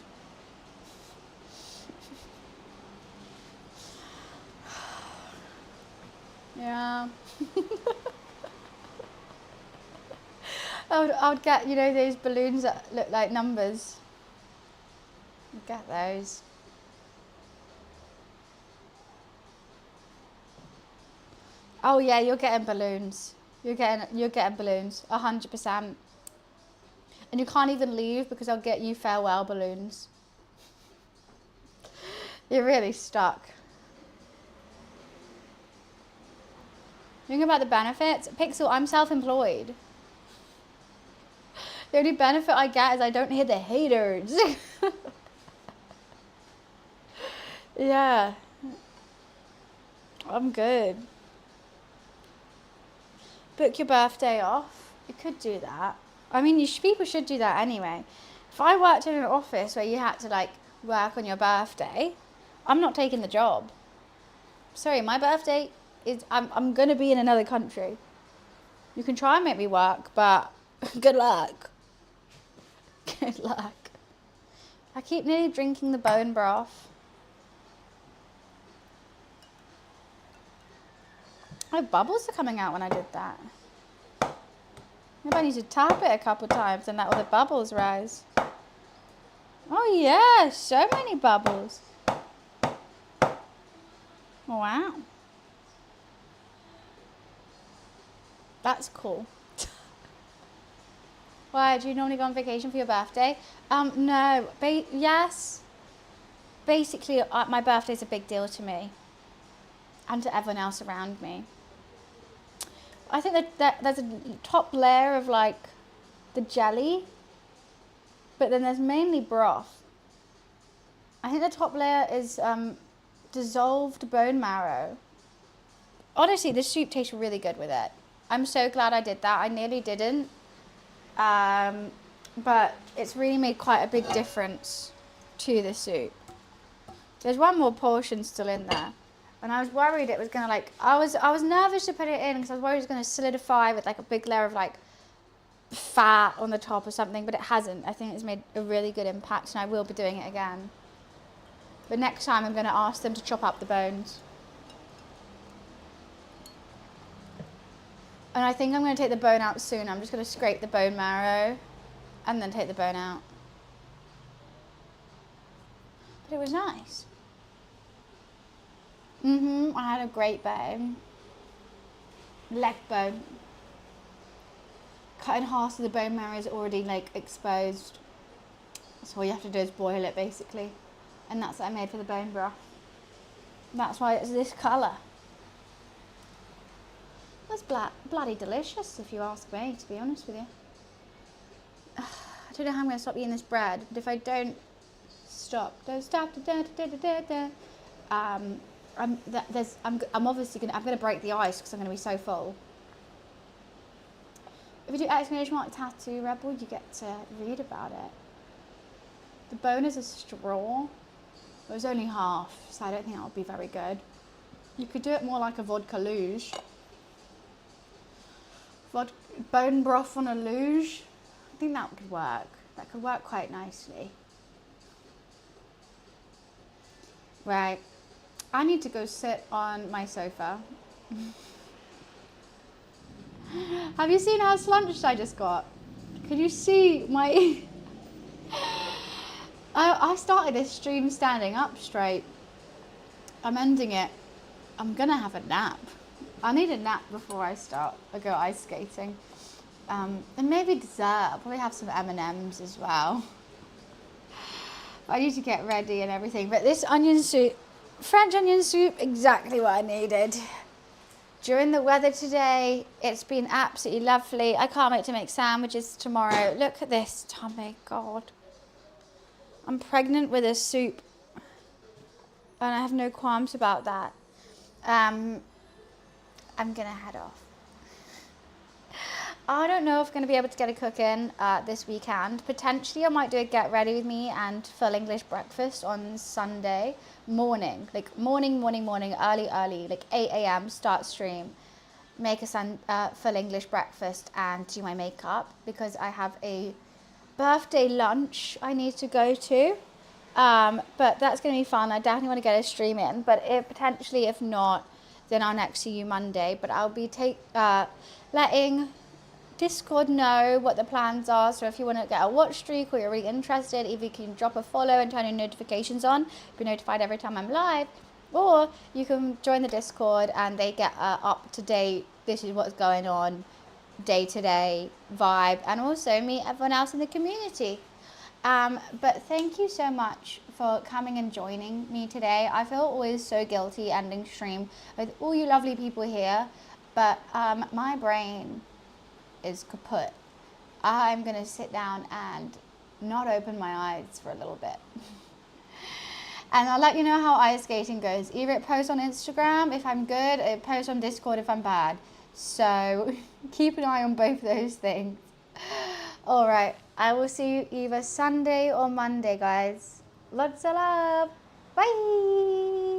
S1: Yeah. I would get, you know, those balloons that look like numbers. I'd get those. Oh yeah, you're getting balloons. You're getting balloons, 100%. And you can't even leave because I'll get you farewell balloons. You're really stuck. Think about the benefits. Pixel, I'm self-employed. The only benefit I get is I don't hear the haters. Yeah. I'm good. Book your birthday off. You could do that. I mean, people should do that anyway. If I worked in an office where you had to like work on your birthday, I'm not taking the job. Sorry, my birthday is, I'm going to be in another country. You can try and make me work, but good luck. Good luck. I keep nearly drinking the bone broth. Oh, bubbles are coming out when I did that. Maybe I need to tap it a couple times and let all the bubbles rise. Oh yeah, so many bubbles. Wow. That's cool. Why, do you normally go on vacation for your birthday? No. Yes. Basically, my birthday's a big deal to me. And to everyone else around me. I think that there's a top layer of like the jelly. But then there's mainly broth. I think the top layer is dissolved bone marrow. Honestly, the soup tastes really good with it. I'm so glad I did that. I nearly didn't. But it's really made quite a big difference to the soup. There's one more portion still in there. And I was worried it was going to like, I was nervous to put it in because I was worried it was going to solidify with like a big layer of like fat on the top or something, but it hasn't. I think it's made a really good impact and I will be doing it again. But next time I'm going to ask them to chop up the bones. And I think I'm going to take the bone out soon. I'm just going to scrape the bone marrow and then take the bone out. But it was nice. I had a great bone. Leg bone. Cut in half so the bone marrow is already like exposed. So all you have to do is boil it basically. And that's what I made for the bone broth. That's why it's this colour. That's bloody delicious if you ask me, to be honest with you. I don't know how I'm going to stop eating this bread, but if I don't stop, I'm obviously I'm going to break the ice because I'm going to be so full. If you do exclamation mark tattoo rebel, you get to read about it. The bone is a straw. It was only half, so I don't think that would be very good. You could do it more like a vodka luge. Bone broth on a luge. I think that could work. That could work quite nicely. Right. I need to go sit on my sofa. Have you seen how slunched I just got? Can you see my... I started this stream standing up straight. I'm ending it. I'm gonna have a nap. I need a nap before I go ice skating. And maybe dessert. I'll probably have some M&Ms as well. I need to get ready and everything. But this onion soup, French onion soup, exactly what I needed. During the weather today, it's been absolutely lovely. I can't wait to make sandwiches tomorrow. Look at this tummy, God. I'm pregnant with a soup. And I have no qualms about that. I'm gonna head off. I don't know if I'm going to be able to get a cook in this weekend. Potentially I might do a get ready with me and full English breakfast on Sunday morning. Like morning, early, like 8 a.m. start stream. Make a full English breakfast and do my makeup because I have a birthday lunch I need to go to. But that's going to be fun. I definitely want to get a stream in. But potentially if not, then I'll next see you Monday. But I'll be letting Discord know what the plans are. So if you want to get a watch streak or you're really interested, either you can drop a follow and turn your notifications on, be notified every time I'm live, or you can join the Discord and they get up to date, this is what's going on, day to day vibe, and also meet everyone else in the community. But thank you so much for coming and joining me today. I feel always so guilty ending stream with all you lovely people here, but my brain is kaput. I'm gonna sit down and not open my eyes for a little bit. And I'll let you know how ice skating goes. Either it posts on Instagram if I'm good, or it posts on Discord if I'm bad. So keep an eye on both those things. All right, I will see you either Sunday or Monday, guys. Lots of love. Bye.